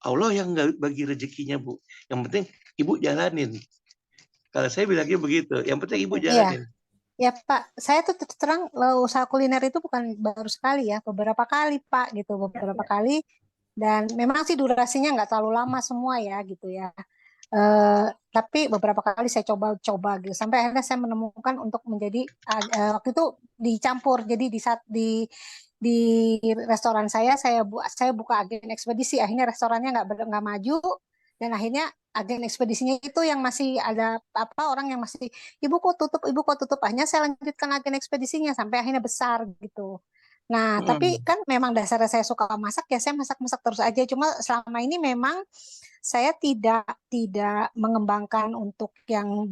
Allah yang nggak bagi rezekinya, Bu. Yang penting Ibu jalanin. Kalau saya bilangnya begitu. Yang penting Ibu Iya. jalanin. Ya Pak, saya tuh terus terang usaha kuliner itu bukan baru sekali ya, beberapa kali Pak gitu, beberapa kali. Dan memang sih durasinya nggak terlalu lama semua ya gitu ya. Tapi beberapa kali saya coba-coba gitu, sampai akhirnya saya menemukan untuk menjadi waktu itu dicampur. Jadi di restoran saya buka agen ekspedisi. Akhirnya restorannya nggak maju, dan akhirnya agen ekspedisinya itu yang masih ada orang yang masih ibu kok tutup, akhirnya saya lanjutkan agen ekspedisinya sampai akhirnya besar gitu. Nah, tapi kan memang dasarnya saya suka masak ya, saya masak-masak terus aja. Cuma selama ini memang saya tidak mengembangkan untuk yang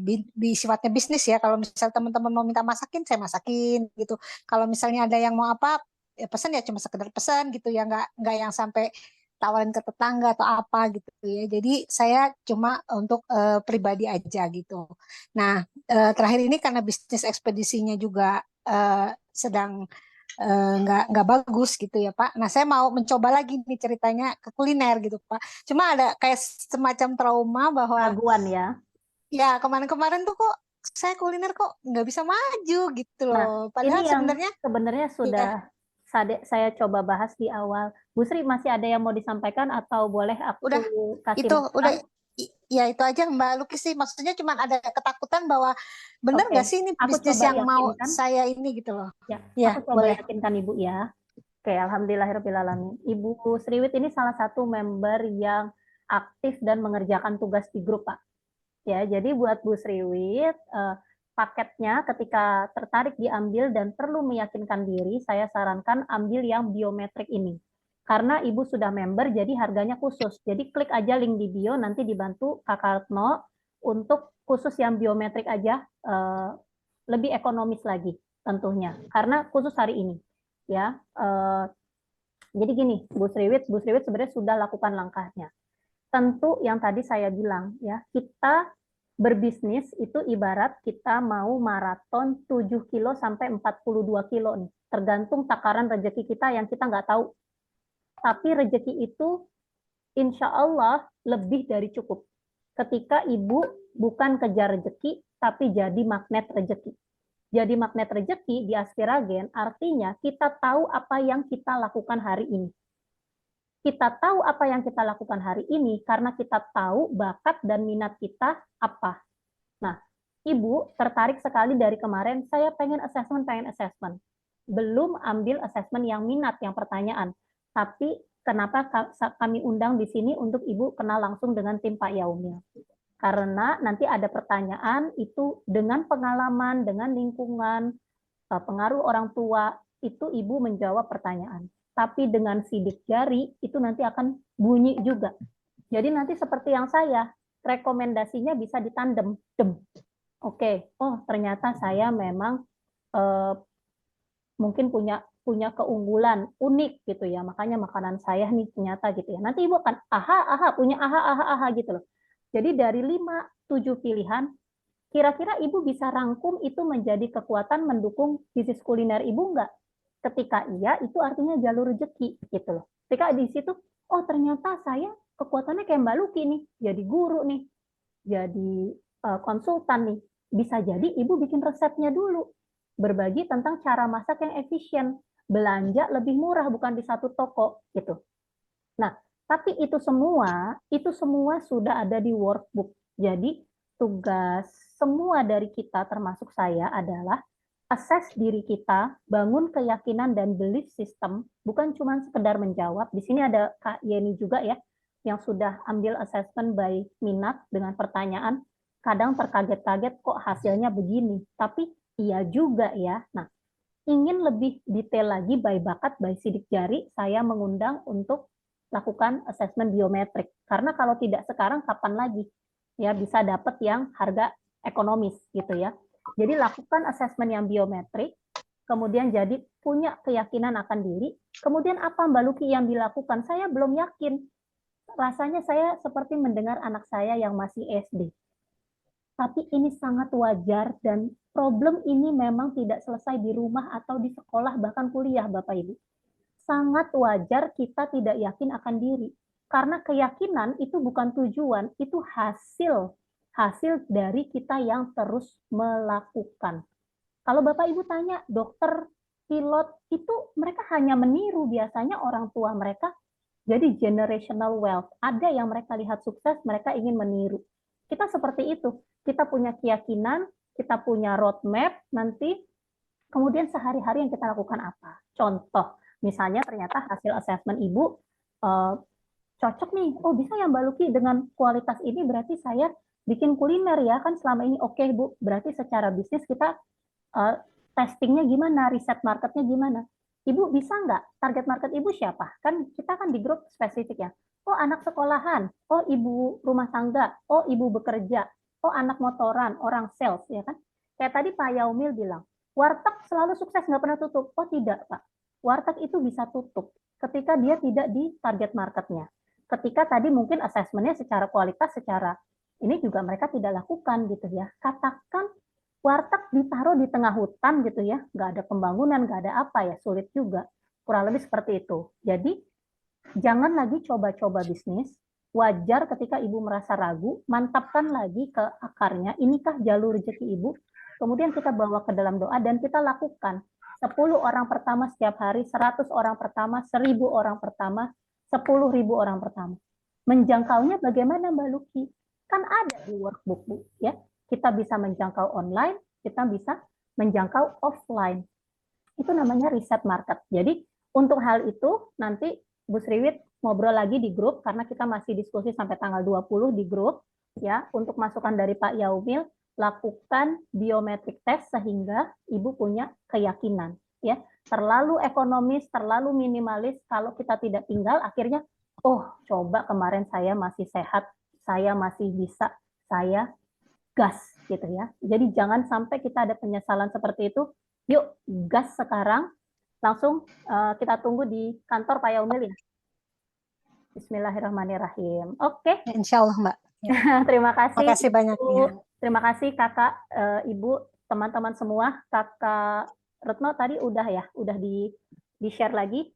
sifatnya bisnis ya. Kalau misal teman-teman mau minta masakin, saya masakin gitu. Kalau misalnya ada yang mau apa, ya pesan ya cuma sekedar pesan gitu ya, nggak yang sampai tawarin ke tetangga atau apa gitu ya. Jadi saya cuma untuk pribadi aja gitu. Nah, terakhir ini karena bisnis ekspedisinya juga sedang nggak bagus gitu ya Pak. Nah saya mau mencoba lagi nih ceritanya ke kuliner gitu Pak. Cuma ada kayak semacam trauma bahwa Raguan ya. ya kemarin-kemarin tuh kok saya kuliner kok nggak bisa maju gitu Nah, loh. Padahal ini yang sebenarnya sebenarnya sudah ya saya coba bahas di awal. Bu Sri, masih ada yang mau disampaikan atau boleh aku udah kasih itu udah masukan? ya itu aja Mbak Luki sih. Maksudnya cuma ada ketakutan bahwa bener Oke, nggak sih ini aku bisnis coba yang mau yakinkan. saya ini gitu loh. Ya, Ya aku coba boleh. yakinkan Ibu ya. Oke, alhamdulillahirrahmanirrahim. Ibu Sriwit ini salah satu member yang aktif dan mengerjakan tugas di grup, Pak. Ya, jadi buat Bu Sriwit, paketnya ketika tertarik diambil dan perlu meyakinkan diri, saya sarankan ambil yang biometrik ini. Karena Ibu sudah member, jadi harganya khusus. Jadi klik aja link di bio, nanti dibantu Kakak Retno untuk khusus yang biometrik aja, lebih ekonomis lagi tentunya. Karena khusus hari ini. Ya, jadi gini, Bu Sriwit sebenarnya sudah lakukan langkahnya. Tentu yang tadi saya bilang ya, kita berbisnis itu ibarat kita mau maraton 7 kilo sampai 42 kilo nih. Tergantung takaran rezeki kita yang kita nggak tahu. Tapi rezeki itu insya Allah lebih dari cukup. Ketika ibu bukan kejar rezeki, tapi jadi magnet rezeki. Jadi magnet rezeki di Aspiragen artinya kita tahu apa yang kita lakukan hari ini. Kita tahu apa yang kita lakukan hari ini karena kita tahu bakat dan minat kita apa. Nah, Ibu tertarik sekali dari kemarin, saya pengen assessment. Belum ambil assessment yang minat, yang pertanyaan. Tapi kenapa kami undang di sini untuk Ibu kenal langsung dengan tim Pak Yaumil? Karena nanti ada pertanyaan itu dengan pengalaman, dengan lingkungan, pengaruh orang tua, itu Ibu menjawab pertanyaan. Tapi dengan sidik jari, itu nanti akan bunyi juga. Jadi nanti seperti yang saya, rekomendasinya bisa ditandem. Oke, oh ternyata saya memang mungkin punya keunggulan unik gitu ya, makanya makanan saya nih ternyata gitu ya. Nanti Ibu akan punya aha gitu loh. Jadi dari 5-7 pilihan, kira-kira Ibu bisa rangkum itu menjadi kekuatan mendukung bisnis kuliner Ibu nggak? Ketika iya, itu artinya jalur rezeki gitu loh. Ketika di situ, oh ternyata saya kekuatannya kayak Mbak Luki nih, jadi guru nih, jadi konsultan nih. bisa jadi ibu bikin resepnya dulu, berbagi tentang cara masak yang efisien, belanja lebih murah bukan di satu toko gitu. Nah, tapi itu semua sudah ada di workbook. Jadi tugas semua dari kita termasuk saya adalah assess diri kita, bangun keyakinan dan belief system, bukan cuma sekedar menjawab. Di sini ada Kak Yeni juga ya, yang sudah ambil assessment by minat dengan pertanyaan, kadang terkaget-kaget kok hasilnya begini, tapi iya juga ya. Nah, ingin lebih detail lagi by bakat, by sidik jari, saya mengundang untuk lakukan assessment biometrik. Karena kalau tidak sekarang, kapan lagi? Ya, bisa dapat yang harga ekonomis gitu ya. Jadi lakukan assessment yang biometrik, kemudian jadi punya keyakinan akan diri, kemudian apa Mbak Luki yang dilakukan? Saya belum yakin. Rasanya saya seperti mendengar anak saya yang masih SD. Tapi ini sangat wajar dan problem ini memang tidak selesai di rumah atau di sekolah bahkan kuliah Bapak Ibu. Sangat wajar kita tidak yakin akan diri. Karena keyakinan itu bukan tujuan, itu hasil dari kita yang terus melakukan. Kalau Bapak Ibu tanya, dokter, pilot, itu mereka hanya meniru biasanya orang tua mereka. Jadi generational wealth. Ada yang mereka lihat sukses, mereka ingin meniru. Kita seperti itu. Kita punya keyakinan, kita punya roadmap, nanti kemudian sehari-hari yang kita lakukan apa. Contoh, misalnya ternyata hasil assessment Ibu cocok nih, oh bisa ya Mbak Luki dengan kualitas ini berarti saya bikin kuliner ya, kan selama ini oke Bu, berarti secara bisnis kita testingnya gimana, riset marketnya gimana. Ibu bisa nggak, target market Ibu siapa? Kan kita kan di grup spesifik ya, oh anak sekolahan, oh ibu rumah tangga, oh ibu bekerja, oh anak motoran, orang sales, ya kan? Kayak tadi Pak Yaumil bilang, warteg selalu sukses nggak pernah tutup. Oh tidak Pak, warteg itu bisa tutup ketika dia tidak di target marketnya. Ketika tadi mungkin asesmennya secara kualitas, secara ini juga mereka tidak lakukan gitu ya. Katakan warteg ditaruh di tengah hutan gitu ya, nggak ada pembangunan, nggak ada apa ya, sulit juga. Kurang lebih seperti itu. Jadi jangan lagi coba-coba bisnis. Wajar ketika ibu merasa ragu, mantapkan lagi ke akarnya, inikah jalur rezeki ibu, kemudian kita bawa ke dalam doa dan kita lakukan. 10 orang pertama setiap hari, 100 orang pertama, 1000 orang pertama, 10.000 orang pertama. Menjangkaunya bagaimana Mbak Luki? Kan ada di workbook Bu, ya. Kita bisa menjangkau online, kita bisa menjangkau offline. Itu namanya riset market. Jadi untuk hal itu nanti Bu Sriwit ngobrol lagi di grup karena kita masih diskusi sampai tanggal 20 di grup ya. Untuk masukan dari Pak Yaumil, lakukan biometric test sehingga Ibu punya keyakinan ya. Terlalu ekonomis, terlalu minimalis, kalau kita tidak tinggal akhirnya oh coba kemarin saya masih sehat, saya masih bisa, saya gas gitu ya. Jadi jangan sampai kita ada penyesalan seperti itu. Yuk gas sekarang, langsung kita tunggu di kantor Pak Yaumil ya. Bismillahirrahmanirrahim. Oke. Insya Allah Mbak. Terima kasih. Terima kasih banyak. Ibu. Terima kasih Kakak, Ibu, teman-teman semua. Kakak Retno tadi udah ya, udah di-share lagi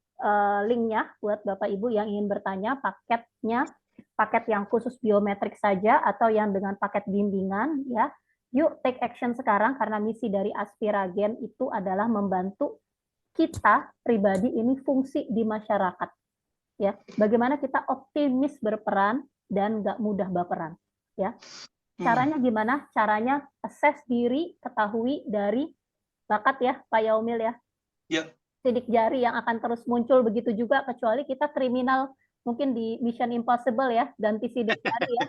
linknya buat Bapak Ibu yang ingin bertanya paketnya, paket yang khusus biometrik saja atau yang dengan paket bimbingan ya. Yuk take action sekarang karena misi dari Aspiragen itu adalah membantu kita pribadi ini fungsi di masyarakat. Ya, bagaimana kita optimis berperan dan nggak mudah baperan. Ya, caranya gimana? Caranya assess diri, ketahui dari bakat ya, Pak Yaumil ya. Ya. Sidik jari yang akan terus muncul begitu juga, kecuali kita kriminal mungkin di Mission Impossible ya, ganti sidik jari ya.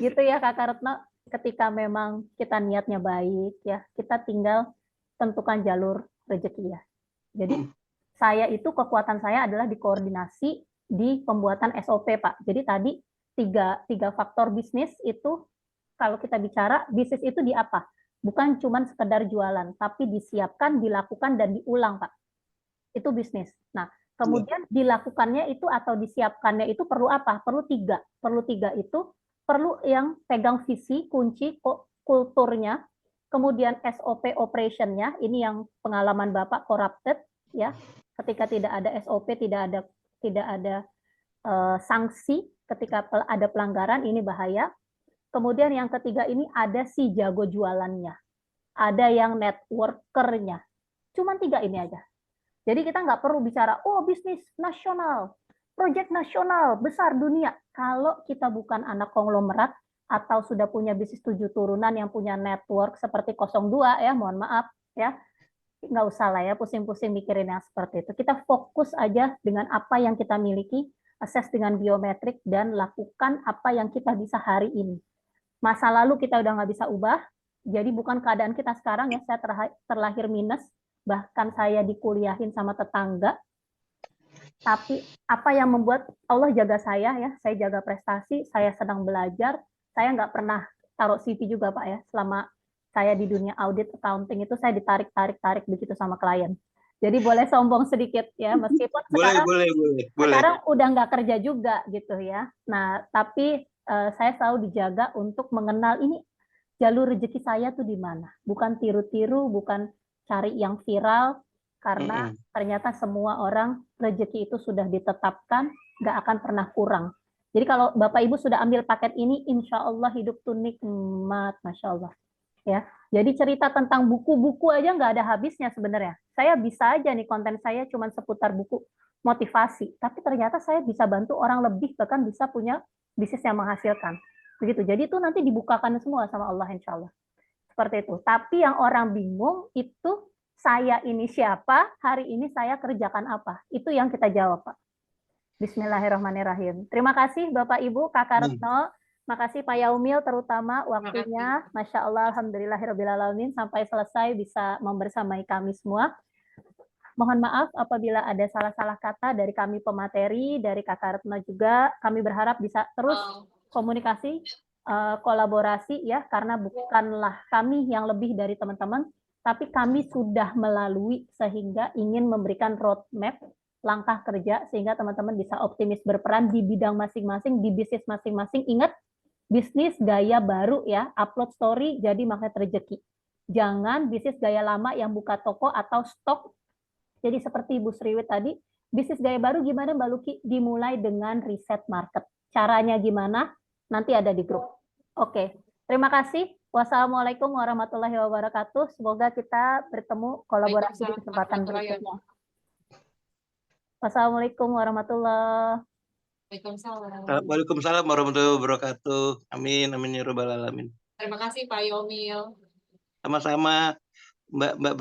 Gitu ya Kakak Retno, ketika memang kita niatnya baik ya, kita tinggal tentukan jalur rezeki ya. Jadi saya itu kekuatan saya adalah di koordinasi di pembuatan SOP Pak. Jadi tadi tiga faktor bisnis itu kalau kita bicara bisnis itu di apa? Bukan cuma sekedar jualan, tapi disiapkan, dilakukan dan diulang Pak. Itu bisnis. Nah, kemudian dilakukannya itu atau disiapkannya itu perlu apa? Perlu tiga. Perlu tiga itu perlu yang pegang visi, kunci, kulturnya, kemudian SOP operationnya. Ini yang pengalaman Bapak corrupted ya. Ketika tidak ada SOP, tidak ada sanksi ketika ada pelanggaran, ini bahaya. Kemudian yang ketiga ini ada si jago jualannya, ada yang networkernya. Cuman 3 ini aja. Jadi kita nggak perlu bicara, oh bisnis nasional, proyek nasional, besar dunia. Kalau kita bukan anak konglomerat atau sudah punya bisnis 7 turunan yang punya network seperti 02 ya, mohon maaf ya, nggak usah lah ya pusing-pusing mikirin yang seperti itu. Kita fokus aja dengan apa yang kita miliki, akses dengan biometrik, dan lakukan apa yang kita bisa hari ini. Masa lalu kita udah nggak bisa ubah, jadi bukan keadaan kita sekarang ya, saya terlahir minus, bahkan saya dikuliahin sama tetangga, tapi apa yang membuat Allah jaga saya ya, saya jaga prestasi, saya sedang belajar, saya nggak pernah taruh CV juga Pak ya, selama saya di dunia audit accounting itu saya ditarik begitu sama klien. Jadi boleh sombong sedikit ya, meskipun sekarang udah nggak kerja juga gitu ya. Nah, tapi saya selalu dijaga untuk mengenal ini jalur rezeki saya tuh di mana. Bukan tiru-tiru, bukan cari yang viral, karena ternyata semua orang rezeki itu sudah ditetapkan, nggak akan pernah kurang. Jadi kalau Bapak Ibu sudah ambil paket ini, insya Allah hidup tuh nikmat, Masya Allah. Ya, jadi cerita tentang buku-buku aja nggak ada habisnya sebenarnya. Saya bisa aja nih konten saya cuma seputar buku motivasi, tapi ternyata saya bisa bantu orang lebih, bahkan bisa punya bisnis yang menghasilkan. Begitu. Jadi itu nanti dibukakan semua sama Allah insya Allah. Seperti itu. Tapi yang orang bingung itu saya ini siapa, hari ini saya kerjakan apa. Itu yang kita jawab, Pak. Bismillahirrahmanirrahim. Terima kasih Bapak Ibu, Kakak Retno. Makasih Pak Yaumil terutama waktunya. Masya Allah, alhamdulillahirrahmanirrahim. Sampai selesai bisa membersamai kami semua. Mohon maaf apabila ada salah-salah kata dari kami pemateri, dari Kakak Retno juga. Kami berharap bisa terus komunikasi, kolaborasi ya, karena bukanlah kami yang lebih dari teman-teman, tapi kami sudah melalui sehingga ingin memberikan roadmap, langkah kerja, sehingga teman-teman bisa optimis berperan di bidang masing-masing, di bisnis masing-masing. Ingat, bisnis gaya baru ya, upload story jadi magnet rezeki. Jangan bisnis gaya lama yang buka toko atau stok. Jadi seperti Bu Sriwit tadi, bisnis gaya baru gimana Mbak Luki? Dimulai dengan riset market. Caranya gimana? Nanti ada di grup. Oke, terima kasih. Wassalamualaikum warahmatullahi wabarakatuh. Semoga kita bertemu kolaborasi di kesempatan berikutnya. Wassalamualaikum warahmatullahi wabarakatuh. Waalaikumsalam warahmatullahi wabarakatuh. Amin, amin ya rabbal alamin. Terima kasih Pak Yaumil. Sama-sama, Mbak